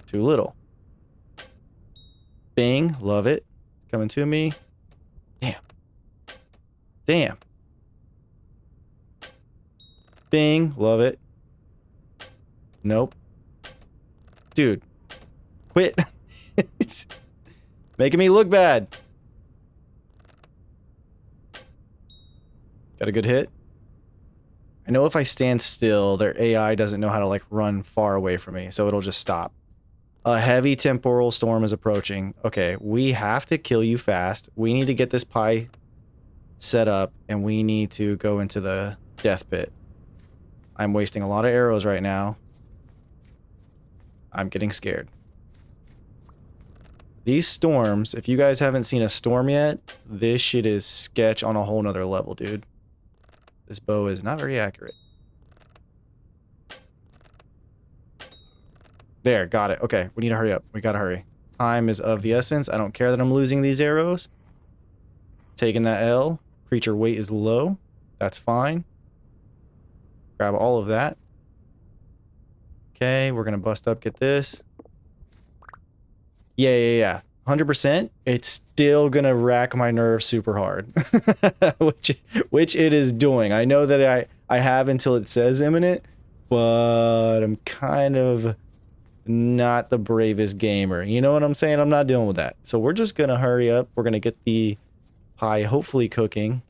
Too little. Bing. Love it. Coming to me. Damn. Damn. Bing. Love it. Nope. Dude. Quit. It's making me look bad. Got a good hit. I know if I stand still, their AI doesn't know how to like run far away from me, so it'll just stop. A heavy temporal storm is approaching. Okay, we have to kill you fast. We need to get this pie set up, and we need to go into the death pit. I'm wasting a lot of arrows right now. I'm getting scared. These storms, if you guys haven't seen a storm yet, this shit is sketch on a whole nother level, dude. This bow is not very accurate. There, got it. Okay, we need to hurry up. We gotta hurry. Time is of the essence. I don't care that I'm losing these arrows. Taking that L. Creature weight is low. That's fine. Grab all of that. Okay, we're gonna bust up, get this. Yeah. 100%. It's still gonna rack my nerves super hard. which it is doing. I know that I have until it says imminent, but I'm kind of not the bravest gamer. You know what I'm saying? I'm not dealing with that. So we're just gonna hurry up. We're gonna get the pie hopefully cooking.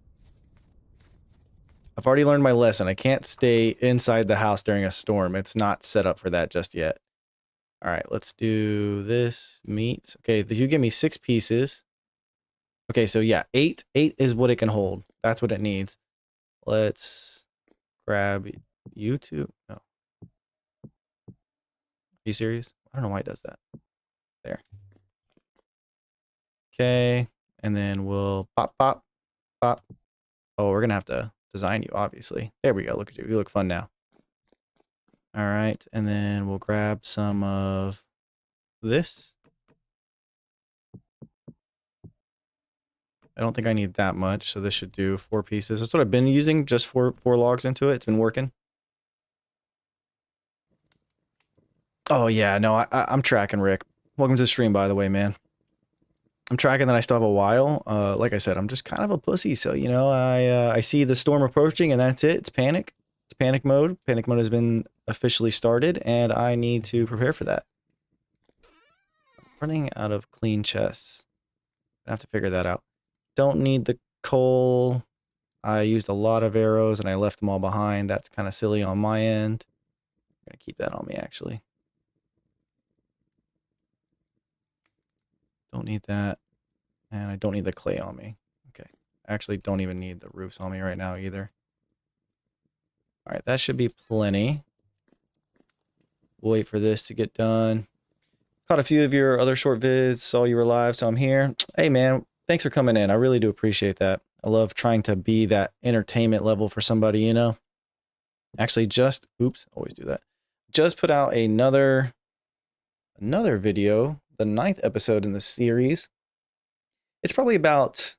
I've already learned my lesson. I can't stay inside the house during a storm. It's not set up for that just yet. All right, let's do this meat. Okay, you give me 6 pieces. Okay, so yeah, 8 is what it can hold. That's what it needs. Let's grab you two. No. Are you serious? I don't know why it does that. There. Okay, and then we'll pop. Oh, we're gonna have to design you, obviously. There we go. Look at you. You look fun now. All right, and then we'll grab some of this. I don't think I need that much, so this should do 4 pieces. That's what I've been using, just 4 logs into it. It's been working. Oh yeah, no, I'm tracking, Rick. Welcome to the stream, by the way, man. I'm tracking that I still have a while. Like I said, I'm just kind of a pussy, so you know, I see the storm approaching, and that's it. It's panic. It's panic mode. Panic mode has been officially started, and I need to prepare for that. I'm running out of clean chests. I have to figure that out. Don't need the coal. I used a lot of arrows, and I left them all behind. That's kind of silly on my end. I'm going to keep that on me, actually. Don't need that. And I don't need the clay on me. Okay. I actually don't even need the roofs on me right now either. All right, that should be plenty. We'll wait for this to get done. Caught a few of your other short vids, saw you were live, so I'm here. Hey, man, thanks for coming in. I really do appreciate that. I love trying to be that entertainment level for somebody, you know? Actually, oops, always do that. Just put out another video, the 9th episode in the series. It's probably about,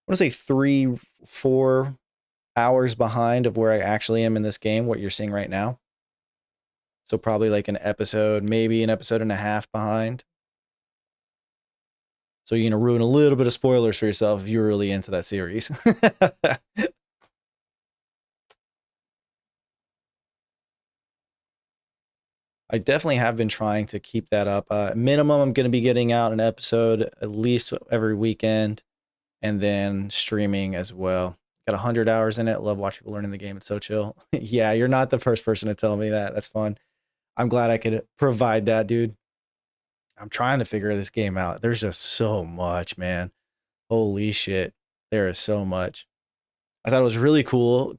I want to say 3-4 hours behind of where I actually am in this game, what you're seeing right now. So probably like an episode, maybe an episode and a half behind. So you're going to ruin a little bit of spoilers for yourself if you're really into that series. I definitely have been trying to keep that up. Minimum, I'm going to be getting out an episode at least every weekend, and then streaming as well. Got 100 hours in it. Love watching people learning the game. It's so chill. Yeah, you're not the first person to tell me that. That's fun. I'm glad I could provide that, dude. I'm trying to figure this game out. There's just so much, man. Holy shit. There is so much. I thought it was really cool.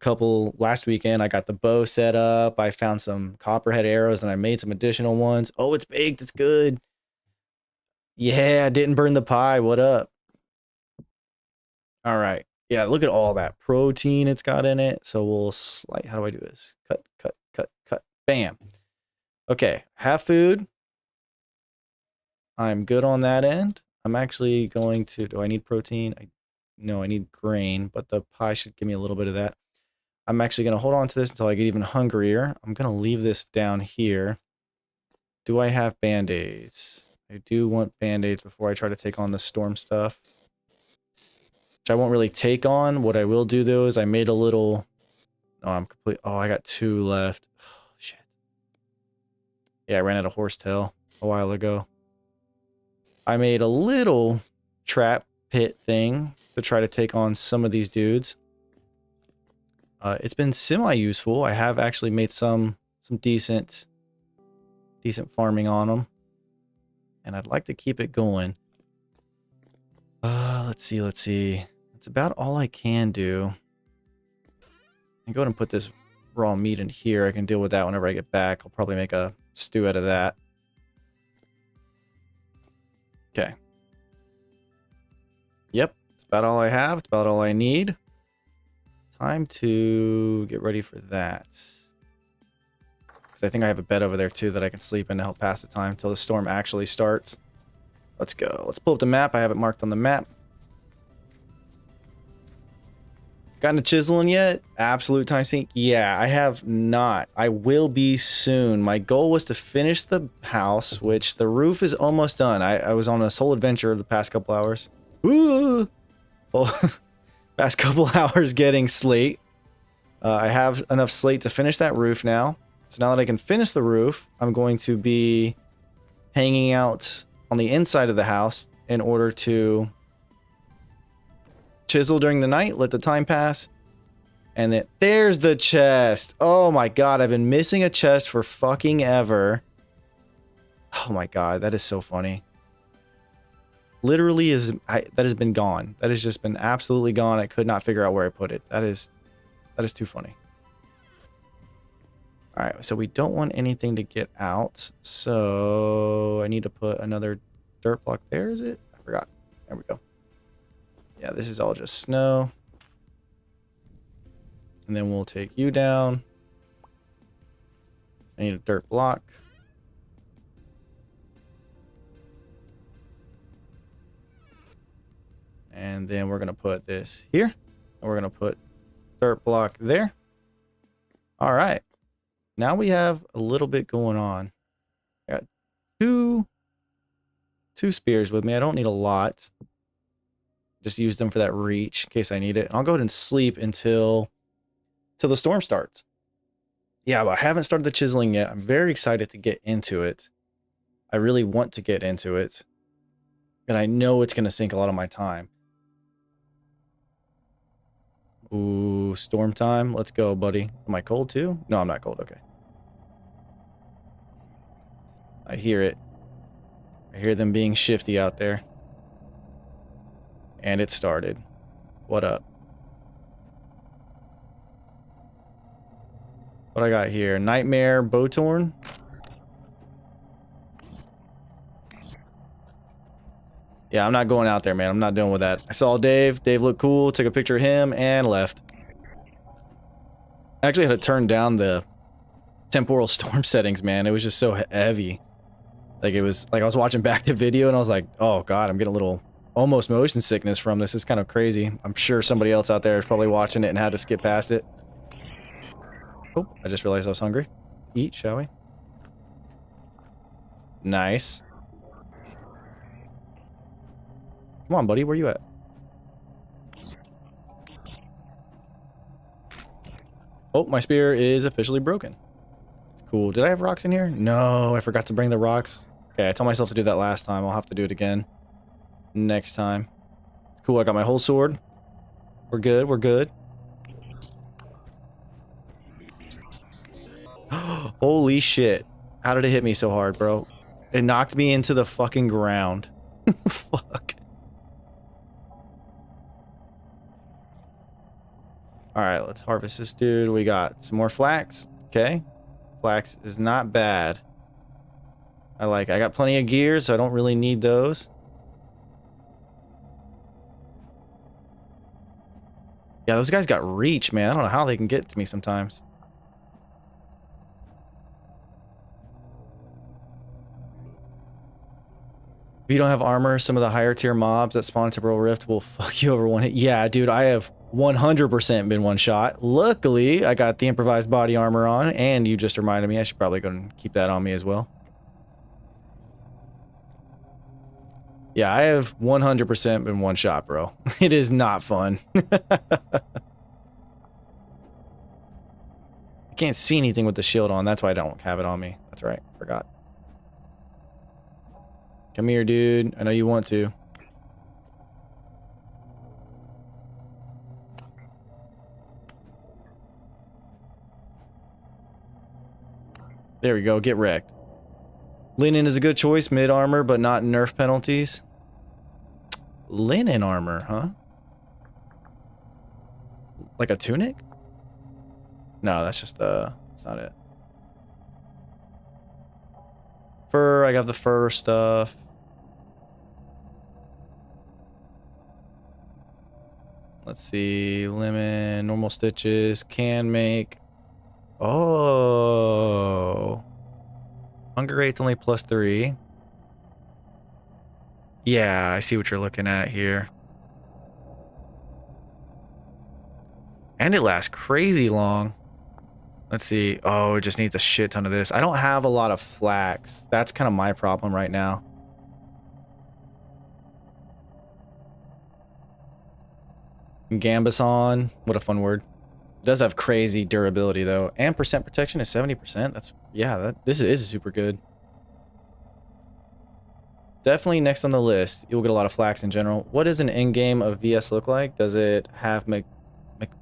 Last weekend, I got the bow set up. I found some copperhead arrows and I made some additional ones. Oh, it's baked. It's good. Yeah, I didn't burn the pie. What up? All right. Yeah, look at all that protein it's got in it. So we'll how do I do this? Cut, cut, cut, cut. Bam. Okay, have food. I'm good on that end. I'm actually going to, do I need protein? No, I need grain, but the pie should give me a little bit of that. I'm actually going to hold on to this until I get even hungrier. I'm going to leave this down here. Do I have band-aids? I do want band-aids before I try to take on the storm stuff, which I won't really take on. What I will do, though, is I made a little... Oh, I got 2 left. Oh, shit. Yeah, I ran out of horsetail a while ago. I made a little trap pit thing to try to take on some of these dudes. It's been semi-useful. I have actually made some decent farming on them, and I'd like to keep it going. Let's see. That's about all I can do. I can go ahead and put this raw meat in here. I can deal with that whenever I get back. I'll probably make a stew out of that. Okay. Yep, that's about all I have. It's about all I need. Time to get ready for that. Because I think I have a bed over there too that I can sleep in to help pass the time until the storm actually starts. Let's go. Let's pull up the map. I have it marked on the map. Gotten to chiseling yet? Absolute time sink? Yeah, I have not. I will be soon. My goal was to finish the house, which the roof is almost done. I was on this whole adventure the past couple hours. Ooh! Well, past couple hours getting slate. I have enough slate to finish that roof now. So now that I can finish the roof, I'm going to be hanging out on the inside of the house in order to chisel during the night, let the time pass, and then there's the chest. Oh my god, I've been missing a chest for fucking ever. Oh my god, that is so funny. Literally that has been gone. That has just been absolutely gone. I could not figure out where I put it. That is too funny. All right, so we don't want anything to get out, so I need to put another dirt block there. Is it? I forgot. There we go. Yeah, this is all just snow. And then we'll take you down. I need a dirt block. And then we're going to put this here. And we're going to put dirt block there. All right. Now we have a little bit going on. I got two spears with me. I don't need a lot. Just use them for that reach in case I need it. And I'll go ahead and sleep until the storm starts. Yeah, but I haven't started the chiseling yet. I'm very excited to get into it. I really want to get into it. And I know it's going to sink a lot of my time. Ooh, storm time. Let's go, buddy. Am I cold too? No, I'm not cold. Okay. I hear it. I hear them being shifty out there. And it started. What up? What I got here? Nightmare Bowtorn. Yeah, I'm not going out there, man. I'm not dealing with that. I saw Dave. Dave looked cool. Took a picture of him and left. I actually had to turn down the temporal storm settings, man. It was just so heavy. Like, it was like I was watching back the video and I was like, oh god, I'm getting a little almost motion sickness from this. It's kind of crazy. I'm sure somebody else out there is probably watching it and had to skip past it. Oh, I just realized I was hungry. Eat, shall we? Nice. Come on, buddy. Where you at? Oh, my spear is officially broken. It's cool. Did I have rocks in here? No, I forgot to bring the rocks. Okay, I told myself to do that last time. I'll have to do it again next time. Cool, I got my whole sword. We're good, we're good. Holy shit. How did it hit me so hard, bro? It knocked me into the fucking ground. Fuck. Alright, let's harvest this dude. We got some more flax. Okay. Flax is not bad. I got plenty of gear, so I don't really need those. Yeah, those guys got reach, man. I don't know how they can get to me sometimes. If you don't have armor, some of the higher tier mobs that spawn Temporal Rift will fuck you over one hit. Yeah, dude, I have 100% been one shot. Luckily, I got the improvised body armor on, and you just reminded me I should probably go and keep that on me as well. Yeah, I have 100% been one shot, bro. It is not fun. I can't see anything with the shield on. That's why I don't have it on me. That's right. Forgot. Come here, dude. I know you want to. There we go. Get wrecked. Linen is a good choice. Mid armor, but not nerf penalties. Linen armor, huh? Like a tunic? No, that's just that's not it. Fur, I got the fur stuff. Let's see. Lemon, normal stitches, can make. Oh. Hunger rate's only +3. Yeah, I see what you're looking at here. And it lasts crazy long. Let's see. Oh, it just needs a shit ton of this. I don't have a lot of flax. That's kind of my problem right now. Gambeson. What a fun word. It does have crazy durability though. And percent protection is 70%. That's, yeah, this is super good. Definitely next on the list. You'll get a lot of flax in general. What does an end game of VS look like? Does it have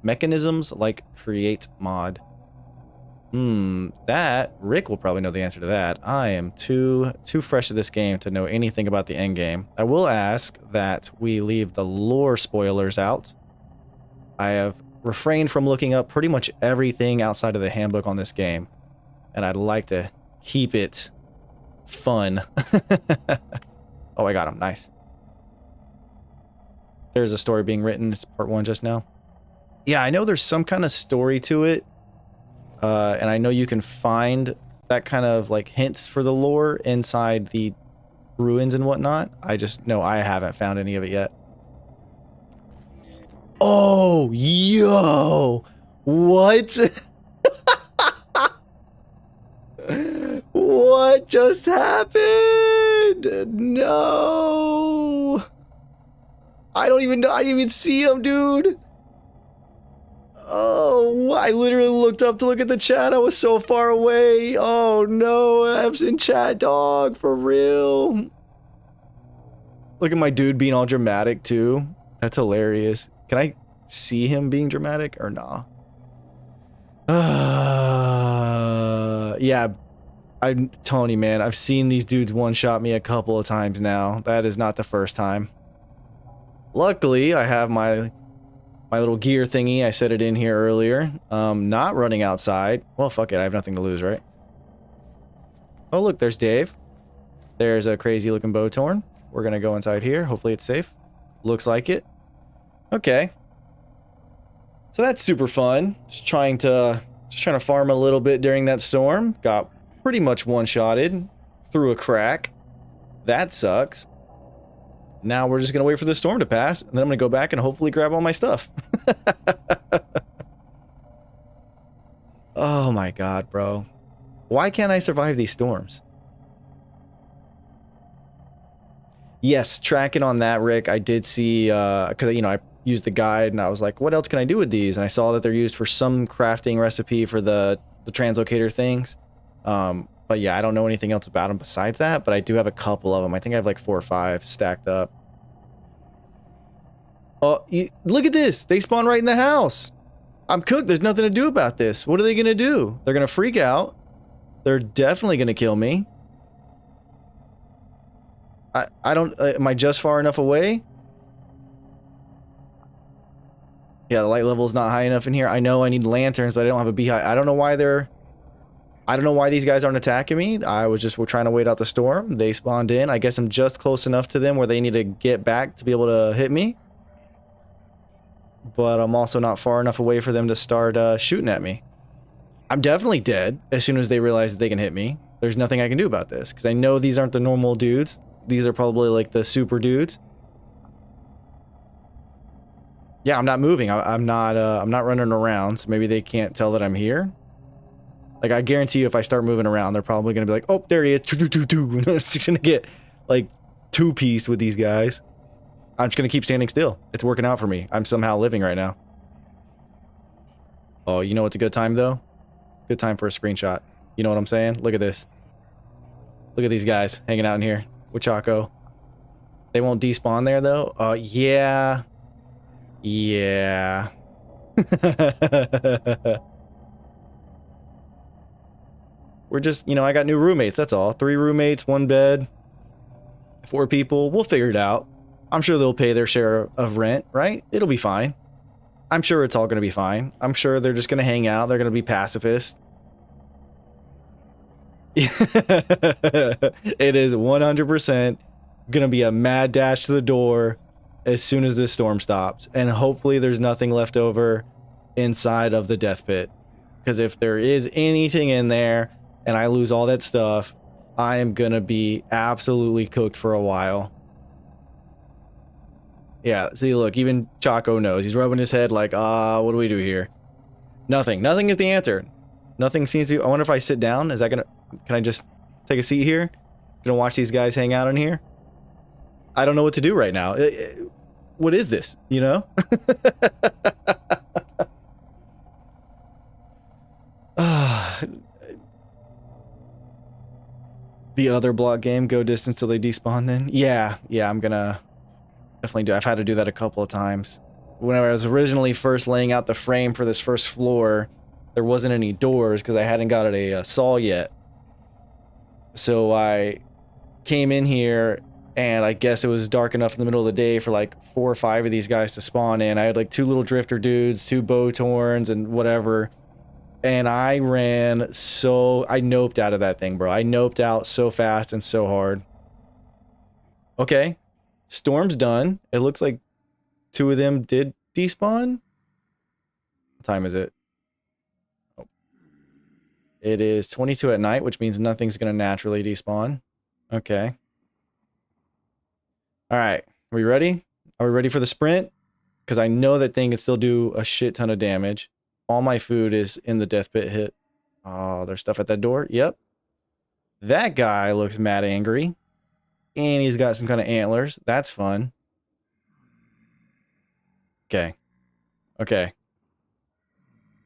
mechanisms like create mod? That Rick will probably know the answer to that. I am too fresh to this game to know anything about the end game. I will ask that we leave the lore spoilers out. I have refrained from looking up pretty much everything outside of the handbook on this game, and I'd like to keep it fun. Oh, I got him. Nice. There's a story being written. It's part 1 just now. Yeah, I know there's some kind of story to it. And I know you can find that kind of like hints for the lore inside the ruins and whatnot. I just know I haven't found any of it yet. Oh, yo! What? What just happened? No! I don't even know. I didn't even see him, dude. Oh, I literally looked up to look at the chat. I was so far away. Oh no, F's in chat, dog, for real. Look at my dude being all dramatic too. That's hilarious. Can I see him being dramatic or nah? Yeah, I'm Tony, man. I've seen these dudes one-shot me a couple of times now. That is not the first time. Luckily, I have my little gear thingy. I set it in here earlier. Not running outside. Well, fuck it. I have nothing to lose, right? Oh, look, there's Dave. There's a crazy looking Bowtorn. We're gonna go inside here. Hopefully it's safe. Looks like it. Okay. So that's super fun. Just trying to farm a little bit during that storm. Got pretty much one-shotted through a crack. That sucks. Now we're just gonna wait for the storm to pass, and then I'm gonna go back and hopefully grab all my stuff. Oh my god, bro. Why can't I survive these storms? Yes, tracking on that, Rick. I did see, because, you know, I used the guide and I was like, what else can I do with these? And I saw that they're used for some crafting recipe for the translocator things. But yeah, I don't know anything else about them besides that, but I do have a couple of them. I think I have like 4 or 5 stacked up. Oh, look at this. They spawn right in the house. I'm cooked. There's nothing to do about this. What are they going to do? They're going to freak out. They're definitely going to kill me. I don't, am I just far enough away? Yeah, the light level is not high enough in here. I know I need lanterns, but I don't have a beehive. I don't know why these guys aren't attacking me. We're trying to wait out the storm. They spawned in. I guess I'm just close enough to them where they need to get back to be able to hit me. But I'm also not far enough away for them to start shooting at me. I'm definitely dead as soon as they realize that they can hit me. There's nothing I can do about this because I know these aren't the normal dudes. These are probably like the super dudes. Yeah, I'm not moving. I'm not running around, so maybe they can't tell that I'm here. Like, I guarantee you if I start moving around, they're probably going to be like, oh, there he is. And I'm just going to get, like, two-pieced with these guys. I'm just going to keep standing still. It's working out for me. I'm somehow living right now. Oh, you know what's a good time, though? Good time for a screenshot. You know what I'm saying? Look at this. Look at these guys hanging out in here with Chaco. They won't despawn there, though? Yeah. Yeah. We're just, you know, I got new roommates, that's all. 3 roommates, 1 bed, 4 people. We'll figure it out. I'm sure they'll pay their share of rent, right? It'll be fine. I'm sure it's all going to be fine. I'm sure they're just going to hang out. They're going to be pacifist. It is 100% going to be a mad dash to the door as soon as this storm stops. And hopefully there's nothing left over inside of the death pit. Because if there is anything in there and I lose all that stuff, I am going to be absolutely cooked for a while. Yeah, see, look, even Chaco knows. He's rubbing his head like, what do we do here? Nothing. Nothing is the answer. Nothing seems to... I wonder if I sit down, is that gonna... Can I just take a seat here? Gonna watch these guys hang out in here? I don't know what to do right now. What is this, you know? The other block game, go distance till they despawn then? Yeah, I'm gonna definitely do. I've had to do that a couple of times. When I was originally first laying out the frame for this first floor, there wasn't any doors because I hadn't got it a saw yet. So I came in here and I guess it was dark enough in the middle of the day for like 4 or 5 of these guys to spawn in. I had like 2 little drifter dudes, 2 Bowtorns and whatever. And I ran so... I noped out of that thing, bro. I noped out so fast and so hard. Okay. Storm's done. It looks like 2 of them did despawn. What time is it? Oh. It is 22 at night, which means nothing's going to naturally despawn. Okay. All right. Are we ready? Are we ready for the sprint? Because I know that thing can still do a shit ton of damage. All my food is in the death pit hit. Oh, there's stuff at that door. Yep. That guy looks mad angry. And he's got some kind of antlers. That's fun. Okay. Okay.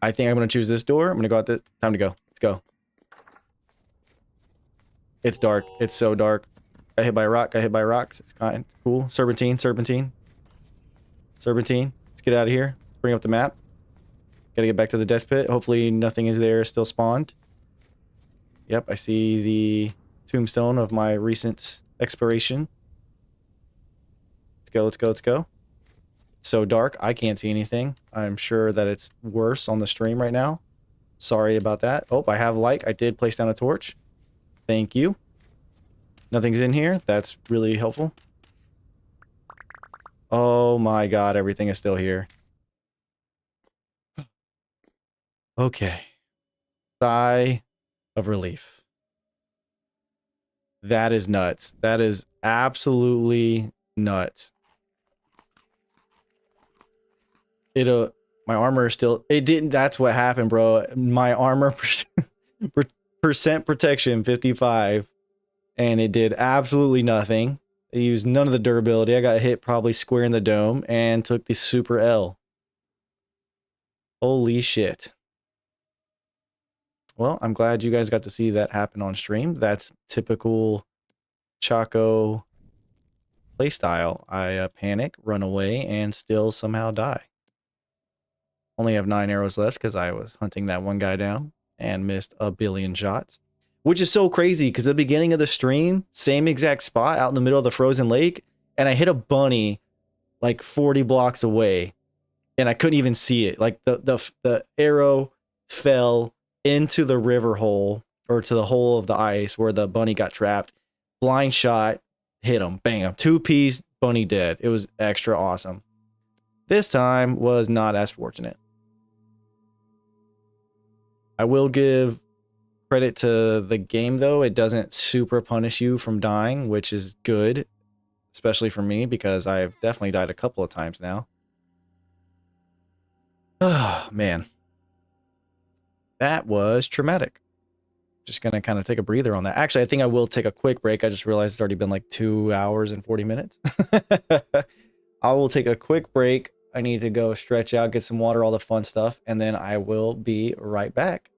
I think I'm going to choose this door. I'm going to go out this. Time to go. Let's go. It's dark. It's so dark. Got hit by a rock. Got hit by rocks. It's kind of cool. Serpentine. Serpentine. Serpentine. Let's get out of here. Let's bring up the map. Gotta get back to the death pit. Hopefully nothing is there still spawned. Yep, I see the tombstone of my recent exploration. Let's go, let's go, let's go. It's so dark, I can't see anything. I'm sure that it's worse on the stream right now. Sorry about that. Oh, I have light. I did place down a torch. Thank you. Nothing's in here. That's really helpful. Oh my god, everything is still here. Okay. Sigh of relief. That is nuts. That is absolutely nuts. My armor is still... It didn't... That's what happened, bro. My armor percent protection, 55. And it did absolutely nothing. They used none of the durability. I got hit probably square in the dome and took the super L. Holy shit. Well, I'm glad you guys got to see that happen on stream. That's typical Chaco playstyle. I panic, run away, and still somehow die. Only have 9 arrows left because I was hunting that one guy down and missed a billion shots. Which is so crazy because the beginning of the stream, same exact spot out in the middle of the frozen lake, and I hit a bunny like 40 blocks away, and I couldn't even see it. Like the arrow fell into the river hole or to the hole of the ice where the bunny got trapped. Blind shot, hit him, bam, 2-piece, bunny dead. It was extra awesome. This time was not as fortunate. I will give credit to the game though. It doesn't super punish you from dying, which is good, especially for me because I've definitely died a couple of times now. Oh, man. That was traumatic. Just gonna kind of take a breather on that. Actually, I think I will take a quick break. I just realized it's already been like 2 hours and 40 minutes. I will take a quick break. I need to go stretch out, get some water, all the fun stuff, and then I will be right back.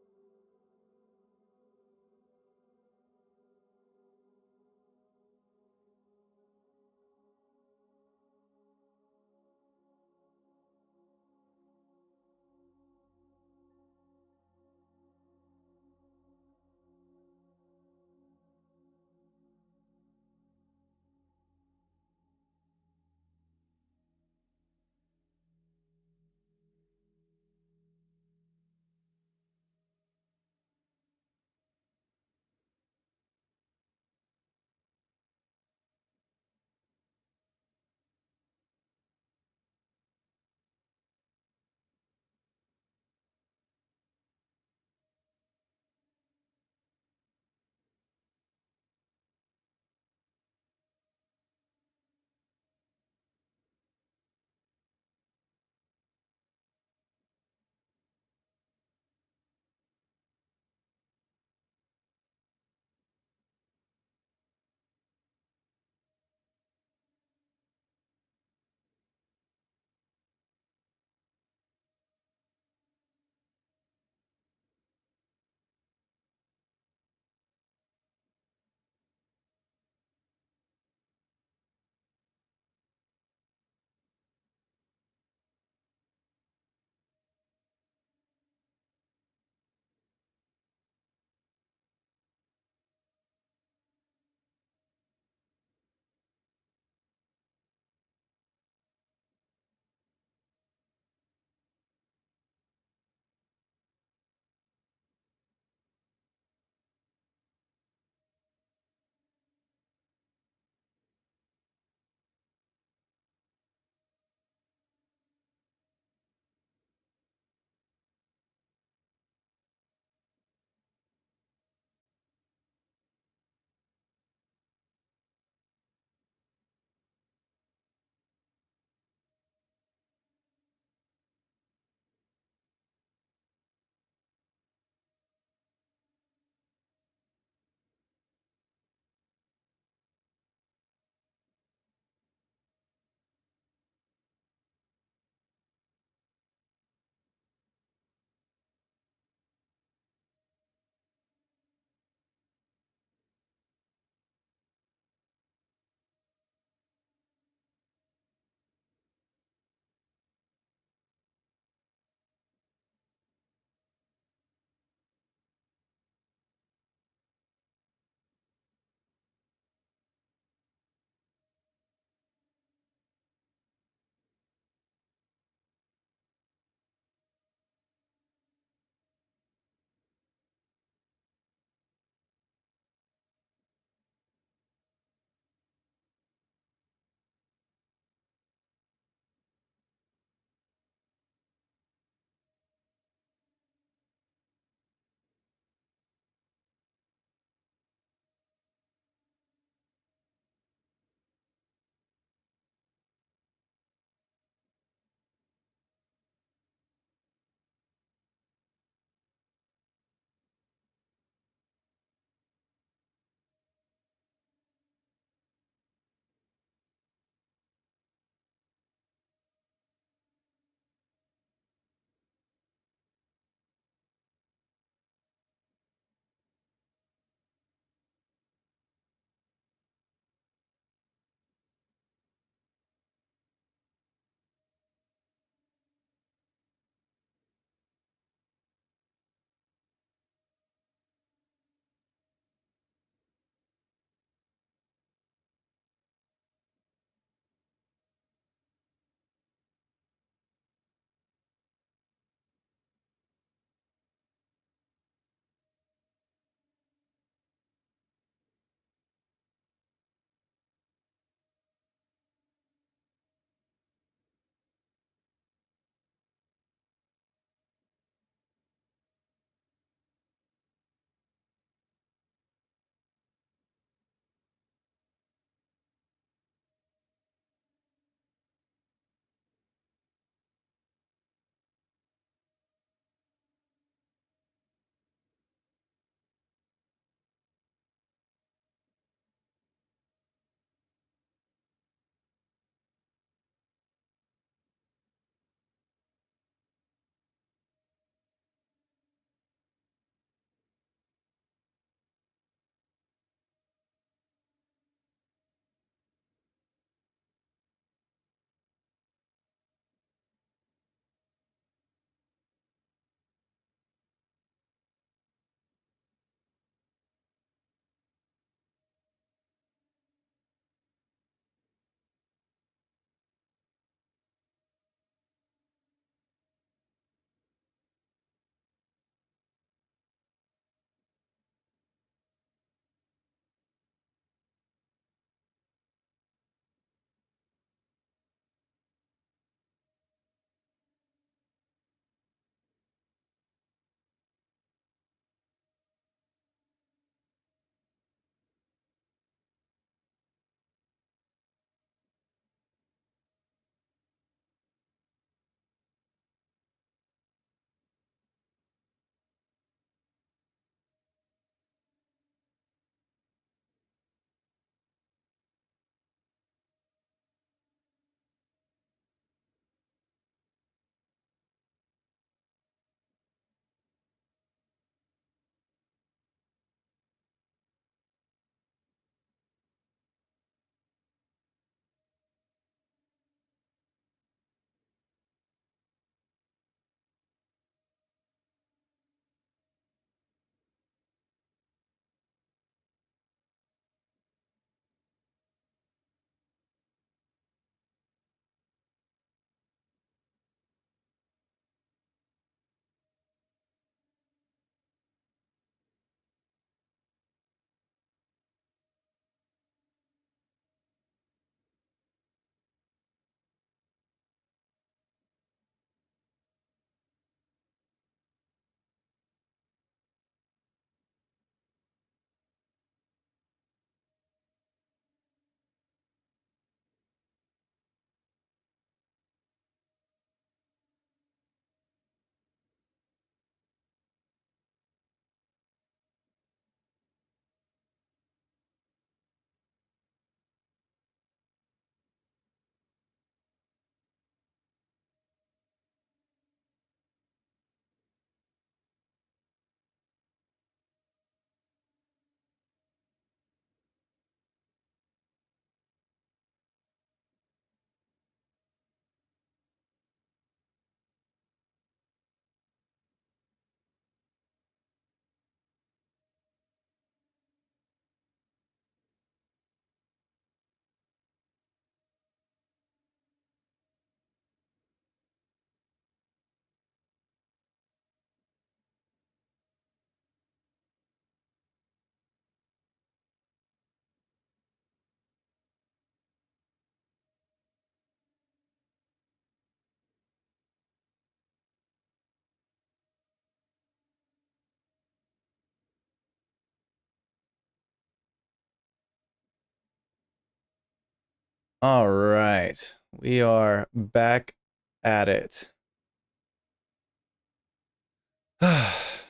All right. We are back at it.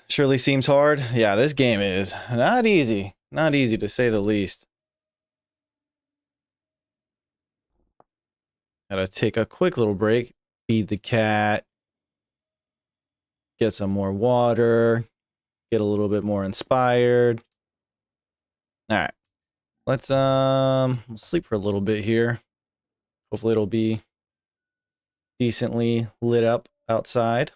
Surely seems hard. Yeah, this game is not easy. Not easy to say the least. Gotta take a quick little break, feed the cat, get some more water, get a little bit more inspired. All right. Let's sleep for a little bit here. Hopefully it'll be decently lit up outside.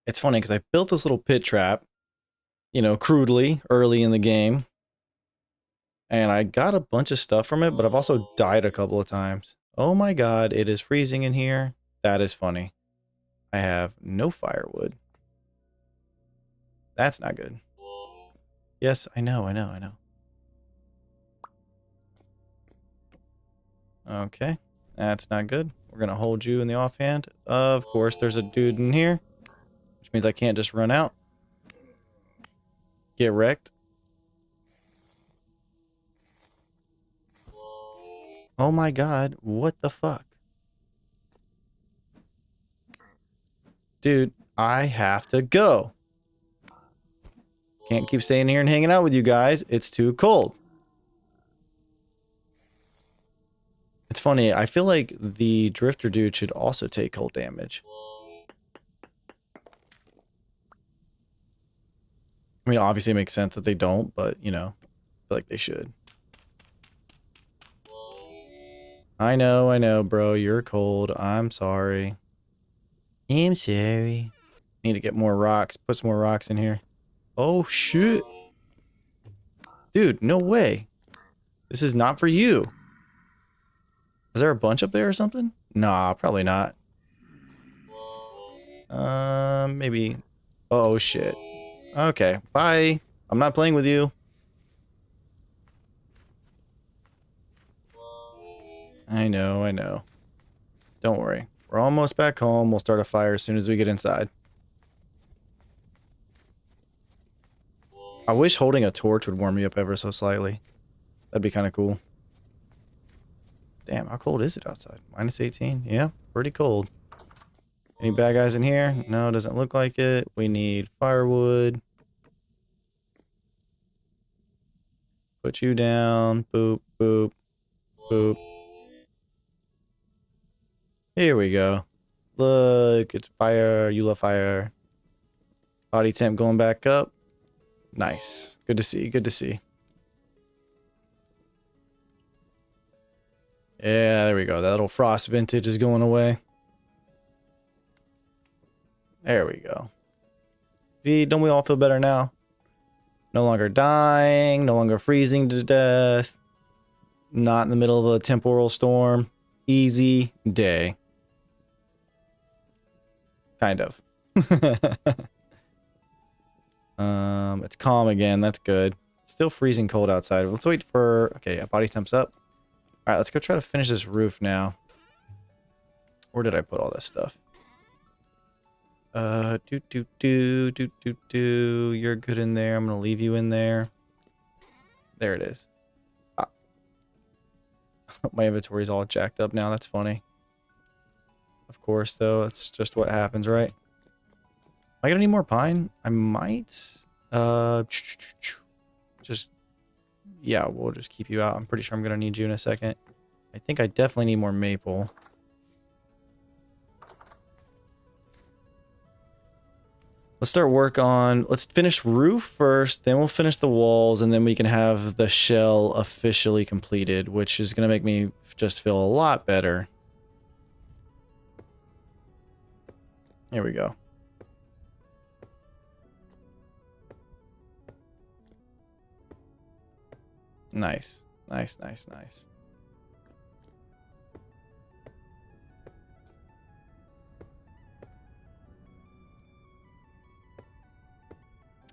It's funny because I built this little pit trap, you know, crudely early in the game. And I got a bunch of stuff from it, but I've also died a couple of times. Oh my god, it is freezing in here. That is funny. I have no firewood. That's not good. Yes, I know. Okay, that's not good. We're gonna hold you in the offhand. Of course, there's a dude in here, which means I can't just run out. Get wrecked. Oh my god, what the fuck? Dude, I have to go. Can't keep staying here and hanging out with you guys. It's too cold. It's funny, I feel like the drifter dude should also take cold damage. I mean, obviously it makes sense that they don't, but, you know, I feel like they should. I know, bro. You're cold. I'm sorry. I'm sorry. Need to get more rocks. Put some more rocks in here. Oh, shit. Dude, no way. This is not for you. Is there a bunch up there or something? Nah, probably not. Maybe. Oh, shit. Okay, bye. I'm not playing with you. I know. Don't worry. We're almost back home. We'll start a fire as soon as we get inside. I wish holding a torch would warm me up ever so slightly. That'd be kind of cool. Damn, how cold is it outside? Minus 18? Yeah, pretty cold. Any bad guys in here? No, doesn't look like it. We need firewood. Put you down. Boop, boop, boop. Here we go. Look, it's fire. You love fire. Body temp going back up. Nice. Good to see. Good to see. Yeah, there we go. That little frost vintage is going away. There we go. See, don't we all feel better now? No longer dying, no longer freezing to death. Not in the middle of a temporal storm. Easy day. Kind of. It's calm again. That's good. Still freezing cold outside. Let's wait for... Okay, yeah, body temp's up. All right, let's go try to finish this roof now. Where did I put all this stuff? You're good in there. I'm gonna leave you in there. There it is. Ah. My inventory's all jacked up now. That's funny. Of course, though, that's just what happens, right? Am I gonna need more pine? I might. Just yeah, we'll just keep you out. I'm pretty sure I'm gonna need you in a second. I think I definitely need more maple. Let's start work on, let's finish roof first, then we'll finish the walls, and then we can have the shell officially completed, which is going to make me just feel a lot better. Here we go. Nice. Nice.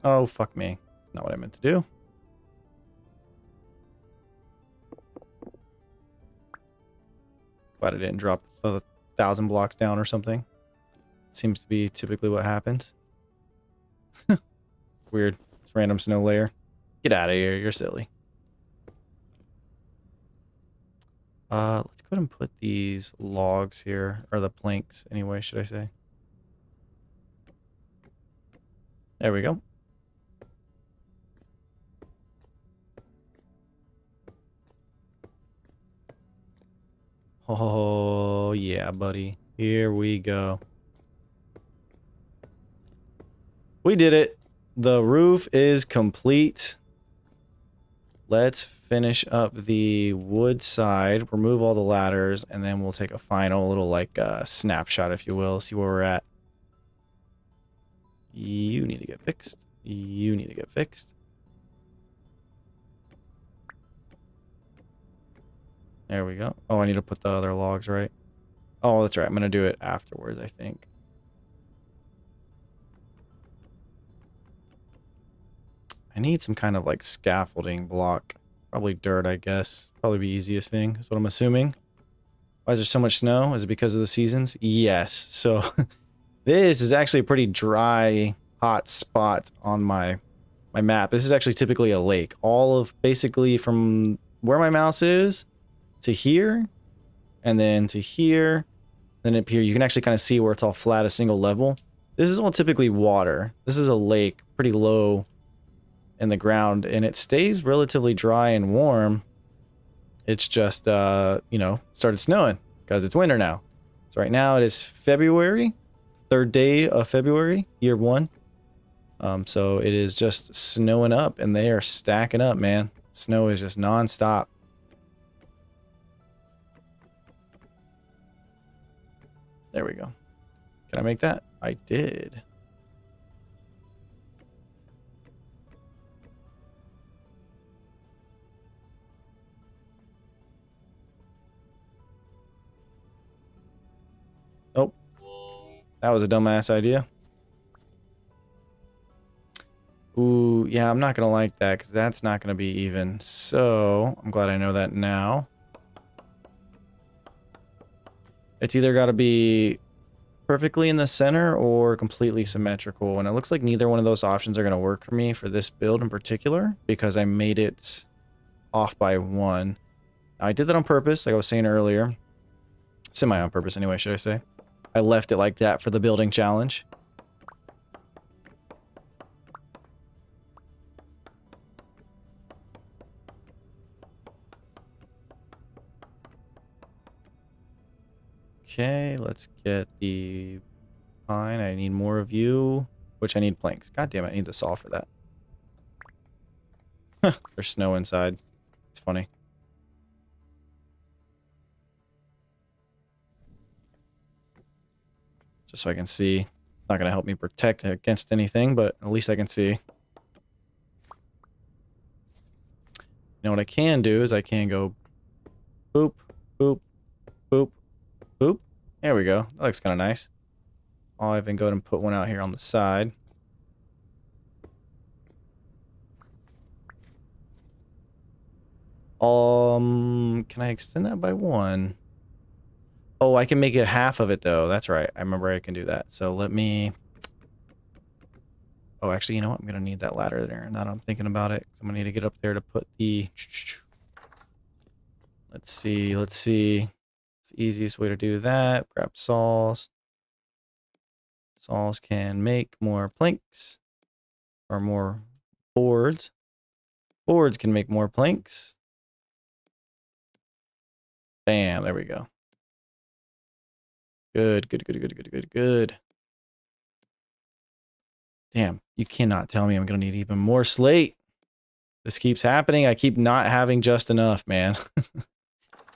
Oh, fuck me. That's not what I meant to do. Glad I didn't drop the 1,000 blocks down or something. Seems to be typically what happens. Weird. It's random snow layer. Get out of here. You're silly. Let's go ahead and put these logs here, or the planks anyway, should I say. There we go. Oh, yeah, buddy. Here we go. We did it. The roof is complete. Let's finish up the wood side, remove all the ladders, and then we'll take a final little, like, snapshot, if you will, see where we're at. You need to get fixed. You need to get fixed. There we go. Oh, I need to put the other logs right. Oh, that's right. I'm going to do it afterwards, I think. I need some kind of like scaffolding block. Probably dirt, I guess. Probably the easiest thing, is what I'm assuming. Why is there so much snow? Is it because of the seasons? Yes. So this is actually a pretty dry, hot spot on my map. This is actually typically a lake. All of basically from where my mouse is to here, and then to here, then up here. You can actually kind of see where it's all flat, a single level. This is all typically water. This is a lake, pretty low in the ground, and it stays relatively dry and warm. It's just, you know, started snowing because it's winter now. So right now it is February, 3rd day of February, year 1. So it is just snowing up, and they are stacking up, man. Snow is just non-stop. There we go. Can I make that? I did. Oh, that was a dumbass idea. Ooh, yeah, I'm not going to like that because that's not going to be even. So I'm glad I know that now. It's either got to be perfectly in the center or completely symmetrical. And it looks like neither one of those options are going to work for me for this build in particular because I made it off by 1. I did that on purpose, like I was saying earlier. Semi on purpose anyway, should I say. I left it like that for the building challenge. Okay, let's get the pine. I need more of you, which I need planks. God damn it, I need the saw for that. There's snow inside. It's funny. Just so I can see. It's not going to help me protect against anything, but at least I can see. You know what I can do is I can go boop, boop, boop, boop. There we go. That looks kind of nice. I'll even go ahead and put one out here on the side. Can I extend that by 1? Oh, I can make it half of it though. That's right. I remember I can do that. So let me... Oh, actually, you know what? I'm going to need that ladder there. Now that I'm thinking about it, I'm going to need to get up there to put the... Let's see. Let's see. It's the easiest way to do that. Grab saws. Saws can make more planks. Or more boards. Boards can make more planks. Bam. There we go. Good, good, good, good, good, good, good. Damn, you cannot tell me I'm going to need even more slate. This keeps happening. I keep not having just enough, man.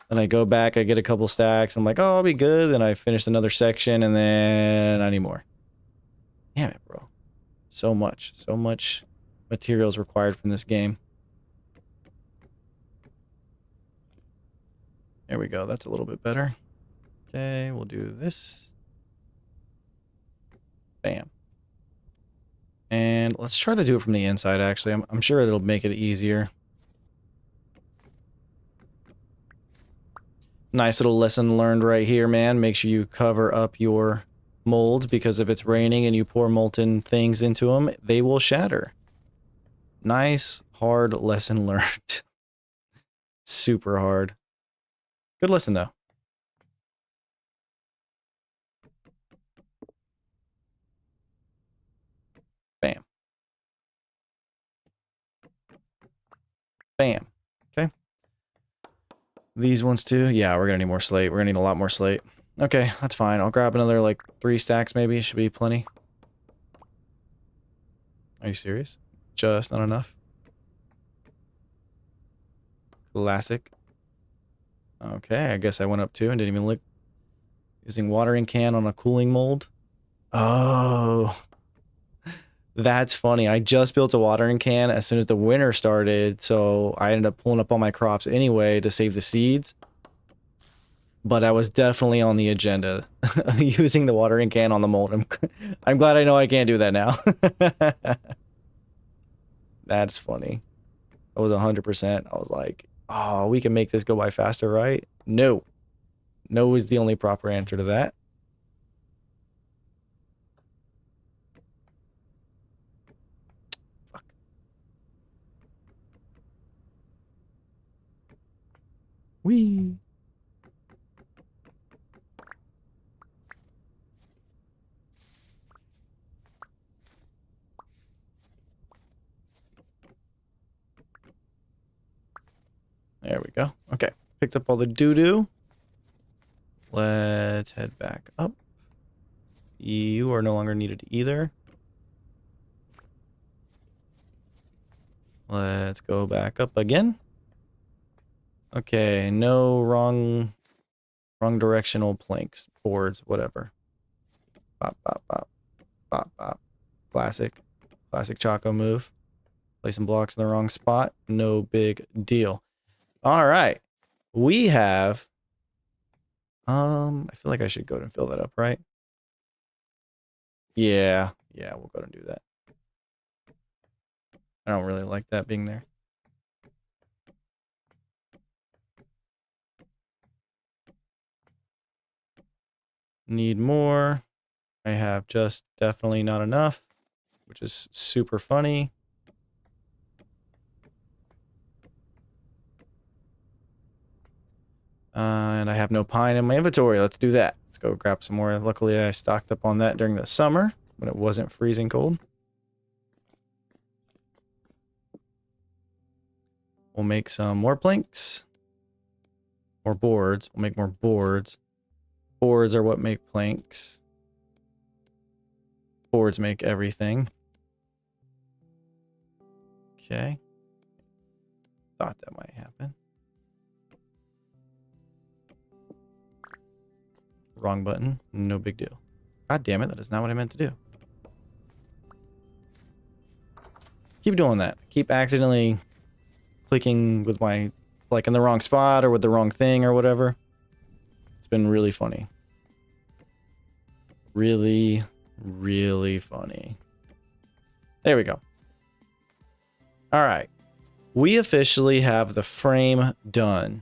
Then I go back, I get a couple stacks. I'm like, oh, I'll be good. Then I finish another section, and then I need more. Damn it, bro. So much materials required from this game. There we go. That's a little bit better. Okay, we'll do this. Bam. And let's try to do it from the inside, actually. I'm sure it'll make it easier. Nice little lesson learned right here, man. Make sure you cover up your molds, because if it's raining and you pour molten things into them, they will shatter. Nice, hard lesson learned. Super hard. Good listen, though. Bam. Bam. Okay. These ones too. Yeah, we're gonna need more slate. We're gonna need a lot more slate. Okay, that's fine. I'll grab another, like, 3 stacks maybe. Should be plenty. Are you serious? Just not enough? Classic. Okay, I guess I went up 2 and didn't even look. Using watering can on a cooling mold. Oh. That's funny. I just built a watering can as soon as the winter started, so I ended up pulling up all my crops anyway to save the seeds. But I was definitely on the agenda using the watering can on the mold. I'm glad I know I can't do that now. That's funny. I was 100%. I was like, oh, we can make this go by faster, right? No. No is the only proper answer to that. Fuck. Whee. There we go. Okay. Picked up all the doo-doo. Let's head back up. You are no longer needed either. Let's go back up again. Okay, no wrong directional planks, boards, whatever. Bop, bop, bop. Bop, bop. Classic Choco move. Placing blocks in the wrong spot. No big deal. All right. We have I feel like I should go and fill that up, right? Yeah, we'll go and do that. I don't really like that being there. Need more. I have just definitely not enough, which is super funny. And I have no pine in my inventory. Let's do that. Let's go grab some more. Luckily, I stocked up on that during the summer when it wasn't freezing cold. We'll make some more planks. More boards. We'll make more boards. Boards are what make planks. Boards make everything. Okay. Thought that might happen. Wrong button. No big deal. God damn it, that is not what I meant to do. Keep doing that. Keep accidentally clicking with my, like, in the wrong spot or with the wrong thing or whatever. It's been really funny. Really, really funny. There we go. All right. We officially have the frame done.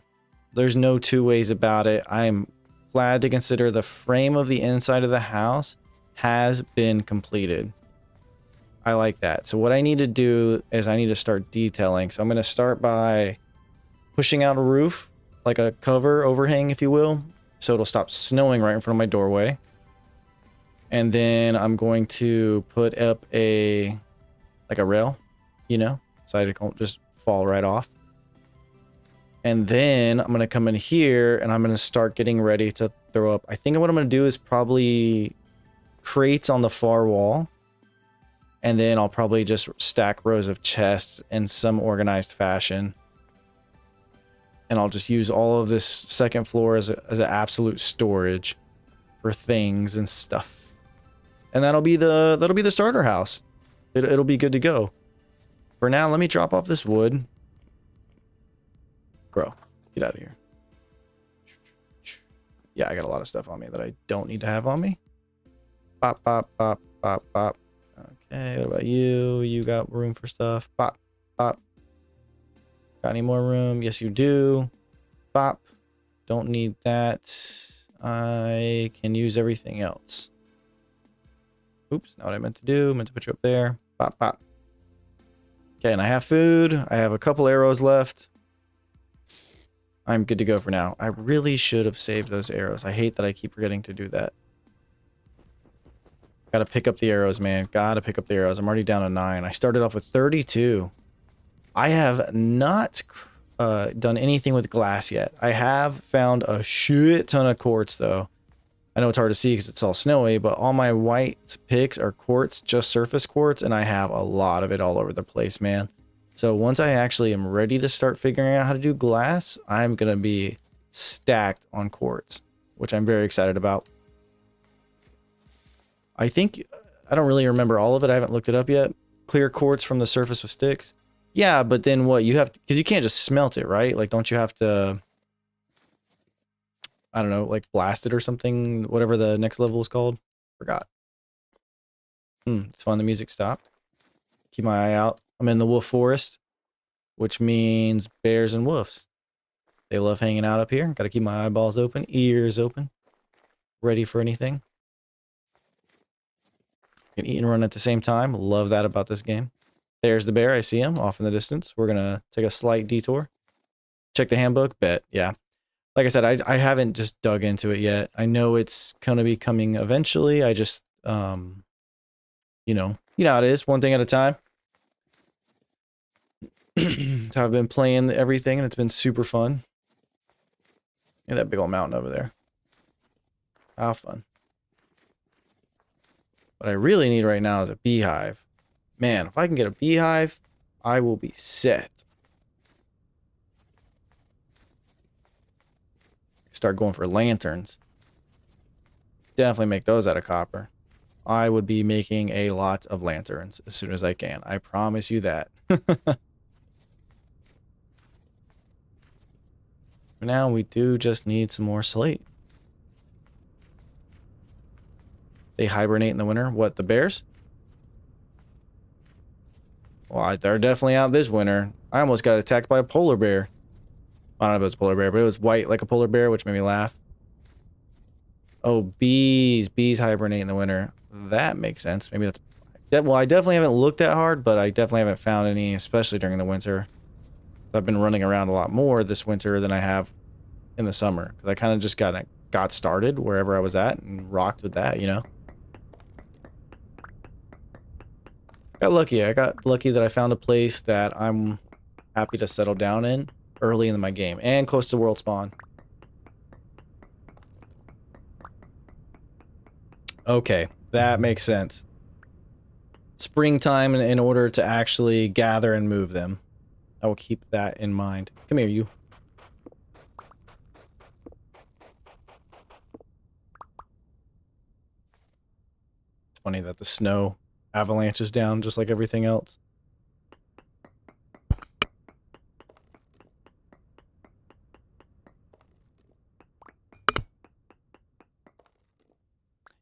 There's no two ways about it. I'm glad to consider the frame of the inside of the house has been completed. I like that. So what I need to do is I need to start detailing. So I'm going to start by pushing out a roof, like a cover overhang, if you will. So it'll stop snowing right in front of my doorway. And then I'm going to put up a rail, you know, so I don't just fall right off. And then I'm going to come in here and I'm going to start getting ready to throw up. I think what I'm going to do is probably crates on the far wall. And then I'll probably just stack rows of chests in some organized fashion. And I'll just use all of this second floor as an absolute storage for things and stuff. And that'll be the starter house. It'll be good to go. For now, let me drop off this wood. Bro, get out of here. Yeah, I got a lot of stuff on me that I don't need to have on me. Bop, bop, bop, bop, bop. Okay, what about you? You got room for stuff. Bop, bop. Got any more room? Yes, you do. Bop. Don't need that. I can use everything else. Oops, not what I meant to do. Meant to put you up there. Bop, bop. Okay, and I have food. I have a couple arrows left. I'm good to go for now. I really should have saved those arrows. I hate that I keep forgetting to do that. Gotta pick up the arrows, man. Gotta pick up the arrows. I'm already down to 9. I started off with 32. I have not done anything with glass yet. I have found a shit ton of quartz, though. I know it's hard to see because it's all snowy, but all my white picks are quartz, just surface quartz, and I have a lot of it all over the place, man. So once I actually am ready to start figuring out how to do glass, I'm going to be stacked on quartz, which I'm very excited about. I think, I don't really remember all of it. I haven't looked it up yet. Clear quartz from the surface with sticks. Yeah, but then what? You have to, because you can't just smelt it, right? Like, don't you have to, I don't know, like blast it or something, whatever the next level is called? Forgot. It's fun. The music stopped. Keep my eye out. I'm in the wolf forest, which means bears and wolves. They love hanging out up here. Got to keep my eyeballs open, ears open, ready for anything. Can eat and run at the same time. Love that about this game. There's the bear. I see him off in the distance. We're going to take a slight detour. Check the handbook. Bet. Yeah. Like I said, I haven't just dug into it yet. I know it's going to be coming eventually. I just, you know how it is. One thing at a time. So I've been playing everything and it's been super fun. Yeah, that big old mountain over there. How fun. What I really need right now is a beehive. Man, if I can get a beehive, I will be set. Start going for lanterns. Definitely make those out of copper. I would be making a lot of lanterns as soon as I can. I promise you that. For now, we do just need some more slate. They hibernate in the winter. What, the bears? Well, they're definitely out this winter. I almost got attacked by a polar bear. I don't know if it was a polar bear, but it was white like a polar bear, which made me laugh. Oh, bees. Bees hibernate in the winter. That makes sense. Maybe that's... Well, I definitely haven't looked that hard, but I definitely haven't found any, especially during the winter. I've been running around a lot more this winter than I have in the summer. Because I kind of just got started wherever I was at and rocked with that, you know? Got lucky. I got lucky that I found a place that I'm happy to settle down in early in my game and close to world spawn. Okay, that makes sense. Springtime in order to actually gather and move them. I will keep that in mind. Come here, you. It's funny that the snow avalanches down just like everything else.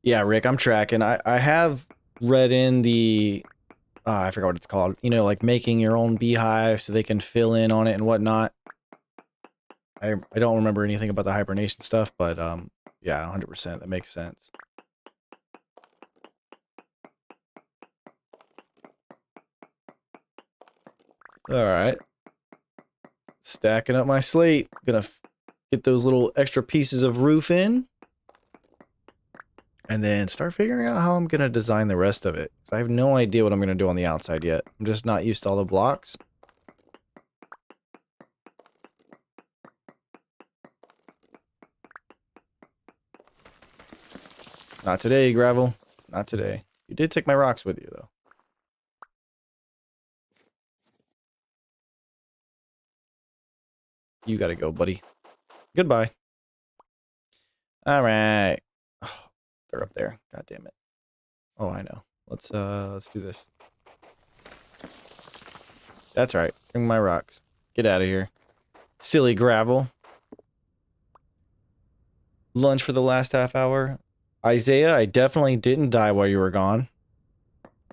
Yeah, Rick, I'm tracking. I have read in the... I forgot what it's called. You know, like making your own beehive so they can fill in on it and whatnot. I don't remember anything about the hibernation stuff, but yeah, 100%. That makes sense. Alright. Stacking up my slate. Gonna get those little extra pieces of roof in. And then start figuring out how I'm going to design the rest of it. I have no idea what I'm going to do on the outside yet. I'm just not used to all the blocks. Not today, gravel. Not today. You did take my rocks with you, though. You gotta go, buddy. Goodbye. Alright. Oh, they're up there. God damn it. Oh, I know. Let's do this. That's right. Bring my rocks. Get out of here. Silly gravel. Lunch for the last half hour. Isaiah, I definitely didn't die while you were gone.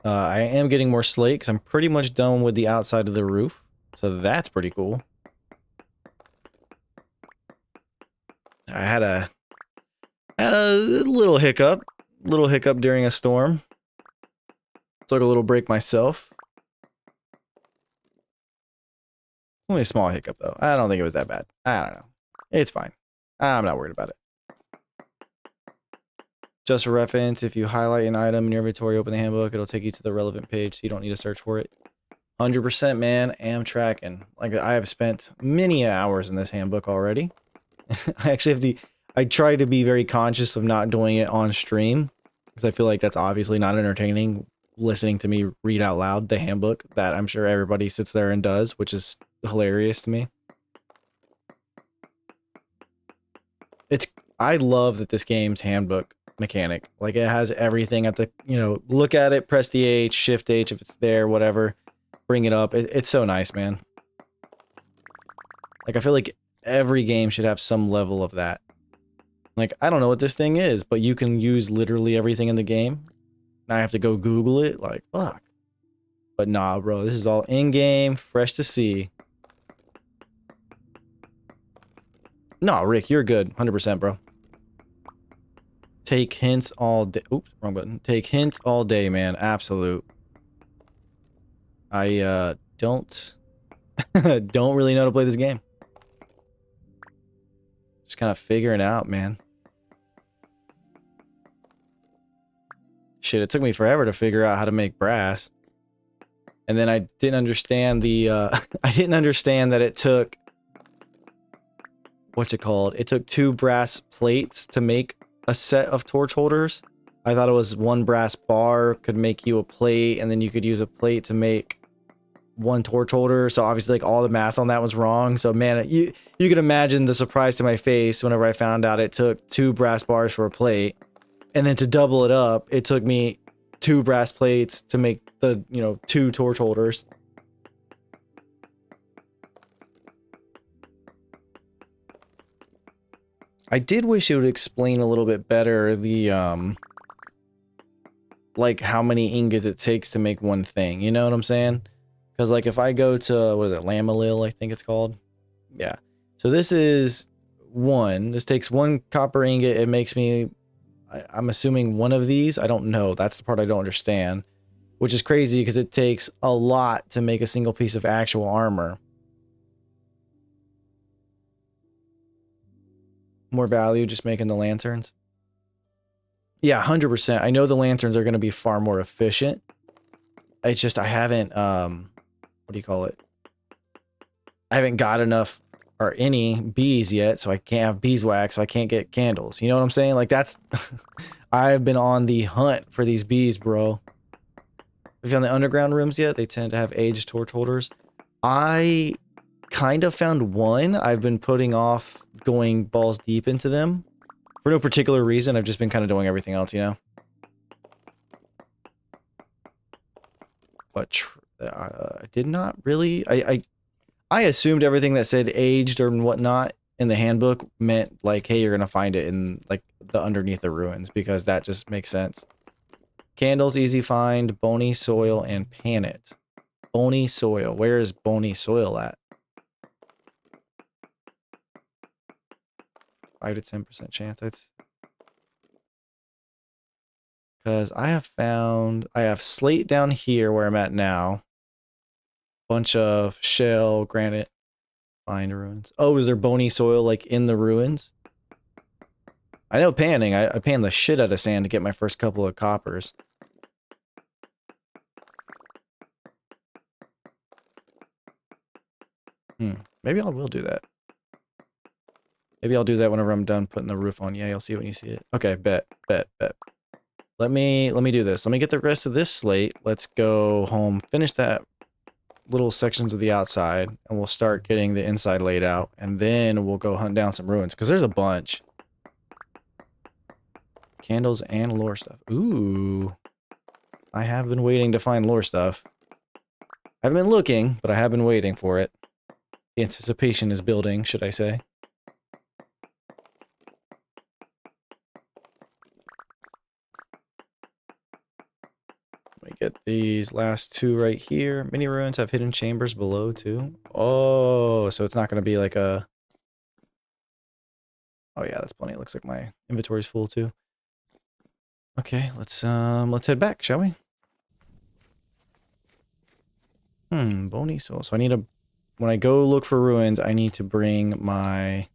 I am getting more slate because I'm pretty much done with the outside of the roof. So that's pretty cool. I had a little hiccup. During a storm. Took a little break myself. Only a small hiccup though. I don't think it was that bad. I don't know. It's fine. I'm not worried about it. Just for reference, if you highlight an item in your inventory, open the handbook, it'll take you to the relevant page, so you don't need to search for it. 100%, man. Am tracking. Like, I have spent many hours in this handbook already. I actually have to... I try to be very conscious of not doing it on stream, because I feel like that's obviously not entertaining, listening to me read out loud the handbook that I'm sure everybody sits there and does, which is hilarious to me. I love that this game's handbook mechanic, like, it has everything at the, you know, look at it, press the H, shift H if it's there, whatever, bring it up. It's so nice, man. Like, I feel like every game should have some level of that. Like, I don't know what this thing is, but you can use literally everything in the game. Now I have to go Google it, like, fuck. But nah, bro, this is all in-game, fresh to see. No, Rick, you're good. 100%, bro. Take hints all day. Oops, wrong button. Take hints all day, man. Absolute. I don't don't really know how to play this game. Just kind of figuring it out, man. Shit, it took me forever to figure out how to make brass. And then I didn't understand the I didn't understand that it took, what's it called? It took 2 brass plates to make a set of torch holders. I thought it was 1 brass bar could make you a plate, and then you could use a plate to make 1 torch holder. So obviously, like, all the math on that was wrong. So man, you could imagine the surprise to my face whenever I found out it took 2 brass bars for a plate, and then to double it up, it took me 2 brass plates to make the, you know, 2 torch holders. I did wish it would explain a little bit better the, like, how many ingots it takes to make 1 thing. You know what I'm saying? Because, like, if I go to, what is it, Lamalil, I think it's called? Yeah. So this is 1. This takes 1 copper ingot. It makes me, I'm assuming 1 of these. I don't know. That's the part I don't understand. Which is crazy because it takes a lot to make a single piece of actual armor. More value just making the lanterns. Yeah, 100%. I know the lanterns are going to be far more efficient. It's just I haven't, what do you call it? I haven't got enough or any bees yet, so I can't have beeswax, so I can't get candles. You know what I'm saying? Like, that's... I've been on the hunt for these bees, bro. Have you found the underground rooms yet? They tend to have aged torch holders. I kind of found 1. I've been putting off going balls deep into them for no particular reason. I've just been kind of doing everything else, you know. But I did not really. I assumed everything that said aged or whatnot in the handbook meant, like, hey, you're gonna find it in, like, the underneath the ruins, because that just makes sense. Candles, easy find, bony soil, and pannet. Bony soil. Where is bony soil at? 5 to 10% chance. That's because I have slate down here where I'm at now. Bunch of shell, granite, find ruins. Oh, is there bony soil, like, in the ruins? I know panning. I panned the shit out of sand to get my first couple of coppers. Maybe I will do that. Maybe I'll do that whenever I'm done putting the roof on. Yeah, you'll see it when you see it. Okay, bet. Let me do this. Let me get the rest of this slate. Let's go home, finish that little sections of the outside, and we'll start getting the inside laid out, and then we'll go hunt down some ruins, because there's a bunch. Candles and lore stuff. Ooh. I have been waiting to find lore stuff. I haven't been looking, but I have been waiting for it. The anticipation is building, should I say. Let me get these last 2 right here. Mini ruins have hidden chambers below too. Oh, so it's not going to be like a... Oh yeah, that's plenty. It looks like my inventory's full too. Okay, let's head back, shall we? Bony soul. So I need to... When I go look for ruins, I need to bring my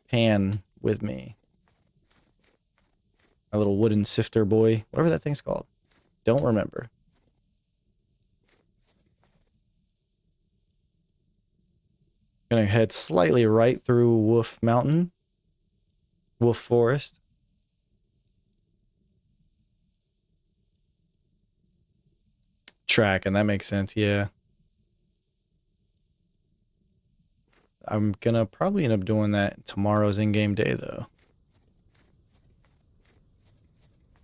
pan with me. My little wooden sifter boy. Whatever that thing's called. Don't remember. Gonna head slightly right through Wolf Mountain. Wolf Forest. Track, and that makes sense, yeah. I'm gonna probably end up doing that tomorrow's in-game day, though.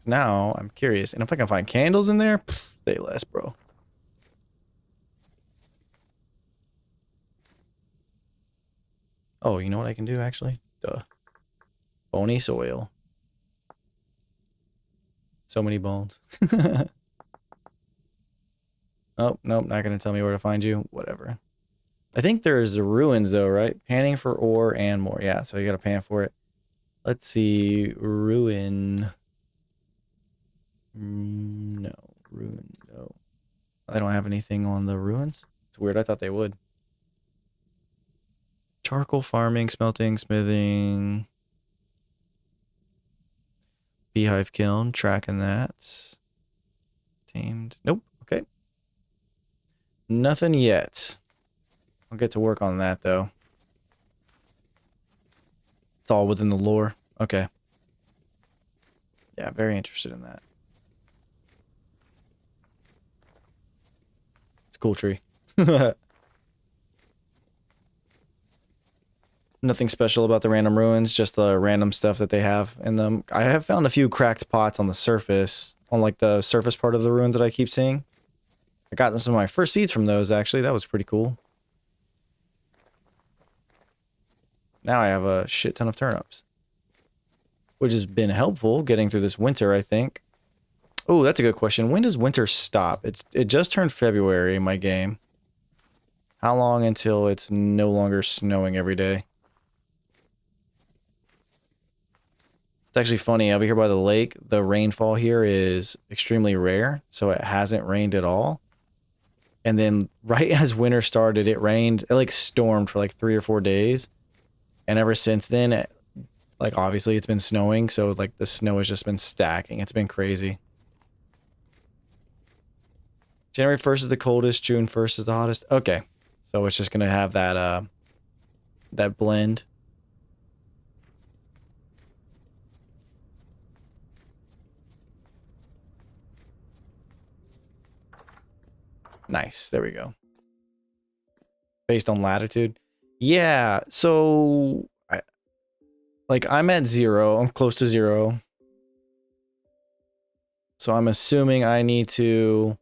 Now, I'm curious, and if I can find candles in there, say less, bro. Oh, you know what I can do, actually? Duh. Bony soil. So many bones. Oh, nope, not gonna tell me where to find you. Whatever. I think there's the ruins, though, right? Panning for ore and more. Yeah, so you gotta pan for it. Let's see. Ruin. No. Ruin. No. I don't have anything on the ruins. It's weird. I thought they would. Charcoal farming, smelting, smithing. Beehive kiln. Tracking that. Tamed. Nope. Okay. Nothing yet. I'll get to work on that, though. It's all within the lore. Okay. Yeah, very interested in that. It's a cool tree. Nothing special about the random ruins, just the random stuff that they have in them. I have found a few cracked pots on the surface, on like the surface part of the ruins that I keep seeing. I got some of my first seeds from those, actually. That was pretty cool. Now I have a shit ton of turnips, which has been helpful getting through this winter, I think. Oh, that's a good question. When does winter stop? It just turned February in my game. How long until it's no longer snowing every day? It's actually funny, over here by the lake, the rainfall here is extremely rare, so it hasn't rained at all. And then right as winter started, it rained. It like stormed for like 3 or 4 days. And ever since then, like obviously it's been snowing, so like the snow has just been stacking. It's been crazy. January 1st is the coldest, June 1st is the hottest. Okay. So it's just gonna have that that blend. Nice. There we go. Based on latitude. Yeah, so I'm at 0. I'm close to 0. So I'm assuming I need to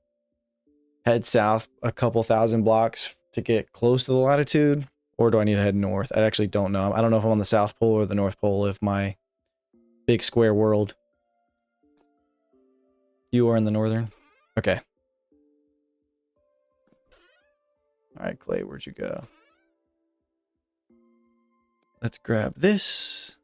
head south a couple thousand blocks to get close to the latitude, or do I need to head north? I actually don't know. I don't know if I'm on the South Pole or the North Pole of my big square world. You are in the northern? Okay. All right, Clay, where'd you go? Let's grab this.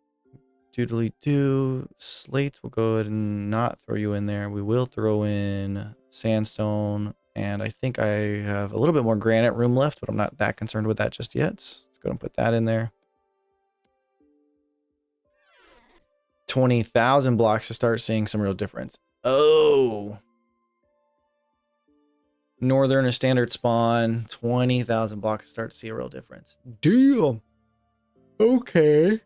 Doodly do. Slate, we'll go ahead and not throw you in there. We will throw in sandstone. And I think I have a little bit more granite room left, but I'm not that concerned with that just yet. Let's go and put that in there. 20,000 blocks to start seeing some real difference. Oh. Northern is standard spawn. 20,000 blocks to start to see a real difference. Damn. Okay.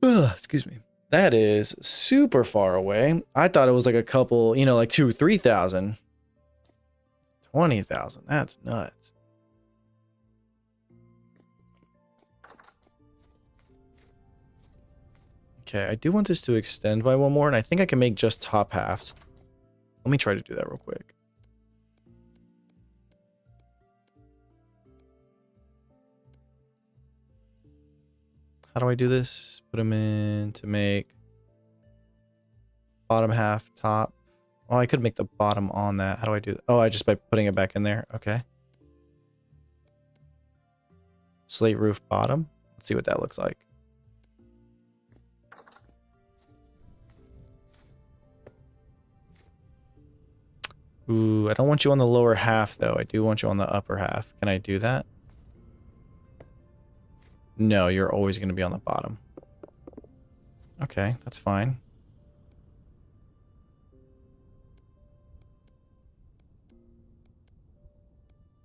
Ugh, excuse me. That is super far away. I thought it was like a couple, you know, like 2,000, 3,000. 20,000. That's nuts. Okay, I do want this to extend by one more, and I think I can make just top halves. Let me try to do that real quick. How do I do this? Put them in to make bottom half, top. Well, I could make the bottom on that. How do I do that? Oh, I just by putting it back in there. Okay. Slate roof bottom. Let's see what that looks like. Ooh, I don't want you on the lower half, though. I do want you on the upper half. Can I do that? No, you're always going to be on the bottom. Okay, that's fine.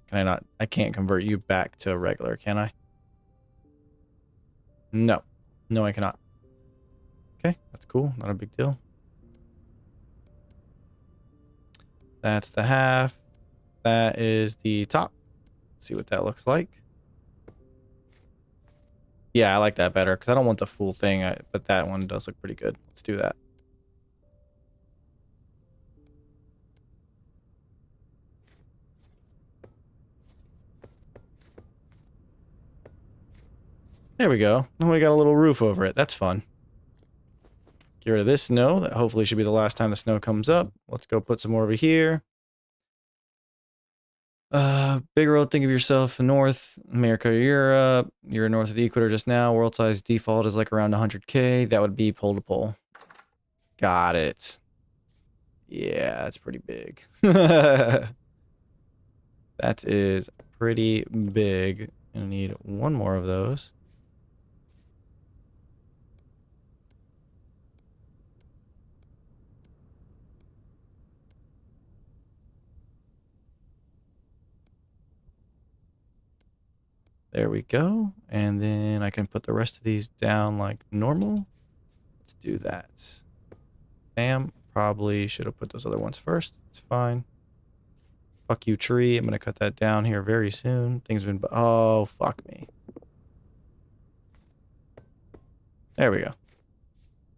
Can I not? I can't convert you back to regular, can I? No. No, I cannot. Okay, that's cool. Not a big deal. That's the half. That is the top. Let's see what that looks like. Yeah, I like that better because I don't want the full thing, but that one does look pretty good. Let's do that. There we go. Now we got a little roof over it. That's fun. Get rid of this snow. That hopefully should be the last time the snow comes up. Let's go put some more over here. Big road, think of yourself North America, Europe. You're north of the equator just now. World size default is like around 100K. That would be pole to pole. Got it. Yeah, that's pretty big. That is pretty big. I need one more of those. There we go. And then I can put the rest of these down like normal. Let's do that. Bam. Probably should have put those other ones first. It's fine. Fuck you, tree. I'm going to cut that down here very soon. Things have been... Oh, fuck me. There we go.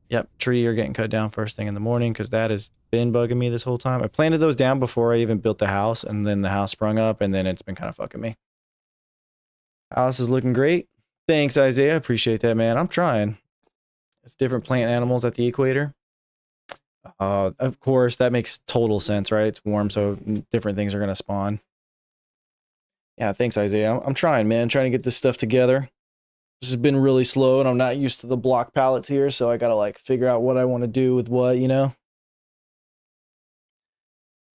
Yep, tree, you're getting cut down first thing in the morning because that has been bugging me this whole time. I planted those down before I even built the house, and then the house sprung up, and then it's been kind of fucking me. House is looking great. Thanks, Isaiah. Appreciate that, man. I'm trying. It's different plant animals at the equator. Of course, that makes total sense, right? It's warm, so different things are going to spawn. Yeah, thanks, Isaiah. I'm trying, man. Trying to get this stuff together. This has been really slow, and I'm not used to the block pallets here, so I got to, like, figure out what I want to do with what, you know?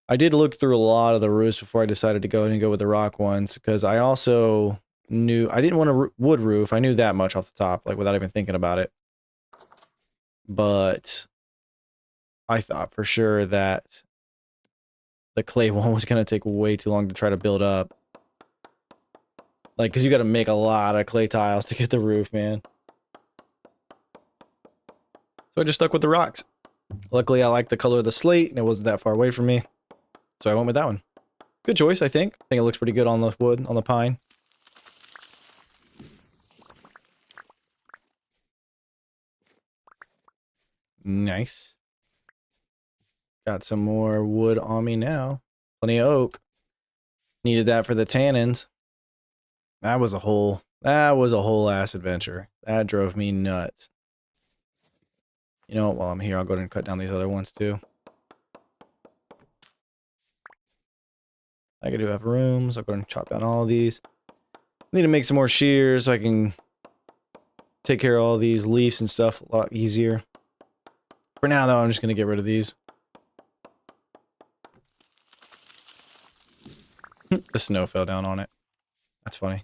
I did look through a lot of the roofs before I decided to go ahead and go with the rock ones, because I also knew... I didn't want a wood roof. I knew that much off the top, like, without even thinking about it. But I thought for sure that the clay one was going to take way too long to try to build up. Like, because you got to make a lot of clay tiles to get the roof, man. So I just stuck with the rocks. Luckily, I like the color of the slate, and it wasn't that far away from me. So I went with that one. Good choice, I think. I think it looks pretty good on the wood, on the pine. Nice. Got some more wood on me now. Plenty of oak. Needed that for the tannins. That was a whole ass adventure. That drove me nuts. You know what? While I'm here, I'll go ahead and cut down these other ones too. I do have rooms. I'll go ahead and chop down all of these. Need to make some more shears so I can take care of all these leaves and stuff a lot easier. For now, though, I'm just going to get rid of these. The snow fell down on it. That's funny.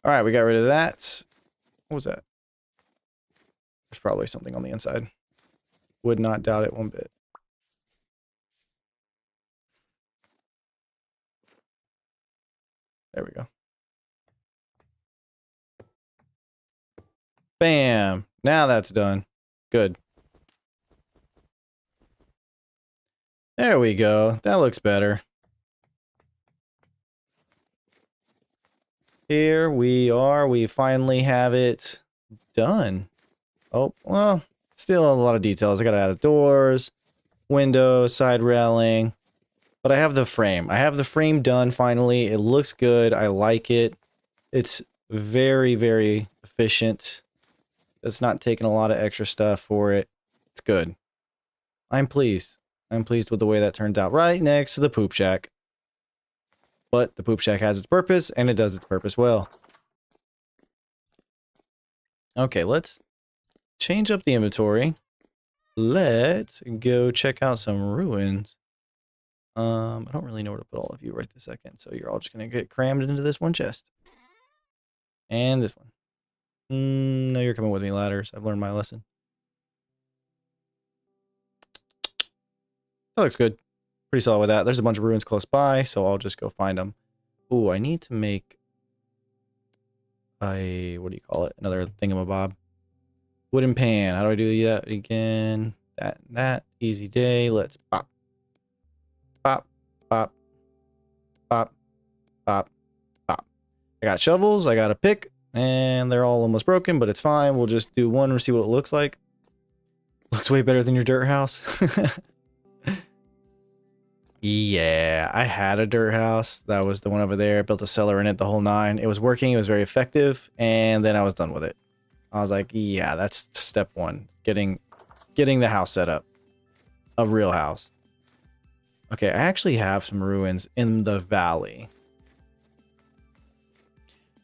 All right, we got rid of that. What was that? There's probably something on the inside. Would not doubt it one bit. There we go. Bam. Now that's done. Good. There we go. That looks better. Here we are. We finally have it done. Oh, well, still a lot of details. I gotta add doors, windows, side railing. But I have the frame. I have the frame done finally. It looks good. I like it. It's very, very efficient. It's not taking a lot of extra stuff for it. It's good. I'm pleased. I'm pleased with the way that turns out. Right next to the poop shack. But the poop shack has its purpose, and it does its purpose well. Okay, let's change up the inventory. Let's go check out some ruins. I don't really know where to put all of you right this second, so you're all just gonna get crammed into this one chest. And this one. No, you're coming with me, ladders. I've learned my lesson. That looks good. Pretty solid with that. There's a bunch of ruins close by, so I'll just go find them. Ooh, I need to make a, what do you call it? Another thingamabob. Wooden pan. How do I do that again? That. Easy day. Let's pop. Pop. Pop. Pop. Pop. Pop. I got shovels. I got a pick. And they're all almost broken, but it's fine. We'll just do one and see what it looks like. Looks way better than your dirt house. Yeah, I had a dirt house. That was the one over there. I built a cellar in it, the whole nine. It was working. It was very effective. And then I was done with it. I was like, yeah, that's step one. Getting the house set up. A real house. Okay, I actually have some ruins in the valley.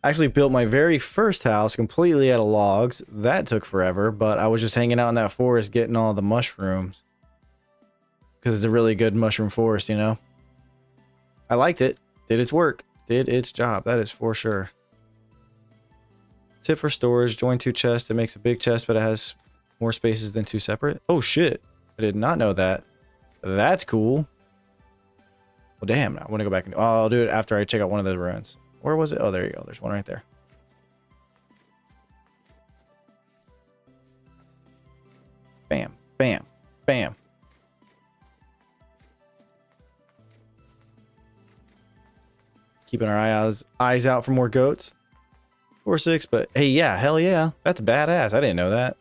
I actually built my very first house completely out of logs. That took forever, but I was just hanging out in that forest getting all the mushrooms. Because it's a really good mushroom forest, you know? I liked it. Did its work. Did its job. That is for sure. Tip for storage. Join two chests. It makes a big chest, but it has more spaces than two separate. Oh, shit. I did not know that. That's cool. Well, damn. I want to go back and... Oh, I'll do it after I check out one of the ruins. Where was it? Oh, there you go. There's one right there. Bam. Bam. Bam. Keeping our eyes out for more goats. 4-6, but hey, yeah, hell yeah. That's badass. I didn't know that.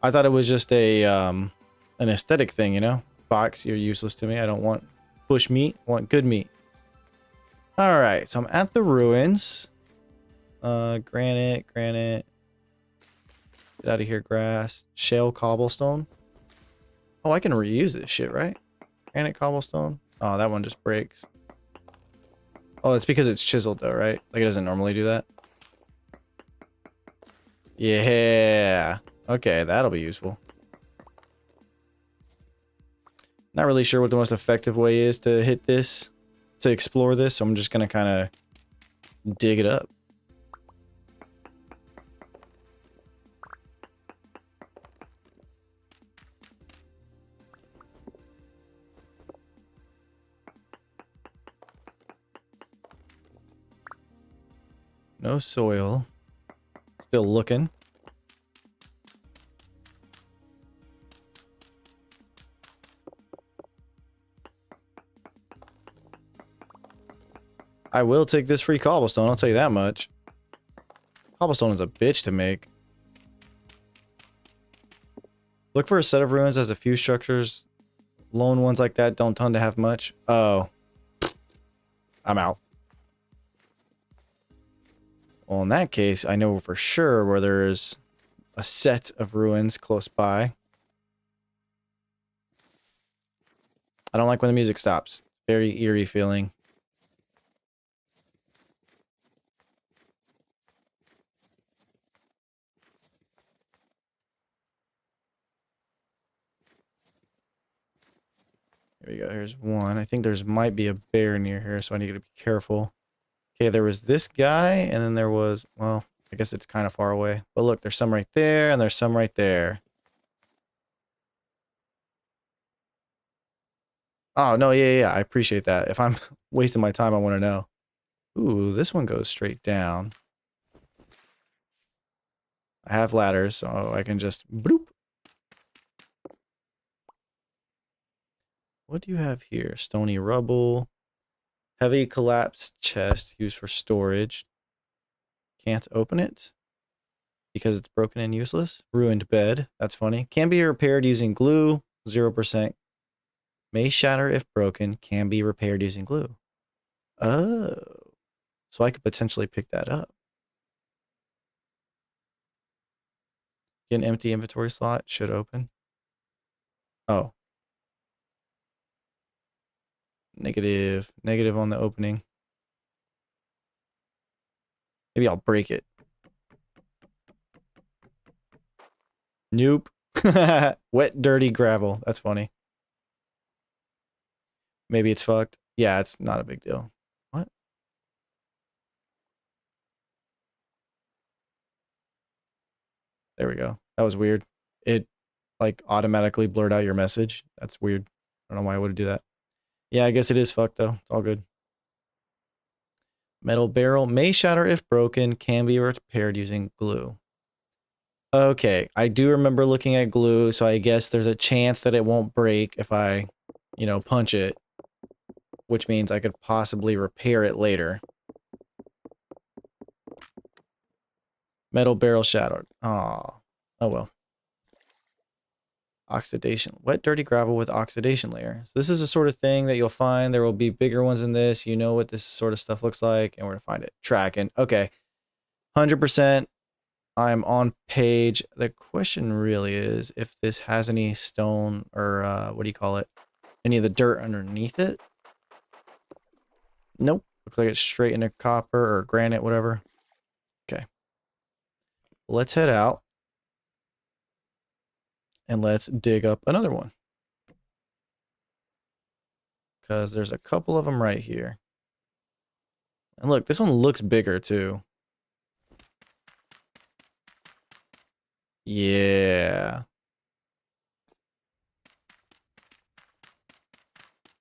I thought it was just a an aesthetic thing, you know? Fox, you're useless to me. I don't want bush meat. I want good meat. Alright, so I'm at the ruins. Granite. Get out of here, grass. Shale cobblestone. Oh, I can reuse this shit, right? Granite cobblestone. Oh, that one just breaks. Oh, it's because it's chiseled though, right? Like it doesn't normally do that. Yeah. Okay, that'll be useful. Not really sure what the most effective way is to hit this, to explore this, so I'm just gonna kind of dig it up. No soil. Still looking. I will take this free cobblestone, I'll tell you that much. Cobblestone is a bitch to make. Look for a set of ruins as a few structures. Lone ones like that don't tend to have much. Oh. I'm out. Well, in that case, I know for sure where there's a set of ruins close by. I don't like when the music stops. Very eerie feeling. Here we go. Here's one. I think there's might be a bear near here, so I need to be careful. Okay, there was this guy, and then there was, well, I guess it's kind of far away. But look, there's some right there, and there's some right there. Oh, no, yeah. I appreciate that. If I'm wasting my time, I want to know. Ooh, this one goes straight down. I have ladders, so I can just bloop. What do you have here? Stony rubble. Heavy collapsed chest used for storage. Can't open it because it's broken and useless. Ruined bed. That's funny. Can be repaired using glue. 0%. May shatter if broken. Can be repaired using glue. Oh. So I could potentially pick that up. Get an empty inventory slot. Should open. Oh. Negative. Negative on the opening. Maybe I'll break it. Nope. Wet, dirty gravel. That's funny. Maybe it's fucked. Yeah, it's not a big deal. What? There we go. That was weird. It like automatically blurred out your message. That's weird. I don't know why I would do that. Yeah, I guess it is fucked though. It's all good. Metal barrel may shatter if broken, can be repaired using glue. Okay, I do remember looking at glue, so I guess there's a chance that it won't break if I, you know, punch it, which means I could possibly repair it later. Metal barrel shattered. Aw. Oh well. Oxidation. Wet, dirty gravel with oxidation layer. So this is the sort of thing that you'll find. There will be bigger ones than this. You know what this sort of stuff looks like, and we're going to find it. Tracking. Okay. 100%. I'm on page. The question really is if this has any stone or what do you call it? Any of the dirt underneath it? Nope. Looks like it's straight into copper or granite, whatever. Okay. Let's head out. And let's dig up another one. Because there's a couple of them right here. And look, this one looks bigger too. Yeah.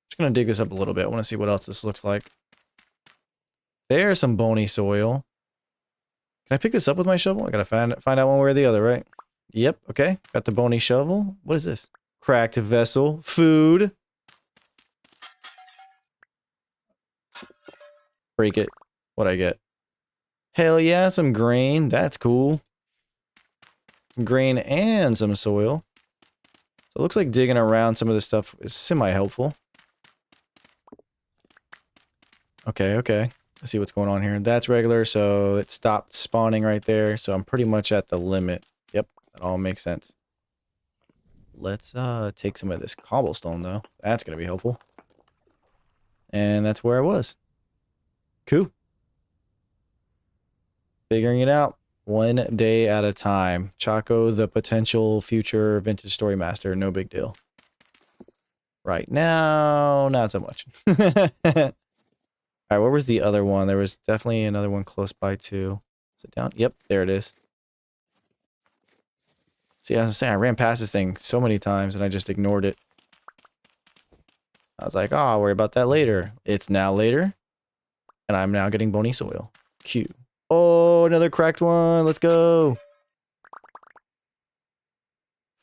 Just gonna dig this up a little bit. I want to see what else this looks like. There's some bony soil. Can I pick this up with my shovel? I gotta find out one way or the other, right? Yep, okay. Got the bony shovel. What is this? Cracked vessel. Food. Break it. What'd I get? Hell yeah, some grain. That's cool. Some grain and some soil. So it looks like digging around some of this stuff is semi-helpful. Okay, okay. Let's see what's going on here. That's regular, so it stopped spawning right there. So I'm pretty much at the limit. Yep, that all makes sense. Let's take some of this cobblestone, though. That's going to be helpful. And that's where I was. Cool. Figuring it out. One day at a time. Chaco, the potential future vintage story master. No big deal. Right now, not so much. Alright, where was the other one? There was definitely another one close by too. Is it down? Yep, there it is. See, as I'm saying, I ran past this thing so many times and I just ignored it. I was like, oh, I'll worry about that later. It's now later. And I'm now getting bony soil. Q. Oh, another cracked one. Let's go.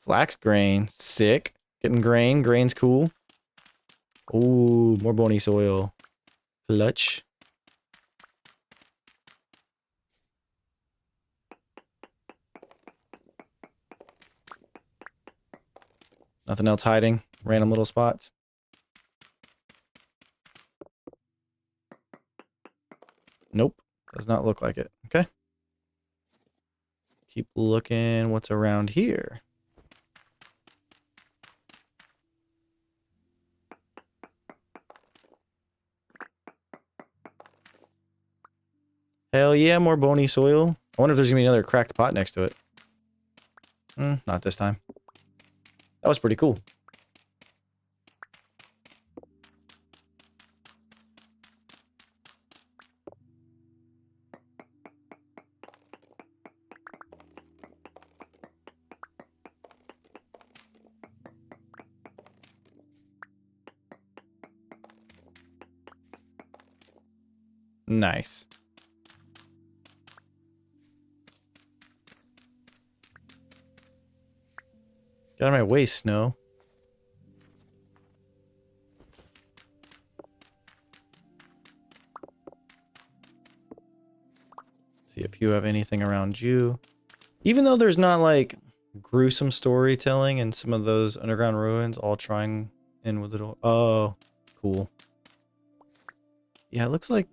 Flax grain. Sick. Getting grain. Grain's cool. Ooh, more bony soil. Clutch. Nothing else hiding. Random little spots. Nope. Does not look like it. Okay. Keep looking what's around here. Hell yeah, more bony soil. I wonder if there's gonna be another cracked pot next to it. Not this time. That was pretty cool. Nice. Get out of my way, Snow. See if you have anything around you. Even though there's not like gruesome storytelling in some of those underground ruins, all trying in with little. Oh, cool. Yeah, it looks like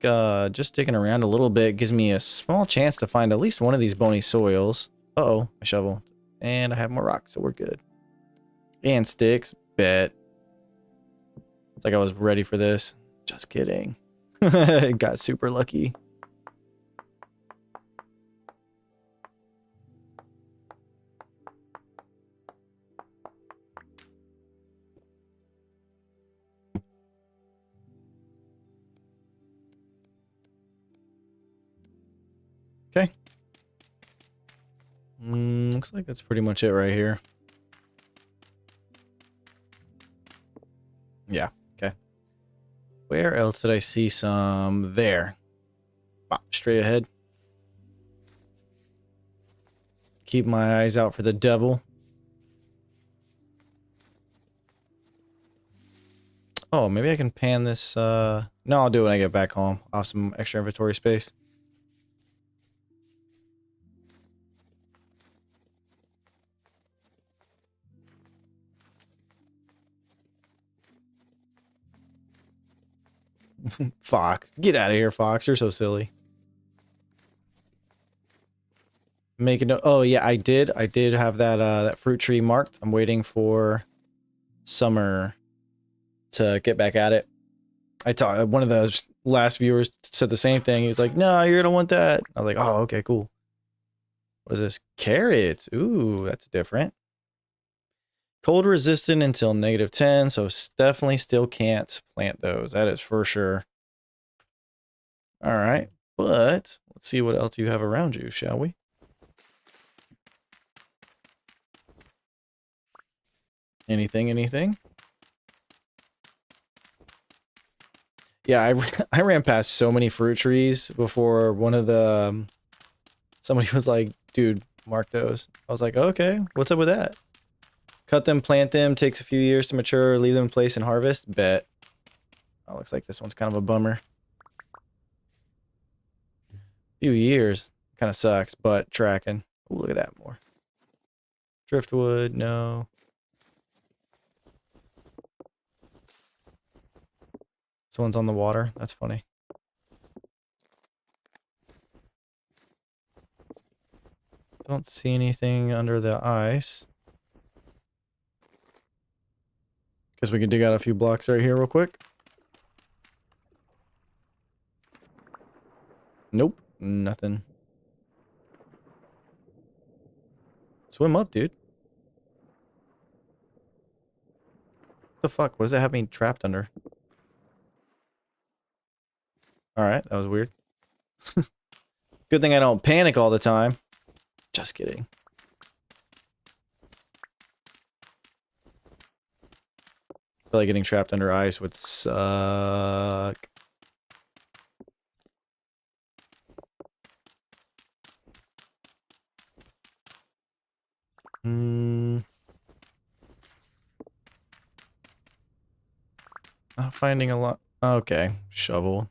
just digging around a little bit gives me a small chance to find at least one of these bony soils. Uh-oh, my shovel. And I have more rocks, so we're good. And sticks. Bet. It's like I was ready for this. Just kidding. Got super lucky. Looks like that's pretty much it right here. Yeah, okay. Where else did I see some? There. Bop, straight ahead. Keep my eyes out for the devil. Oh, maybe I can pan this. No, I'll do it when I get back home. I'll have some extra inventory space. Fox. Get out of here, Fox. You're so silly. Make a note. Oh, yeah, I did. I did have that that fruit tree marked. I'm waiting for Summer to get back at it. I thought one of the last viewers said the same thing. He was like, no, you're gonna want that. I was like, oh, okay, cool. What is this? Carrots. Ooh, that's different. Cold resistant until -10, so definitely still can't plant those. That is for sure. All right, but let's see what else you have around you, shall we? Anything? Yeah, I ran past so many fruit trees before one of the somebody was like, dude, mark those. I was like, okay, what's up with that? Cut them, plant them, takes a few years to mature, leave them in place and harvest. Bet. Oh, looks like this one's kind of a bummer. Few years. Kind of sucks, but tracking. Ooh, look at that more. Driftwood, no. This one's on the water. That's funny. Don't see anything under the ice. Guess we can dig out a few blocks right here real quick. Nope, nothing. Swim up, dude. What the fuck? What does that have me trapped under? Alright, that was weird. Good thing I don't panic all the time. Just kidding. I feel like getting trapped under ice would suck. Not finding a lot. Okay, shovel.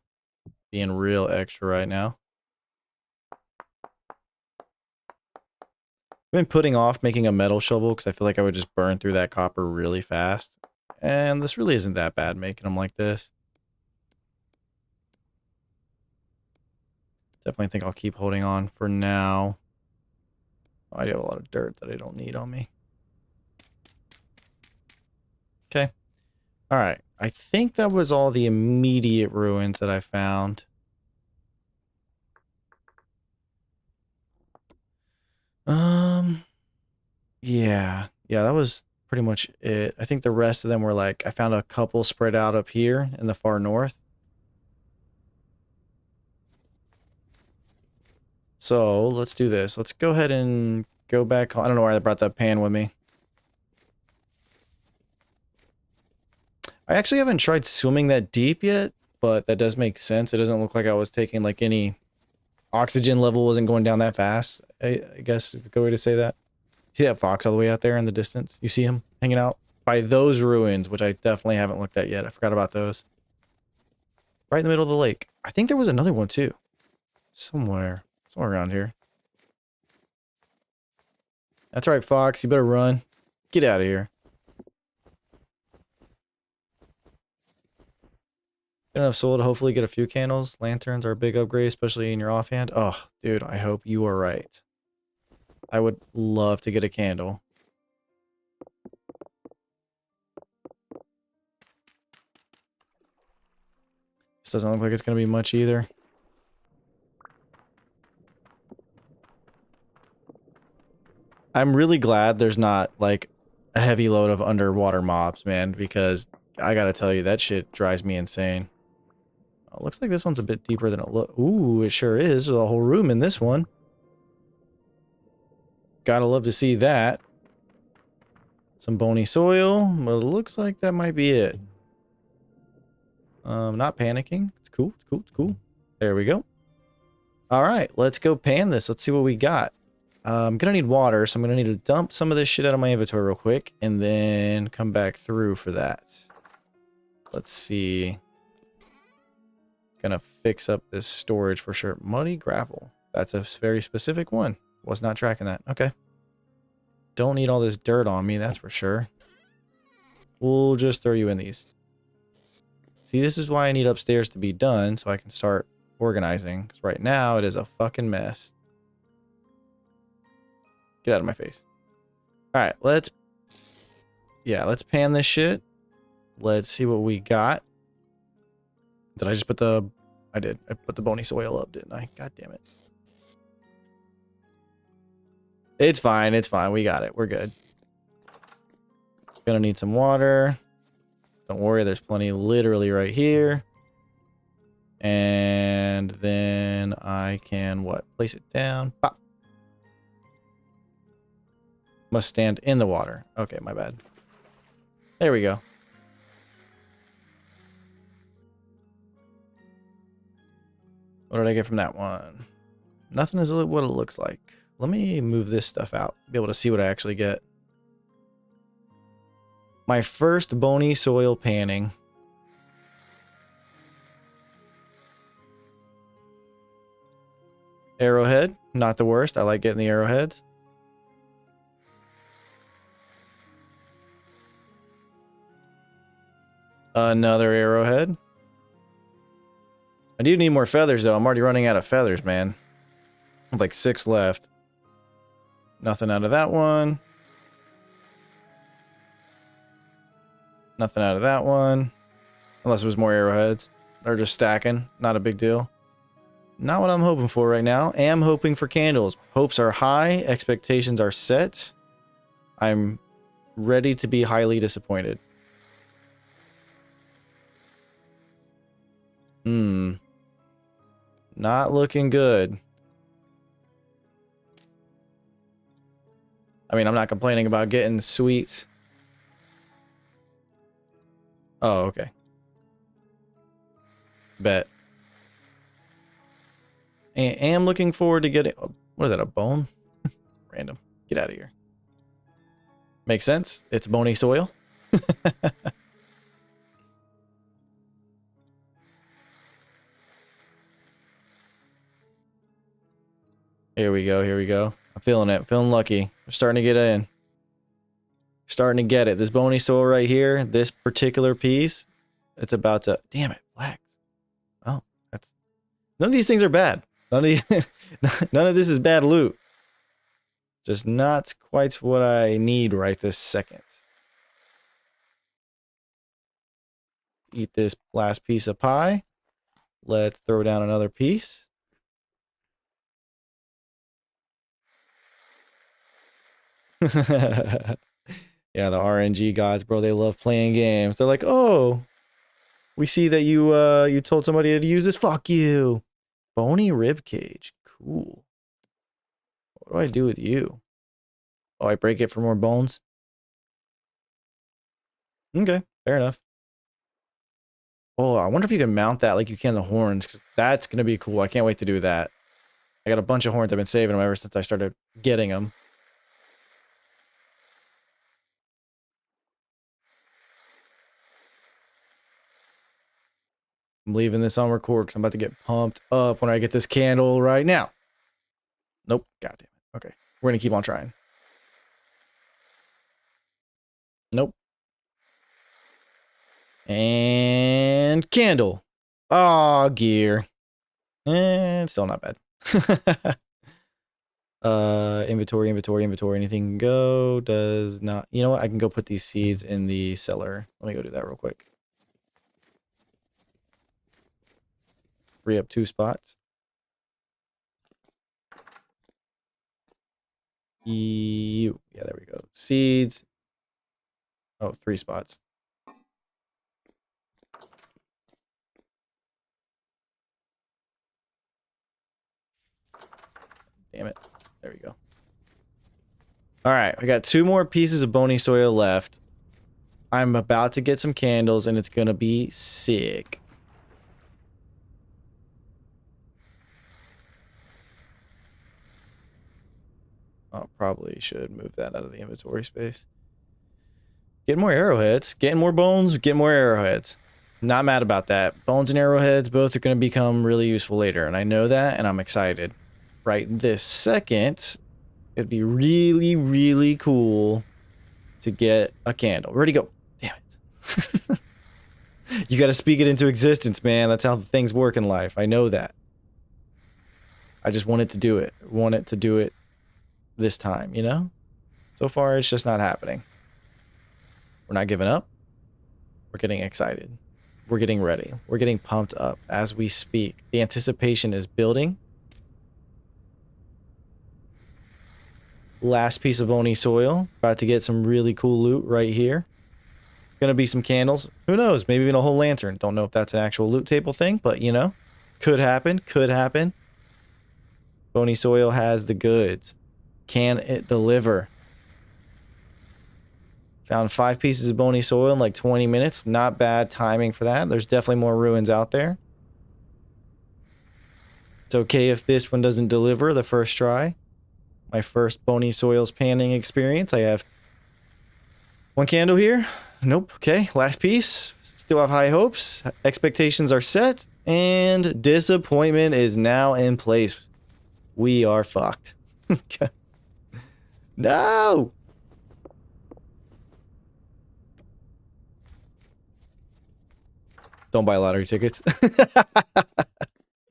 Being real extra right now. I've been putting off making a metal shovel because I feel like I would just burn through that copper really fast. And this really isn't that bad making them like this. Definitely think I'll keep holding on for now. Oh, I do have a lot of dirt that I don't need on me. Okay. Alright. I think that was all the immediate ruins that I found. Yeah. Yeah, that was pretty much it. I think the rest of them were like, I found a couple spread out up here in the far north. So let's do this. Let's go ahead and go back. I don't know why I brought that pan with me. I actually haven't tried swimming that deep yet, but that does make sense. It doesn't look like I was taking like any oxygen level wasn't going down that fast. I guess is a good way to say that. See that fox all the way out there in the distance? You see him hanging out by those ruins, which I definitely haven't looked at yet. I forgot about those. Right in the middle of the lake. I think there was another one too. Somewhere around here. That's right, Fox. You better run. Get out of here. Enough soul to hopefully get a few candles. Lanterns are a big upgrade, especially in your offhand. Oh, dude, I hope you are right. I would love to get a candle. This doesn't look like it's going to be much either. I'm really glad there's not, like, a heavy load of underwater mobs, man, because I gotta tell you, that shit drives me insane. Oh, looks like this one's a bit deeper than it looks. Ooh, it sure is. There's a whole room in this one. Gotta love to see that. Some bony soil, but it looks like that might be it. Not panicking. It's cool. It's cool. It's cool. There we go. All right, let's go pan this. Let's see what we got. I'm gonna need water, so I'm gonna need to dump some of this shit out of my inventory real quick, and then come back through for that. Let's see. Gonna fix up this storage for sure. Muddy gravel. That's a very specific one. Was not tracking that. Okay. Don't need all this dirt on me, that's for sure. We'll just throw you in these. See, this is why I need upstairs to be done, so I can start organizing. Because right now, it is a fucking mess. Get out of my face. Alright, let's pan this shit. Let's see what we got. Did I just put the... I did. I put the bony soil up, didn't I? God damn it. It's fine. It's fine. We got it. We're good. Gonna need some water. Don't worry. There's plenty literally right here. And then I can, what? Place it down. Pop. Must stand in the water. Okay, my bad. There we go. What did I get from that one? Nothing is what it looks like. Let me move this stuff out. Be able to see what I actually get. My first bony soil panning. Arrowhead. Not the worst. I like getting the arrowheads. Another arrowhead. I do need more feathers, though. I'm already running out of feathers, man. I have like 6 left. Nothing out of that one. Nothing out of that one. Unless it was more arrowheads. They're just stacking. Not a big deal. Not what I'm hoping for right now. Am hoping for candles. Hopes are high. Expectations are set. I'm ready to be highly disappointed. Not looking good. I mean, I'm not complaining about getting sweets. Oh, okay. Bet. And am looking forward to getting... What is that, a bone? Random. Get out of here. Makes sense. It's bony soil. Here we go. Here we go. I'm feeling it. Feeling lucky. We're starting to get in. Starting to get it. This bony soil right here, this particular piece, it's about to... Damn it, flags. Oh, that's... None of these things are bad. None of this is bad loot. Just not quite what I need right this second. Eat this last piece of pie. Let's throw down another piece. Yeah, the RNG gods, bro, they love playing games. They're like, oh, we see that you told somebody to use this. Fuck you. Bony rib cage. Cool. What do I do with you? Oh, I break it for more bones? Okay, fair enough. Oh, I wonder if you can mount that like you can the horns, because that's going to be cool. I can't wait to do that. I got a bunch of horns. I've been saving them ever since I started getting them. I'm leaving this on record because I'm about to get pumped up when I get this candle right now. Nope. God damn it. Okay. We're going to keep on trying. Nope. And candle. Ah, gear. And still not bad. Inventory. Anything can go. Does not. You know what? I can go put these seeds in the cellar. Let me go do that real quick. Free up 2 spots. Yeah, there we go. Seeds. Oh, 3 spots. Damn it. There we go. All right, we got 2 more pieces of bony soil left. I'm about to get some candles, and it's gonna be sick. Oh, probably should move that out of the inventory space. Getting more arrowheads. Getting more bones, getting more arrowheads. Not mad about that. Bones and arrowheads both are going to become really useful later, and I know that, and I'm excited. Right this second, it'd be really, really cool to get a candle. Ready to go. Damn it. You got to speak it into existence, man. That's how things work in life. I know that. I just wanted to do it. Want it to do it this time, you know? So far, it's just not happening. We're not giving up. We're getting excited. We're getting ready. We're getting pumped up as we speak. The anticipation is building. Last piece of bony soil. About to get some really cool loot right here. Gonna be some candles. Who knows? Maybe even a whole lantern. Don't know if that's an actual loot table thing, but you know, could happen. Could happen. Bony soil has the goods. Can it deliver? Found 5 pieces of bony soil in like 20 minutes. Not bad timing for that. There's definitely more ruins out there. It's okay if this one doesn't deliver the first try. My first bony soils panning experience. I have 1 candle here. Nope. Okay, last piece. Still have high hopes. Expectations are set. And disappointment is now in place. We are fucked. No! Don't buy lottery tickets.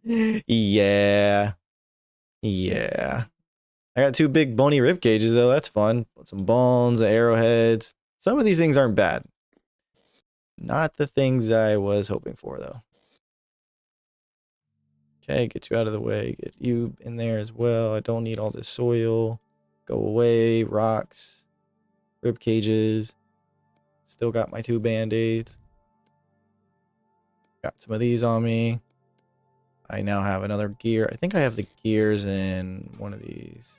Yeah. Yeah. I got 2 big bony rib cages though. That's fun. Put some bones, arrowheads. Some of these things aren't bad. Not the things I was hoping for though. Okay, get you out of the way. Get you in there as well. I don't need all this soil. Go away. Rocks. Rib cages. Still got my 2 band-aids. Got some of these on me. I now have another gear. I think I have the gears in one of these.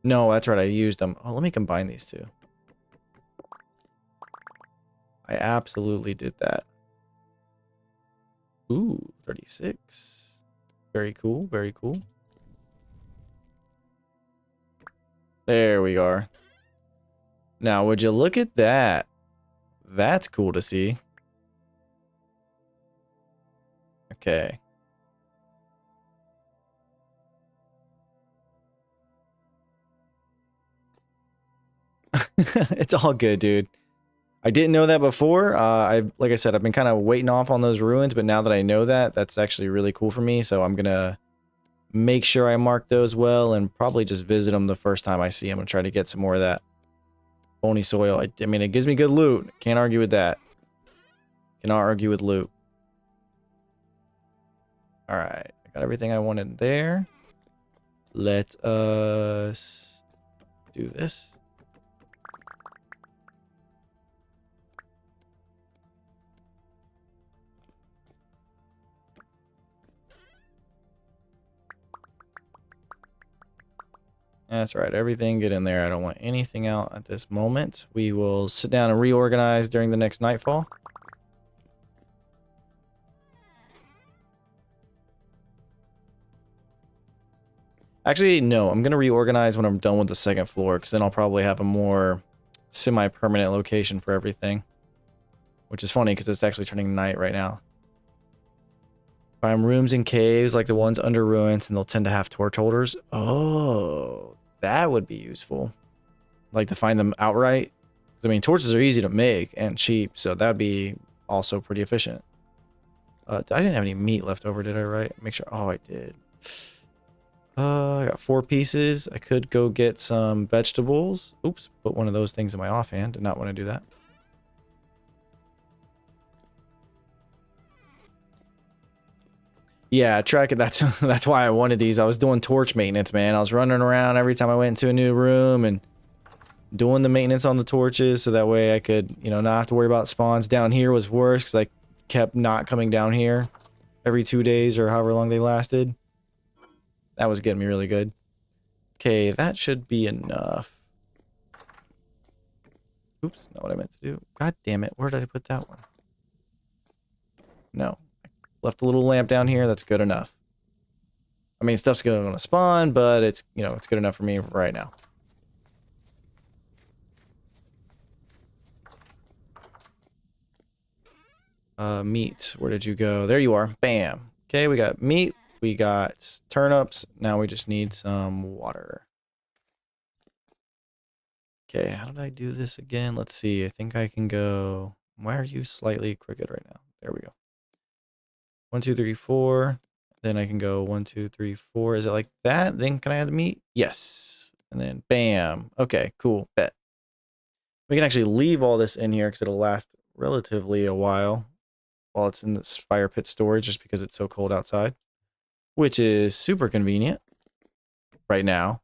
No, that's right. I used them. Oh, let me combine these 2. I absolutely did that. Ooh, 36. Very cool. Very cool. There we are. Now, would you look at that? That's cool to see. Okay. It's all good, dude. I didn't know that before. Like I said, I've been kind of waiting off on those ruins, but now that I know that, that's actually really cool for me. So I'm gonna make sure I mark those well and probably just visit them the first time I see them and try to get some more of that bony soil. I mean, it gives me good loot. Can't argue with that. Cannot argue with loot. All right, I got everything I wanted there. Let us do this. That's right. Everything get in there. I don't want anything out at this moment. We will sit down and reorganize during the next nightfall. Actually, no. I'm going to reorganize when I'm done with the 2nd floor, because then I'll probably have a more semi-permanent location for everything. Which is funny, because it's actually turning night right now. Find rooms and caves like the ones under ruins, and they'll tend to have torch holders. Oh, that would be useful. Like to find them outright. I mean, torches are easy to make and cheap, so that'd be also pretty efficient. I didn't have any meat left over, did I, right? Make sure. Oh, I did. I got 4 pieces. I could go get some vegetables. Oops, put one of those things in my offhand. Did not want to do that. Yeah, track it. That's why I wanted these. I was doing torch maintenance, man. I was running around every time I went into a new room and doing the maintenance on the torches, so that way I could, you know, not have to worry about spawns. Down here was worse because I kept not coming down here every 2 days or however long they lasted. That was getting me really good. Okay, that should be enough. Oops, not what I meant to do. God damn it. Where did I put that one? No. Left a little lamp down here. That's good enough. I mean, stuff's going to spawn, but it's, you know, it's good enough for me right now. Meat. Where did you go? There you are. Bam. Okay, we got meat. We got turnips. Now we just need some water. Okay, how did I do this again? Let's see. I think I can go... Why are you slightly crooked right now? There we go. 1, 2, 3, 4. Then I can go 1, 2, 3, 4. Is it like that? Then can I add the meat? Yes. And then bam. Okay, cool. Bet. We can actually leave all this in here because it'll last relatively a while it's in this fire pit storage just because it's so cold outside, which is super convenient right now.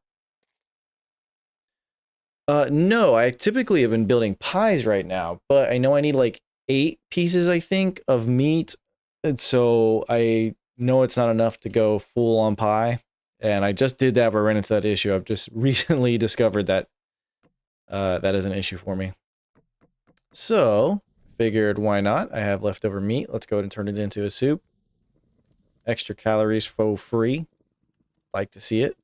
No, I typically have been building pies right now, but I know I need like 8 pieces, I think, of meat. And so I know it's not enough to go full on pie. And I just did that, but I ran into that issue. I've just recently discovered that that is an issue for me. So figured why not? I have leftover meat. Let's go ahead and turn it into a soup. Extra calories for free. Like to see it.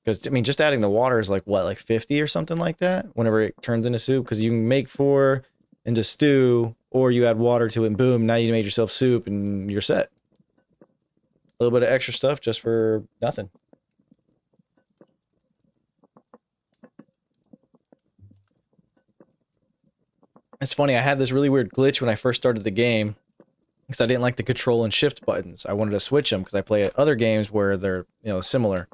Because, I mean, just adding the water is like, what, like 50 or something like that? Whenever it turns into soup. Because you can make 4 into stew, or you add water to it, and boom, now you made yourself soup, and you're set. A little bit of extra stuff just for nothing. It's funny, I had this really weird glitch when I first started the game. Because I didn't like the control and shift buttons. I wanted to switch them, because I play other games where they're, you know, similar.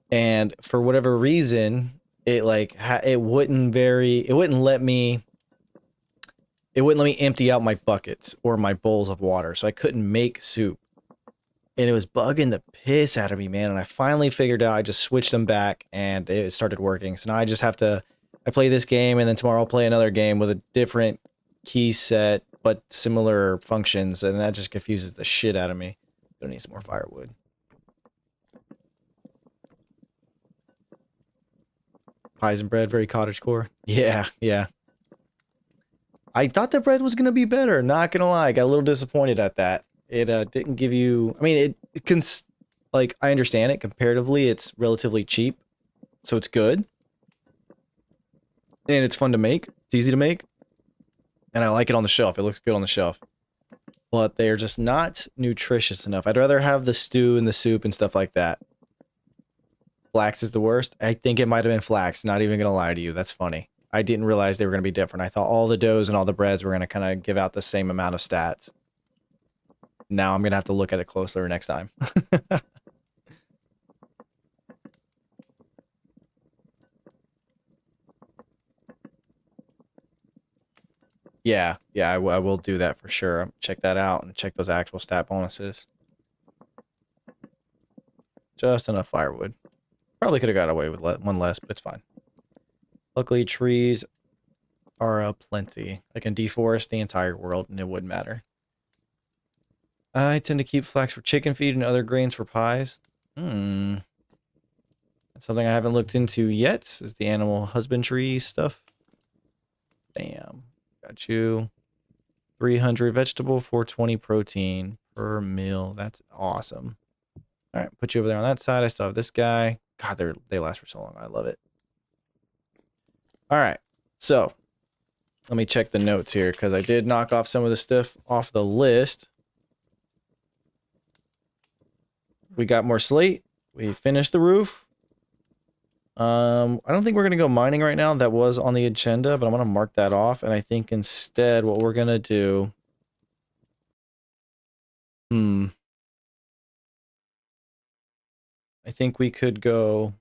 And for whatever reason, it like it wouldn't let me empty out my buckets or my bowls of water, so I couldn't make soup. And it was bugging the piss out of me, man. And I finally figured out, I just switched them back and it started working. So now I just have to, I play this game and then tomorrow I'll play another game with a different key set, but similar functions. And that just confuses the shit out of me. Don't need some more firewood. Pies and bread, very cottagecore. Yeah, yeah. I thought the bread was going to be better, not going to lie. I got a little disappointed at that. It didn't give you... I mean, it can... Like, I understand it. Comparatively, it's relatively cheap. So it's good. And it's fun to make. It's easy to make. And I like it on the shelf. It looks good on the shelf. But they're just not nutritious enough. I'd rather have the stew and the soup and stuff like that. Flax is the worst. I think it might have been flax. Not even going to lie to you. That's funny. I didn't realize they were going to be different. I thought all the doughs and all the breads were going to kind of give out the same amount of stats. Now I'm going to have to look at it closer next time. Yeah, I will do that for sure. Check that out and check those actual stat bonuses. Just enough firewood. Probably could have got away with one less, but it's fine. Luckily, trees are plenty. I can deforest the entire world and it wouldn't matter. I tend to keep flax for chicken feed and other grains for pies. That's something I haven't looked into yet, is the animal husbandry stuff. Bam. Got you. 300 vegetable, 420 protein per meal. That's awesome. All right, put you over there on that side. I still have this guy. God, they last for so long. I love it. All right, so let me check the notes here because I did knock off some of the stuff off the list. We got more slate. We finished the roof. I don't think we're going to go mining right now. That was on the agenda, but I'm going to mark that off. And I think instead what we're going to do... I think we could go...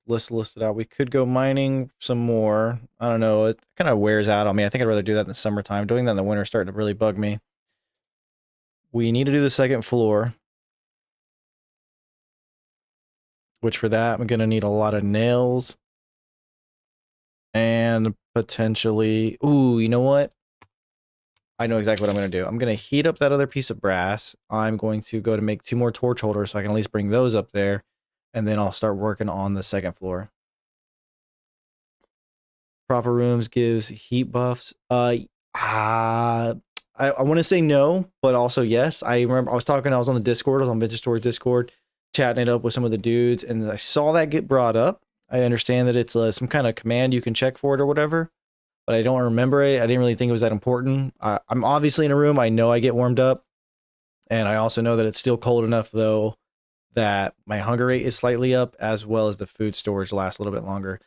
list it out. We could go mining some more. I don't know. It kind of wears out on me. I think I'd rather do that in the summertime. Doing that in the winter is starting to really bug me. We need to do the second floor. Which for that, I'm going to need a lot of nails. And potentially... Ooh, you know what? I know exactly what I'm going to do. I'm going to heat up that other piece of brass. I'm going to go to make 2 more torch holders so I can at least bring those up there. And then I'll start working on the second floor. Proper rooms gives heat buffs. I want to say no, but also yes. I remember I was on the Discord, I was on Vintage Stories Discord, chatting it up with some of the dudes, and I saw that get brought up. I understand that it's some kind of command you can check for it or whatever, but I don't remember it. I didn't really think it was that important. I'm obviously in a room. I know I get warmed up, and I also know that it's still cold enough though that my hunger rate is slightly up, as well as the food storage lasts a little bit longer.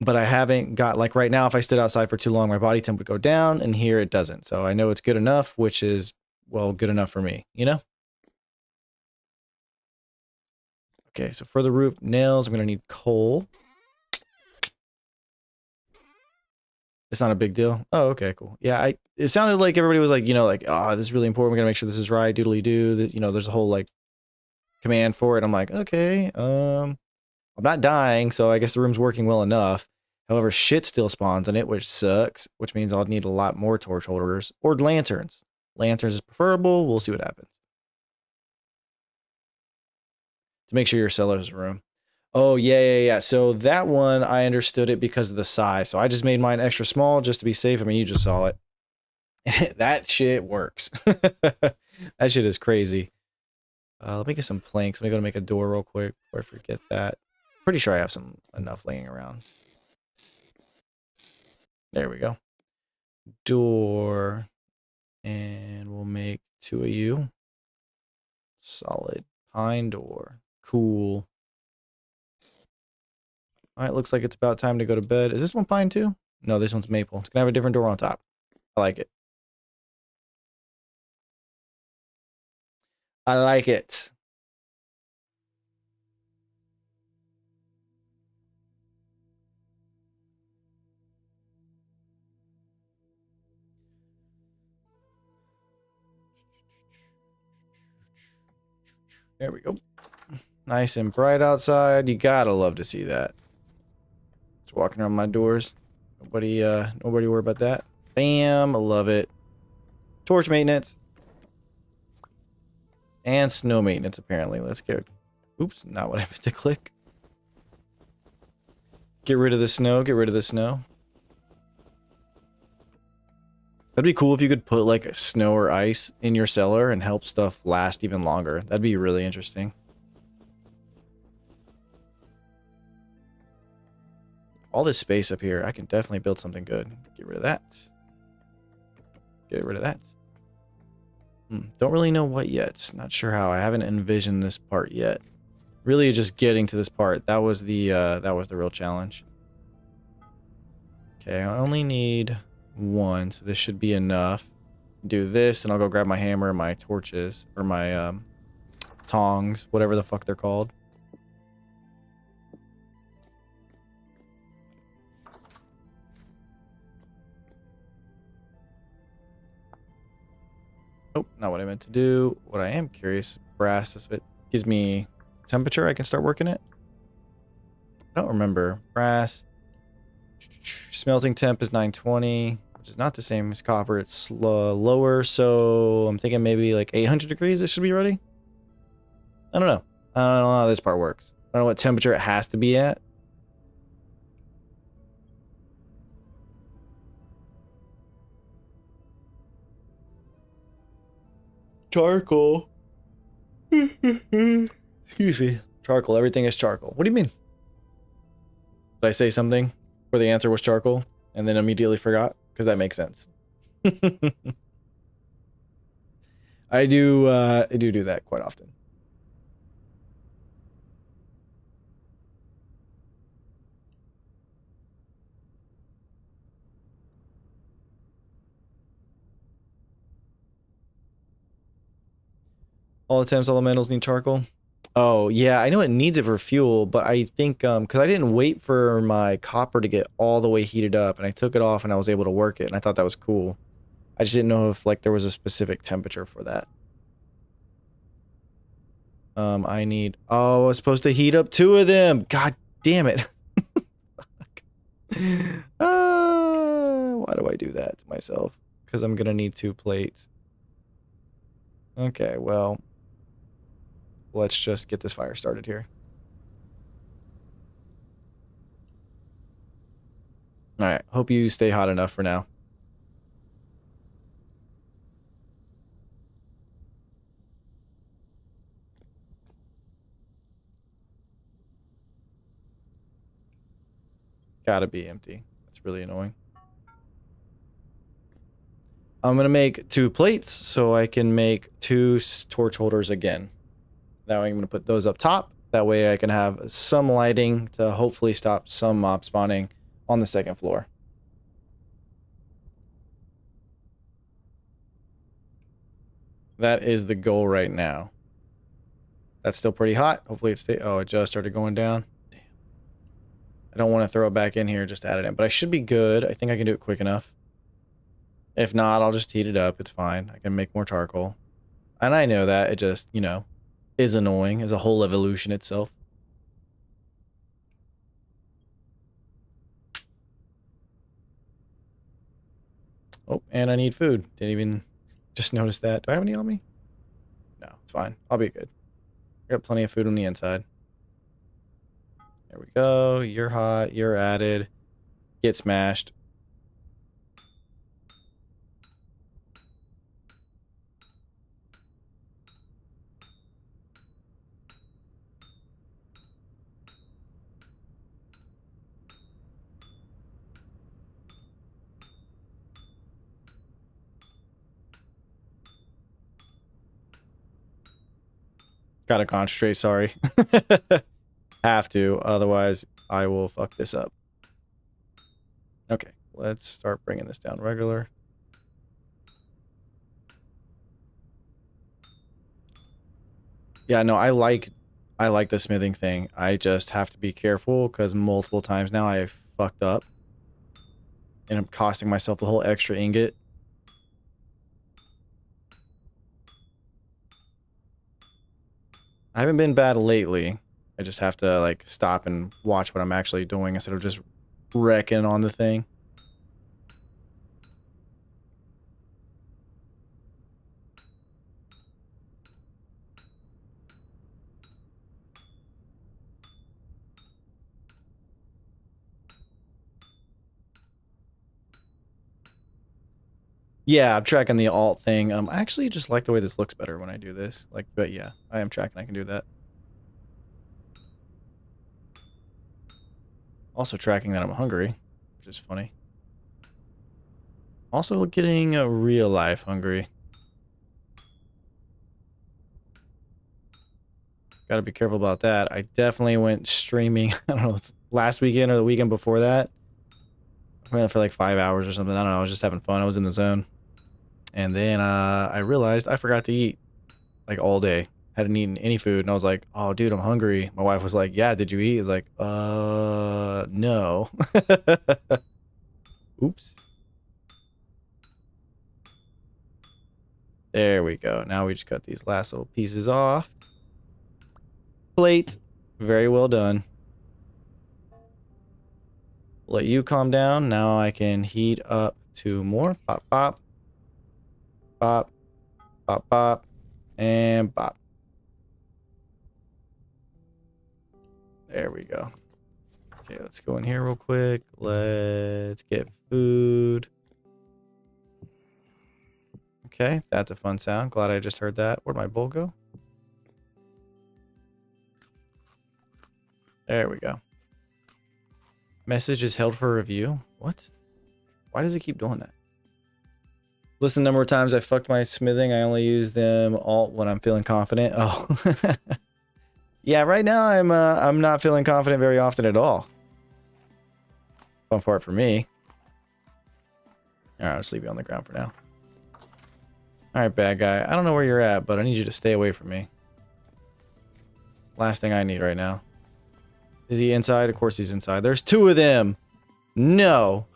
But I haven't got, like right now, if I stood outside for too long, my body temp would go down, and here it doesn't. So I know it's good enough, which is, well, good enough for me, you know? Okay, so for the roof nails, I'm going to need coal. It's not a big deal. Oh, okay, cool. Yeah, it sounded like everybody was like, you know, like, oh, this is really important. We're going to make sure this is right. Doodly doo. That, you know, there's a whole like command for it. I'm like, okay, I'm not dying, so I guess the room's working well enough. However, shit still spawns in it, which sucks, which means I'll need a lot more torch holders or lanterns. Lanterns is preferable. We'll see what happens. To make sure your cellar's room. Oh, yeah. So that one, I understood it because of the size. So I just made mine extra small just to be safe. I mean, you just saw it. That shit works. That shit is crazy. Let me get some planks. Let me go to make a door real quick before I forget that. Pretty sure I have some enough laying around. There we go. Door. And we'll make 2 of you. Solid pine door. Cool. All right, looks like it's about time to go to bed. Is this one pine too? No, this one's maple. It's gonna have a different door on top. I like it. I like it. There we go. Nice and bright outside. You gotta love to see that. Just walking around my doors. Nobody worry about that. Bam, I love it. Torch maintenance. And snow maintenance, apparently. Let's go. Oops, not what I meant to click. Get rid of the snow, get rid of the snow. That'd be cool if you could put like snow or ice in your cellar and help stuff last even longer. That'd be really interesting. All this space up here, I can definitely build something good. Get rid of that. Get rid of that. Don't really know what yet. Not sure how. I haven't envisioned this part yet. Really just getting to this part. That was the real challenge. Okay, I only need 1, so this should be enough. Do this, and I'll go grab my hammer and my torches, or my tongs, whatever the fuck they're called. Oh, not what I meant to do. What I am curious, brass, if it gives me temperature, I can start working it. I don't remember. Brass. Smelting temp is 920, which is not the same as copper. It's lower, so I'm thinking maybe like 800 degrees it should be ready. I don't know. I don't know how this part works. I don't know what temperature it has to be at. Charcoal. Excuse me. Charcoal. Everything is charcoal. What do you mean? Did I say something where the answer was charcoal and then immediately forgot? Because that makes sense. I do that quite often. All attempts, elementals need charcoal. Oh, yeah, I know it needs it for fuel, but I think, because I didn't wait for my copper to get all the way heated up, and I took it off and I was able to work it, and I thought that was cool. I just didn't know if, like, there was a specific temperature for that. I need, oh, I was supposed to heat up 2 of them. God damn it. Why do I do that to myself? Because I'm gonna need 2 plates. Okay, well, let's just get this fire started here. All right. Hope you stay hot enough for now. Gotta be empty. That's really annoying. I'm gonna make 2 plates so I can make 2 torch holders again. That way I'm gonna put those up top. That way I can have some lighting to hopefully stop some mob spawning on the 2nd floor. That is the goal right now. That's still pretty hot. Hopefully it stays. Oh, it just started going down. Damn. I don't want to throw it back in here, just add it in. But I should be good. I think I can do it quick enough. If not, I'll just heat it up. It's fine. I can make more charcoal. And I know that. It just, you know, is annoying as a whole evolution itself. Oh, and I need food. Didn't even just notice that. Do I have any on me? No, it's fine. I'll be good. I got plenty of food on the inside. There we go. You're hot. You're added. Get smashed. Gotta concentrate, sorry. Have to, otherwise I will fuck this up. Okay, let's start bringing this down regular. Yeah, no, I like the smithing thing. I just have to be careful because multiple times now I fucked up. And I'm costing myself the whole extra ingot. I haven't been bad lately. I just have to like stop and watch what I'm actually doing instead of just wrecking on the thing. Yeah, I'm tracking the alt thing. I actually just like the way this looks better when I do this. Like, but yeah, I am tracking. I can do that. Also tracking that I'm hungry, which is funny. Also getting a real life hungry. Gotta be careful about that. I definitely went streaming, I don't know, last weekend or the weekend before that. I went for like 5 hours or something. I don't know. I was just having fun. I was in the zone. And then I realized I forgot to eat like all day. Hadn't eaten any food. And I was like, oh, dude, I'm hungry. My wife was like, yeah, did you eat? I was like, no. Oops. There we go. Now we just cut these last little pieces off. Plate. Very well done. Let you calm down. Now I can heat up 2 more. Pop, pop. Pop. Pop, pop. And pop. There we go. Okay, let's go in here real quick. Let's get food. Okay, that's a fun sound. Glad I just heard that. Where'd my bowl go? There we go. Message is held for review. What? Why does it keep doing that? Listen, the number of times I fucked my smithing, I only use them all when I'm feeling confident. Oh. Yeah, right now I'm not feeling confident very often at all. Fun part for me. Alright, I'll just leave you on the ground for now. Alright, bad guy. I don't know where you're at, but I need you to stay away from me. Last thing I need right now. Is he inside? Of course he's inside. There's 2 of them! No!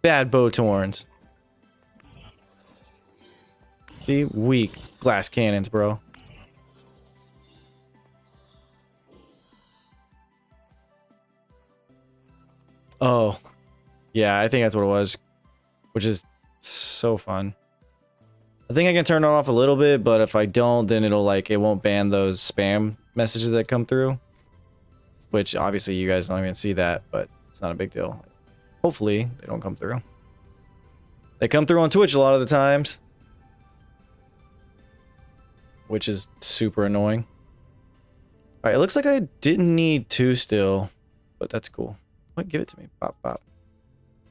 Bad Botorns. See? Weak glass cannons, bro. Oh. Yeah, I think that's what it was. Which is so fun. I think I can turn it off a little bit, but if I don't, then it'll like, it won't ban those spam messages that come through. Which obviously you guys don't even see that, but it's not a big deal. Hopefully they don't come through. They come through on Twitch a lot of the times, which is super annoying. All right, it looks like I didn't need 2 still, but that's cool. What? Give it to me. Bop, bop.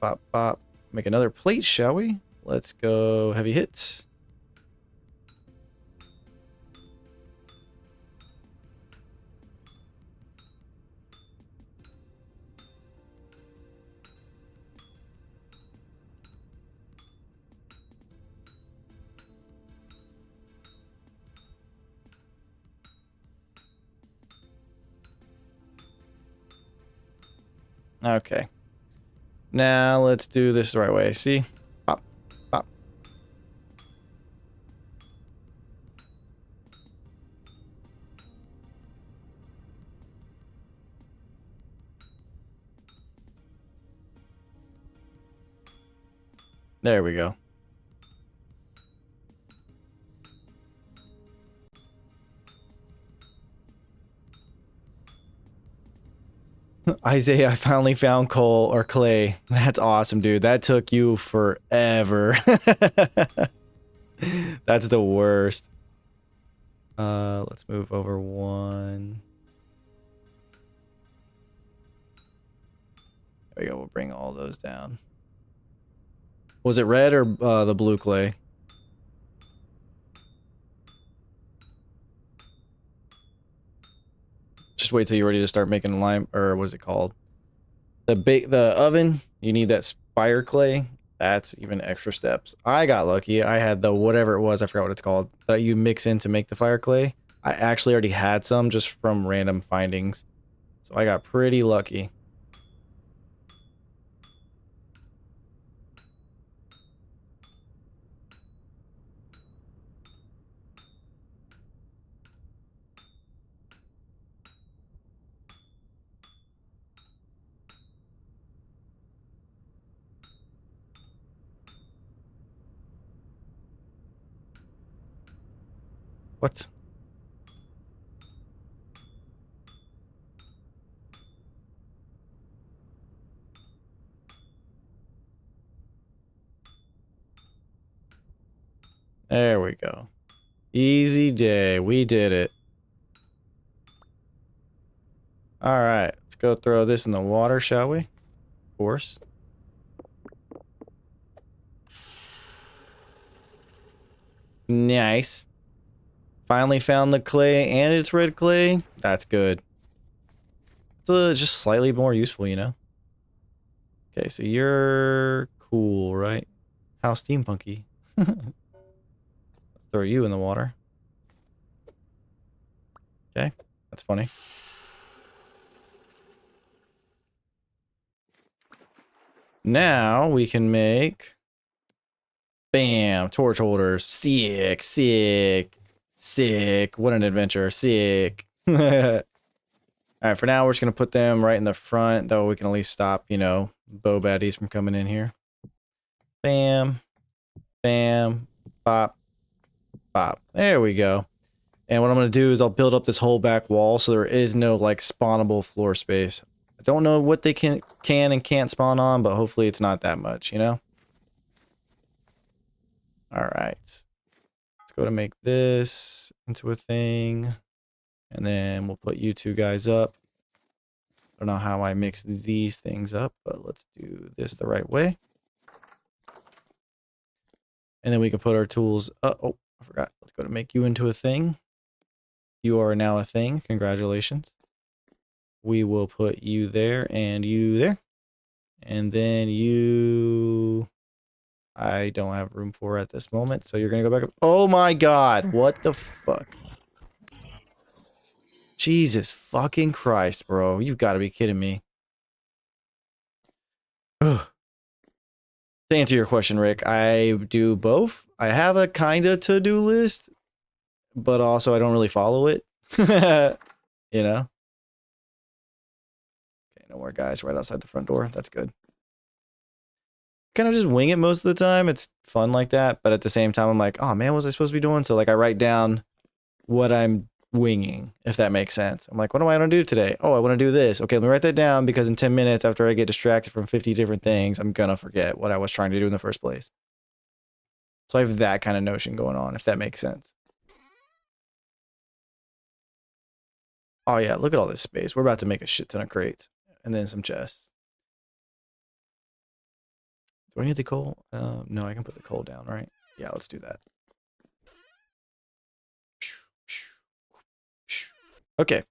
Bop, bop. Make another plate, shall we? Let's go heavy hits. Okay. Now let's do this the right way. See? Pop, pop. There we go. Isaiah, I finally found coal or clay. That's awesome, dude. That took you forever. That's the worst. Let's move over 1. There we go. We'll bring all those down. Was it red or the blue clay? Just wait till you're ready to start making lime, or what's it called? The oven, you need that spire clay. That's even extra steps. I got lucky. I had the whatever it was, I forgot what it's called, that you mix in to make the fire clay. I actually already had some just from random findings. So I got pretty lucky. What? There we go. Easy day. We did it. All right. Let's go throw this in the water, shall we? Of course. Nice. Finally found the clay and it's red clay. That's good. It's just slightly more useful, you know? Okay, so you're cool, right? How steampunky. Throw you in the water. Okay, that's funny. Now we can make... Bam! Torch holders. Sick, sick, sick. What an adventure. Sick. Alright, for now we're just going to put them right in the front. That way we can at least stop, you know, bow baddies from coming in here. Bam. Bam. Bop. Bop. There we go. And what I'm going to do is I'll build up this whole back wall so there is no, like, spawnable floor space. I don't know what they can and can't spawn on, but hopefully it's not that much, you know? Alright. Let's go to make this into a thing. And then we'll put you 2 guys up. I don't know how I mix these things up, but let's do this the right way. And then we can put our tools... oh, I forgot. Let's go to make you into a thing. You are now a thing. Congratulations. We will put you there and you there. And then you... I don't have room for at this moment, so you're going to go back up. Oh my god, what the fuck? Jesus fucking Christ, bro. You've got to be kidding me. Ugh. To answer your question, Rick, I do both. I have a kind of to-do list, but also I don't really follow it. You know? Okay, no more guys right outside the front door. That's good. Kind of just wing it most of the time. It's fun like that, but at the same time, I'm like, oh man, what was I supposed to be doing? So like I write down what winging, if that makes sense. I'm like, what do I want to do today? Oh, I want to do this. Okay, let me write that down because in 10 minutes after I get distracted from 50 different things, I'm going to forget what I was trying to do in the first place. So I have that kind of notion going on, if that makes sense. Oh yeah, look at all this space. We're about to make a shit ton of crates and then some chests. Do I need the coal? No, I can put the coal down, right? Yeah, let's do that. Okay.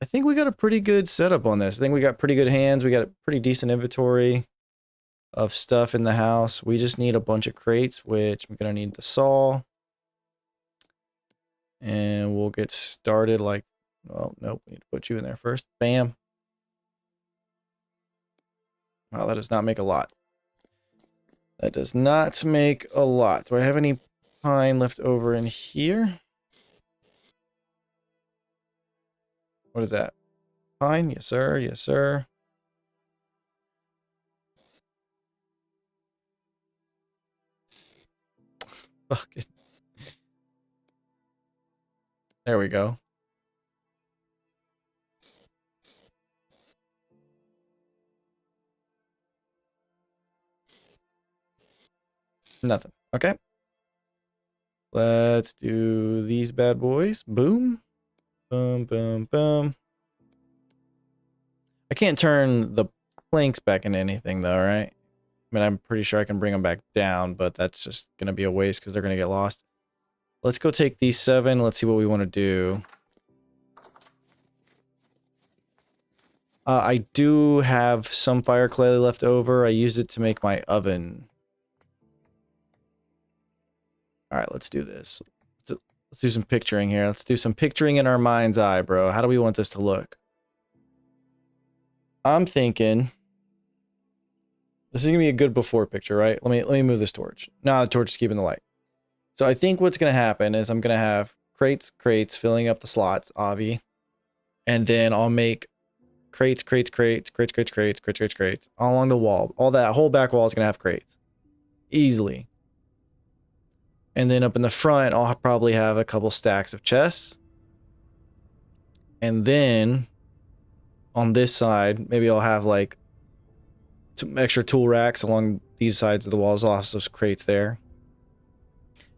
I think we got a pretty good setup on this. I think we got pretty good hands. We got a pretty decent inventory of stuff in the house. We just need a bunch of crates, which I'm going to need the saw. And we'll get started like, well, nope, we need to put you in there first. Bam. Wow, that does not make a lot. That does not make a lot. Do I have any pine left over in here? What is that? Pine? Yes, sir. Yes, sir. Fuck it. There we go. Nothing. Okay. Let's do these bad boys. Boom. Boom, boom, boom. I can't turn the planks back into anything though, right? I mean, I'm pretty sure I can bring them back down, but that's just going to be a waste because they're going to get lost. Let's go take these 7. Let's see what we want to do. I do have some fire clay left over. I used it to make my oven. All right, let's do this. Let's do some picturing here. Let's do some picturing in our mind's eye, bro. How do we want this to look? I'm thinking this is gonna be a good before picture, right? Let me move this torch. Nah, the torch is keeping the light. So I think what's gonna happen is I'm gonna have crates filling up the slots, Avi, and then I'll make crates all along the wall. All that whole back wall is gonna have crates, easily. And then up in the front, I'll probably have a couple stacks of chests. And then on this side, maybe I'll have like some extra tool racks along these sides of the walls. I'll have those crates there.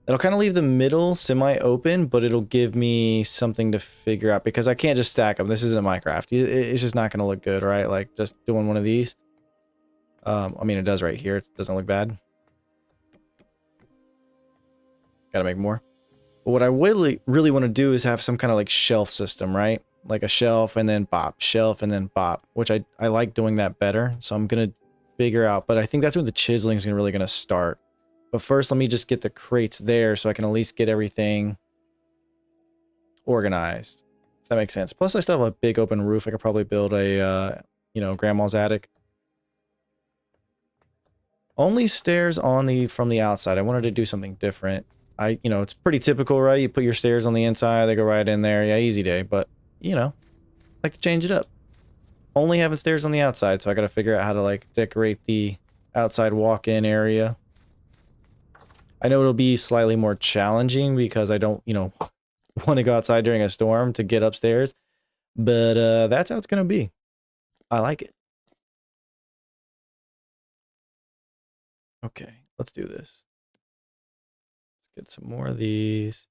It'll kind of leave the middle semi-open, but it'll give me something to figure out because I can't just stack them. This isn't Minecraft. It's just not going to look good, right? Like just doing one of these. I mean, it does right here. It doesn't look bad. Gotta make more. But what I really want to do is have some kind of like shelf system, right? Like a shelf and then bop, shelf and then bop, which I like doing that better. So I'm going to figure out, but I think that's when the chiseling is really going to start. But first, let me just get the crates there so I can at least get everything organized. If that makes sense. Plus, I still have a big open roof. I could probably build a, you know, grandma's attic. Only stairs on from the outside. I wanted to do something different. You know, it's pretty typical, right? You put your stairs on the inside, they go right in there. Yeah, easy day. But, you know, I like to change it up. Only having stairs on the outside, so I gotta figure out how to, like, decorate the outside walk-in area. I know it'll be slightly more challenging because I don't, you know, want to go outside during a storm to get upstairs. But that's how it's gonna be. I like it. Okay, let's do this. Get some more of these.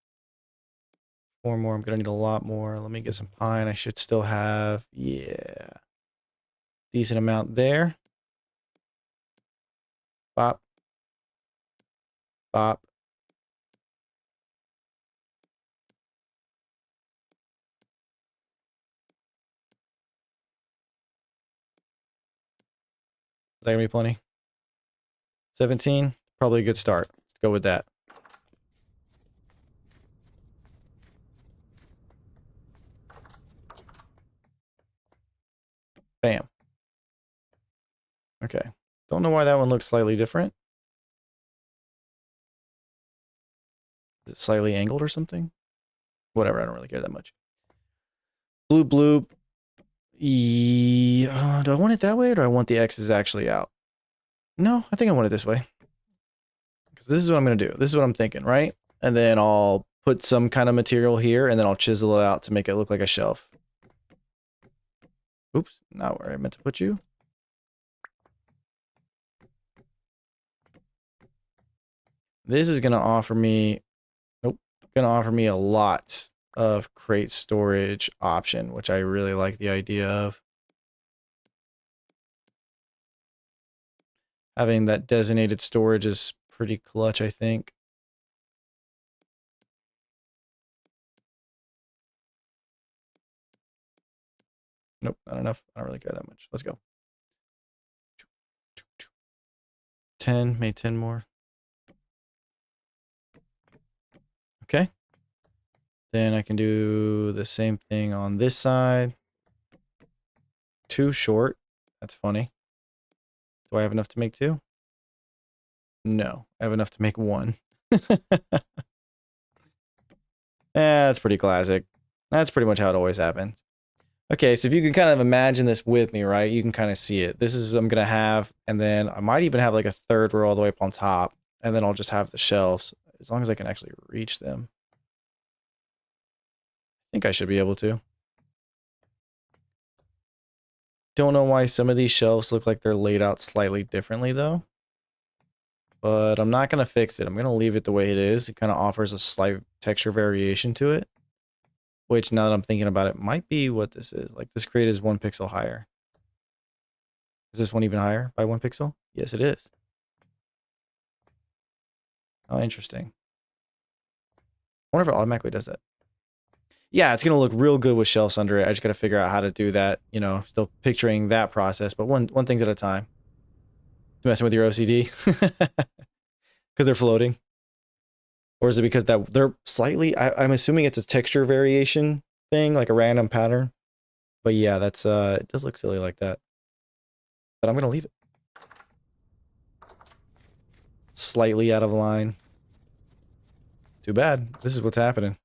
4 more. I'm gonna need a lot more. Let me get some pine. I should still have, yeah, decent amount there. Bop. Bop. Is that gonna be plenty? 17, probably a good start. Let's go with that. Bam. Okay. Don't know why that one looks slightly different. Is it slightly angled or something? Whatever, I don't really care that much. Bloop bloop. Do I want it that way or do I want the X's actually out? No, I think I want it this way. Because this is what I'm going to do. This is what I'm thinking, right? And then I'll put some kind of material here, and then I'll chisel it out to make it look like a shelf. Oops, not where I meant to put you. This is going to offer me, nope, going to offer me a lot of crate storage option, which I really like the idea of. Having that designated storage is pretty clutch, I think. Nope, not enough. I don't really care that much. Let's go. 10, made 10 more. Okay. Then I can do the same thing on this side. Too short. That's funny. Do I have enough to make 2? No, I have enough to make 1. That's pretty classic. That's pretty much how it always happens. Okay, so if you can kind of imagine this with me, right? You can kind of see it. This is what I'm going to have, and then I might even have like a third row all the way up on top, and then I'll just have the shelves, as long as I can actually reach them. I think I should be able to. Don't know why some of these shelves look like they're laid out slightly differently, though. But I'm not going to fix it. I'm going to leave it the way it is. It kind of offers a slight texture variation to it. Which, now that I'm thinking about it, might be what this is. Like, this crate is 1 pixel higher. Is this one even higher by 1 pixel? Yes, it is. Oh, interesting. I wonder if it automatically does that. Yeah, it's going to look real good with shelves under it. I just got to figure out how to do that. You know, still picturing that process, but one thing at a time. Messing with your OCD? Because they're floating? Or is it because that they're slightly, I'm assuming it's a texture variation thing, like a random pattern. But yeah, that's it does look silly like that. But I'm gonna leave it. Slightly out of line. Too bad. This is what's happening.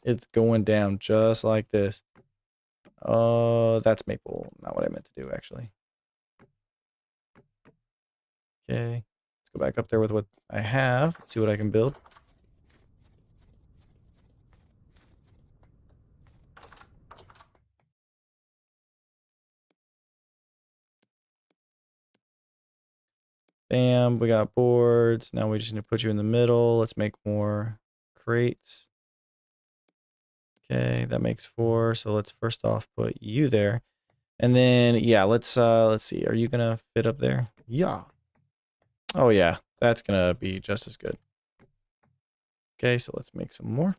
It's going down just like this. Oh, that's maple. Not what I meant to do, actually. Okay. Let's go back up there with what I have. See what I can build. Bam, we got boards. Now we just need to put you in the middle. Let's make more crates. Okay, that makes 4. So let's first off put you there. And then yeah, let's see. Are you gonna fit up there? Yeah. Oh yeah, that's gonna be just as good. Okay, so let's make some more.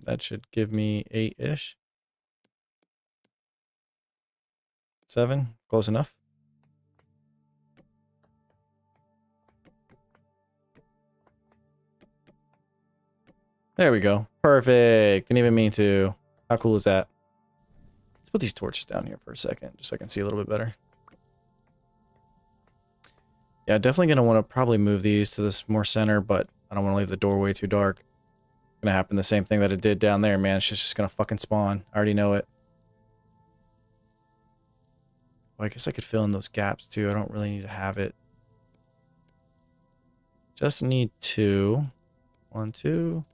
That should give me 8-ish. 7, close enough. There we go. Perfect. Didn't even mean to. How cool is that? Let's put these torches down here for a second, just so I can see a little bit better. Yeah, definitely going to want to probably move these to this more center, but I don't want to leave the doorway too dark. It's going to happen the same thing that it did down there, man. It's just going to fucking spawn. I already know it. Well, I guess I could fill in those gaps too. I don't really need to have it. Just need 2. 1, 2.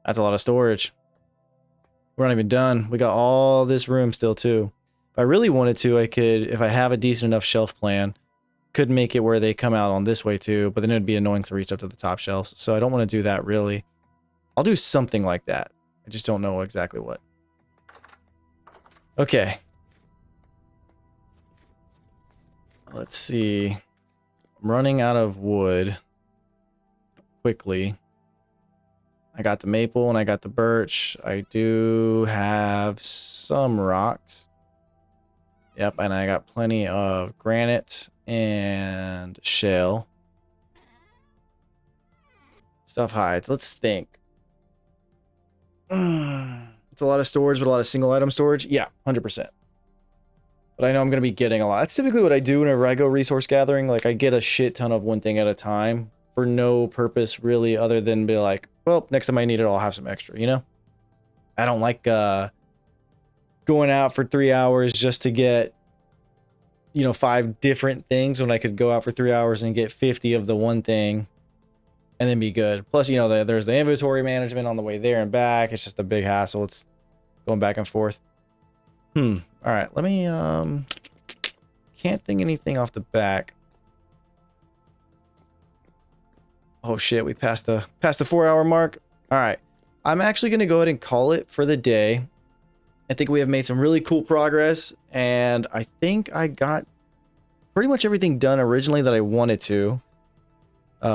That's a lot of storage. We're not even done. We got all this room still too. If I really wanted to, I could, if I have a decent enough shelf plan, could make it where they come out on this way too, but then it'd be annoying to reach up to the top shelves. So I don't want to do that really. I'll do something like that. I just don't know exactly what. Okay. Let's see. I'm running out of wood quickly. I got the maple and I got the birch. I do have some rocks. Yep, and I got plenty of granite and shale. Stuff hides. Let's think. It's a lot of storage, but a lot of single item storage. Yeah, 100%. But I know I'm going to be getting a lot. That's typically what I do whenever I go resource gathering. Like, I get a shit ton of one thing at a time for no purpose really other than be like, well, next time I need it, I'll have some extra, you know? I don't like going out for 3 hours just to get, you know, 5 different things when I could go out for 3 hours and get 50 of the one thing and then be good. Plus, you know, there's the inventory management on the way there and back. It's just a big hassle. It's going back and forth. All right, let me can't think anything off the back. Oh shit, we passed the 4-hour mark. All right. I'm actually going to go ahead and call it for the day. I think we have made some really cool progress, and I think I got pretty much everything done originally that I wanted to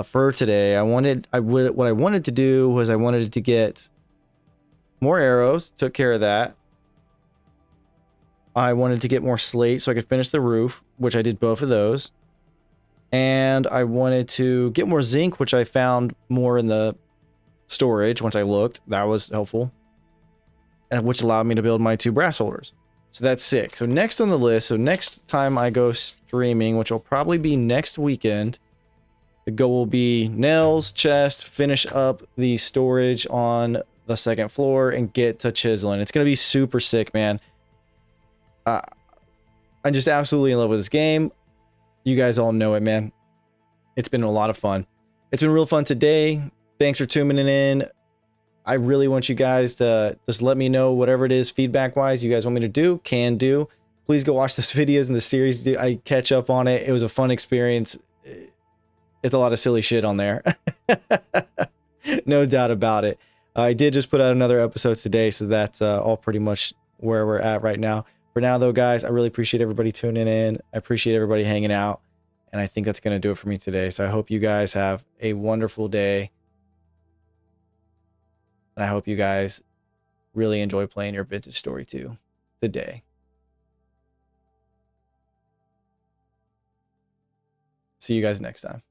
for today. What I wanted to do was I wanted to get more arrows, took care of that. I wanted to get more slate so I could finish the roof, which I did both of those. And I wanted to get more zinc, which I found more in the storage once I looked. That was helpful. And which allowed me to build my 2 brass holders. So that's 6. So next on the list, so next time I go streaming, which will probably be next weekend, the goal will be nails, chest, finish up the storage on the 2nd floor, and get to chiseling. It's going to be super sick, man. I'm just absolutely in love with this game. You guys all know it, man. It's been a lot of fun. It's been real fun today. Thanks for tuning in. I really want you guys to just let me know whatever it is feedback-wise you guys want me to do, can do. Please go watch those videos in the series. I catch up on it. It was a fun experience. It's a lot of silly shit on there. No doubt about it. I did just put out another episode today, so that's all pretty much where we're at right now. For now, though, guys, I really appreciate everybody tuning in. I appreciate everybody hanging out. And I think that's going to do it for me today. So I hope you guys have a wonderful day. And I hope you guys really enjoy playing your Vintage Story 2 today. See you guys next time.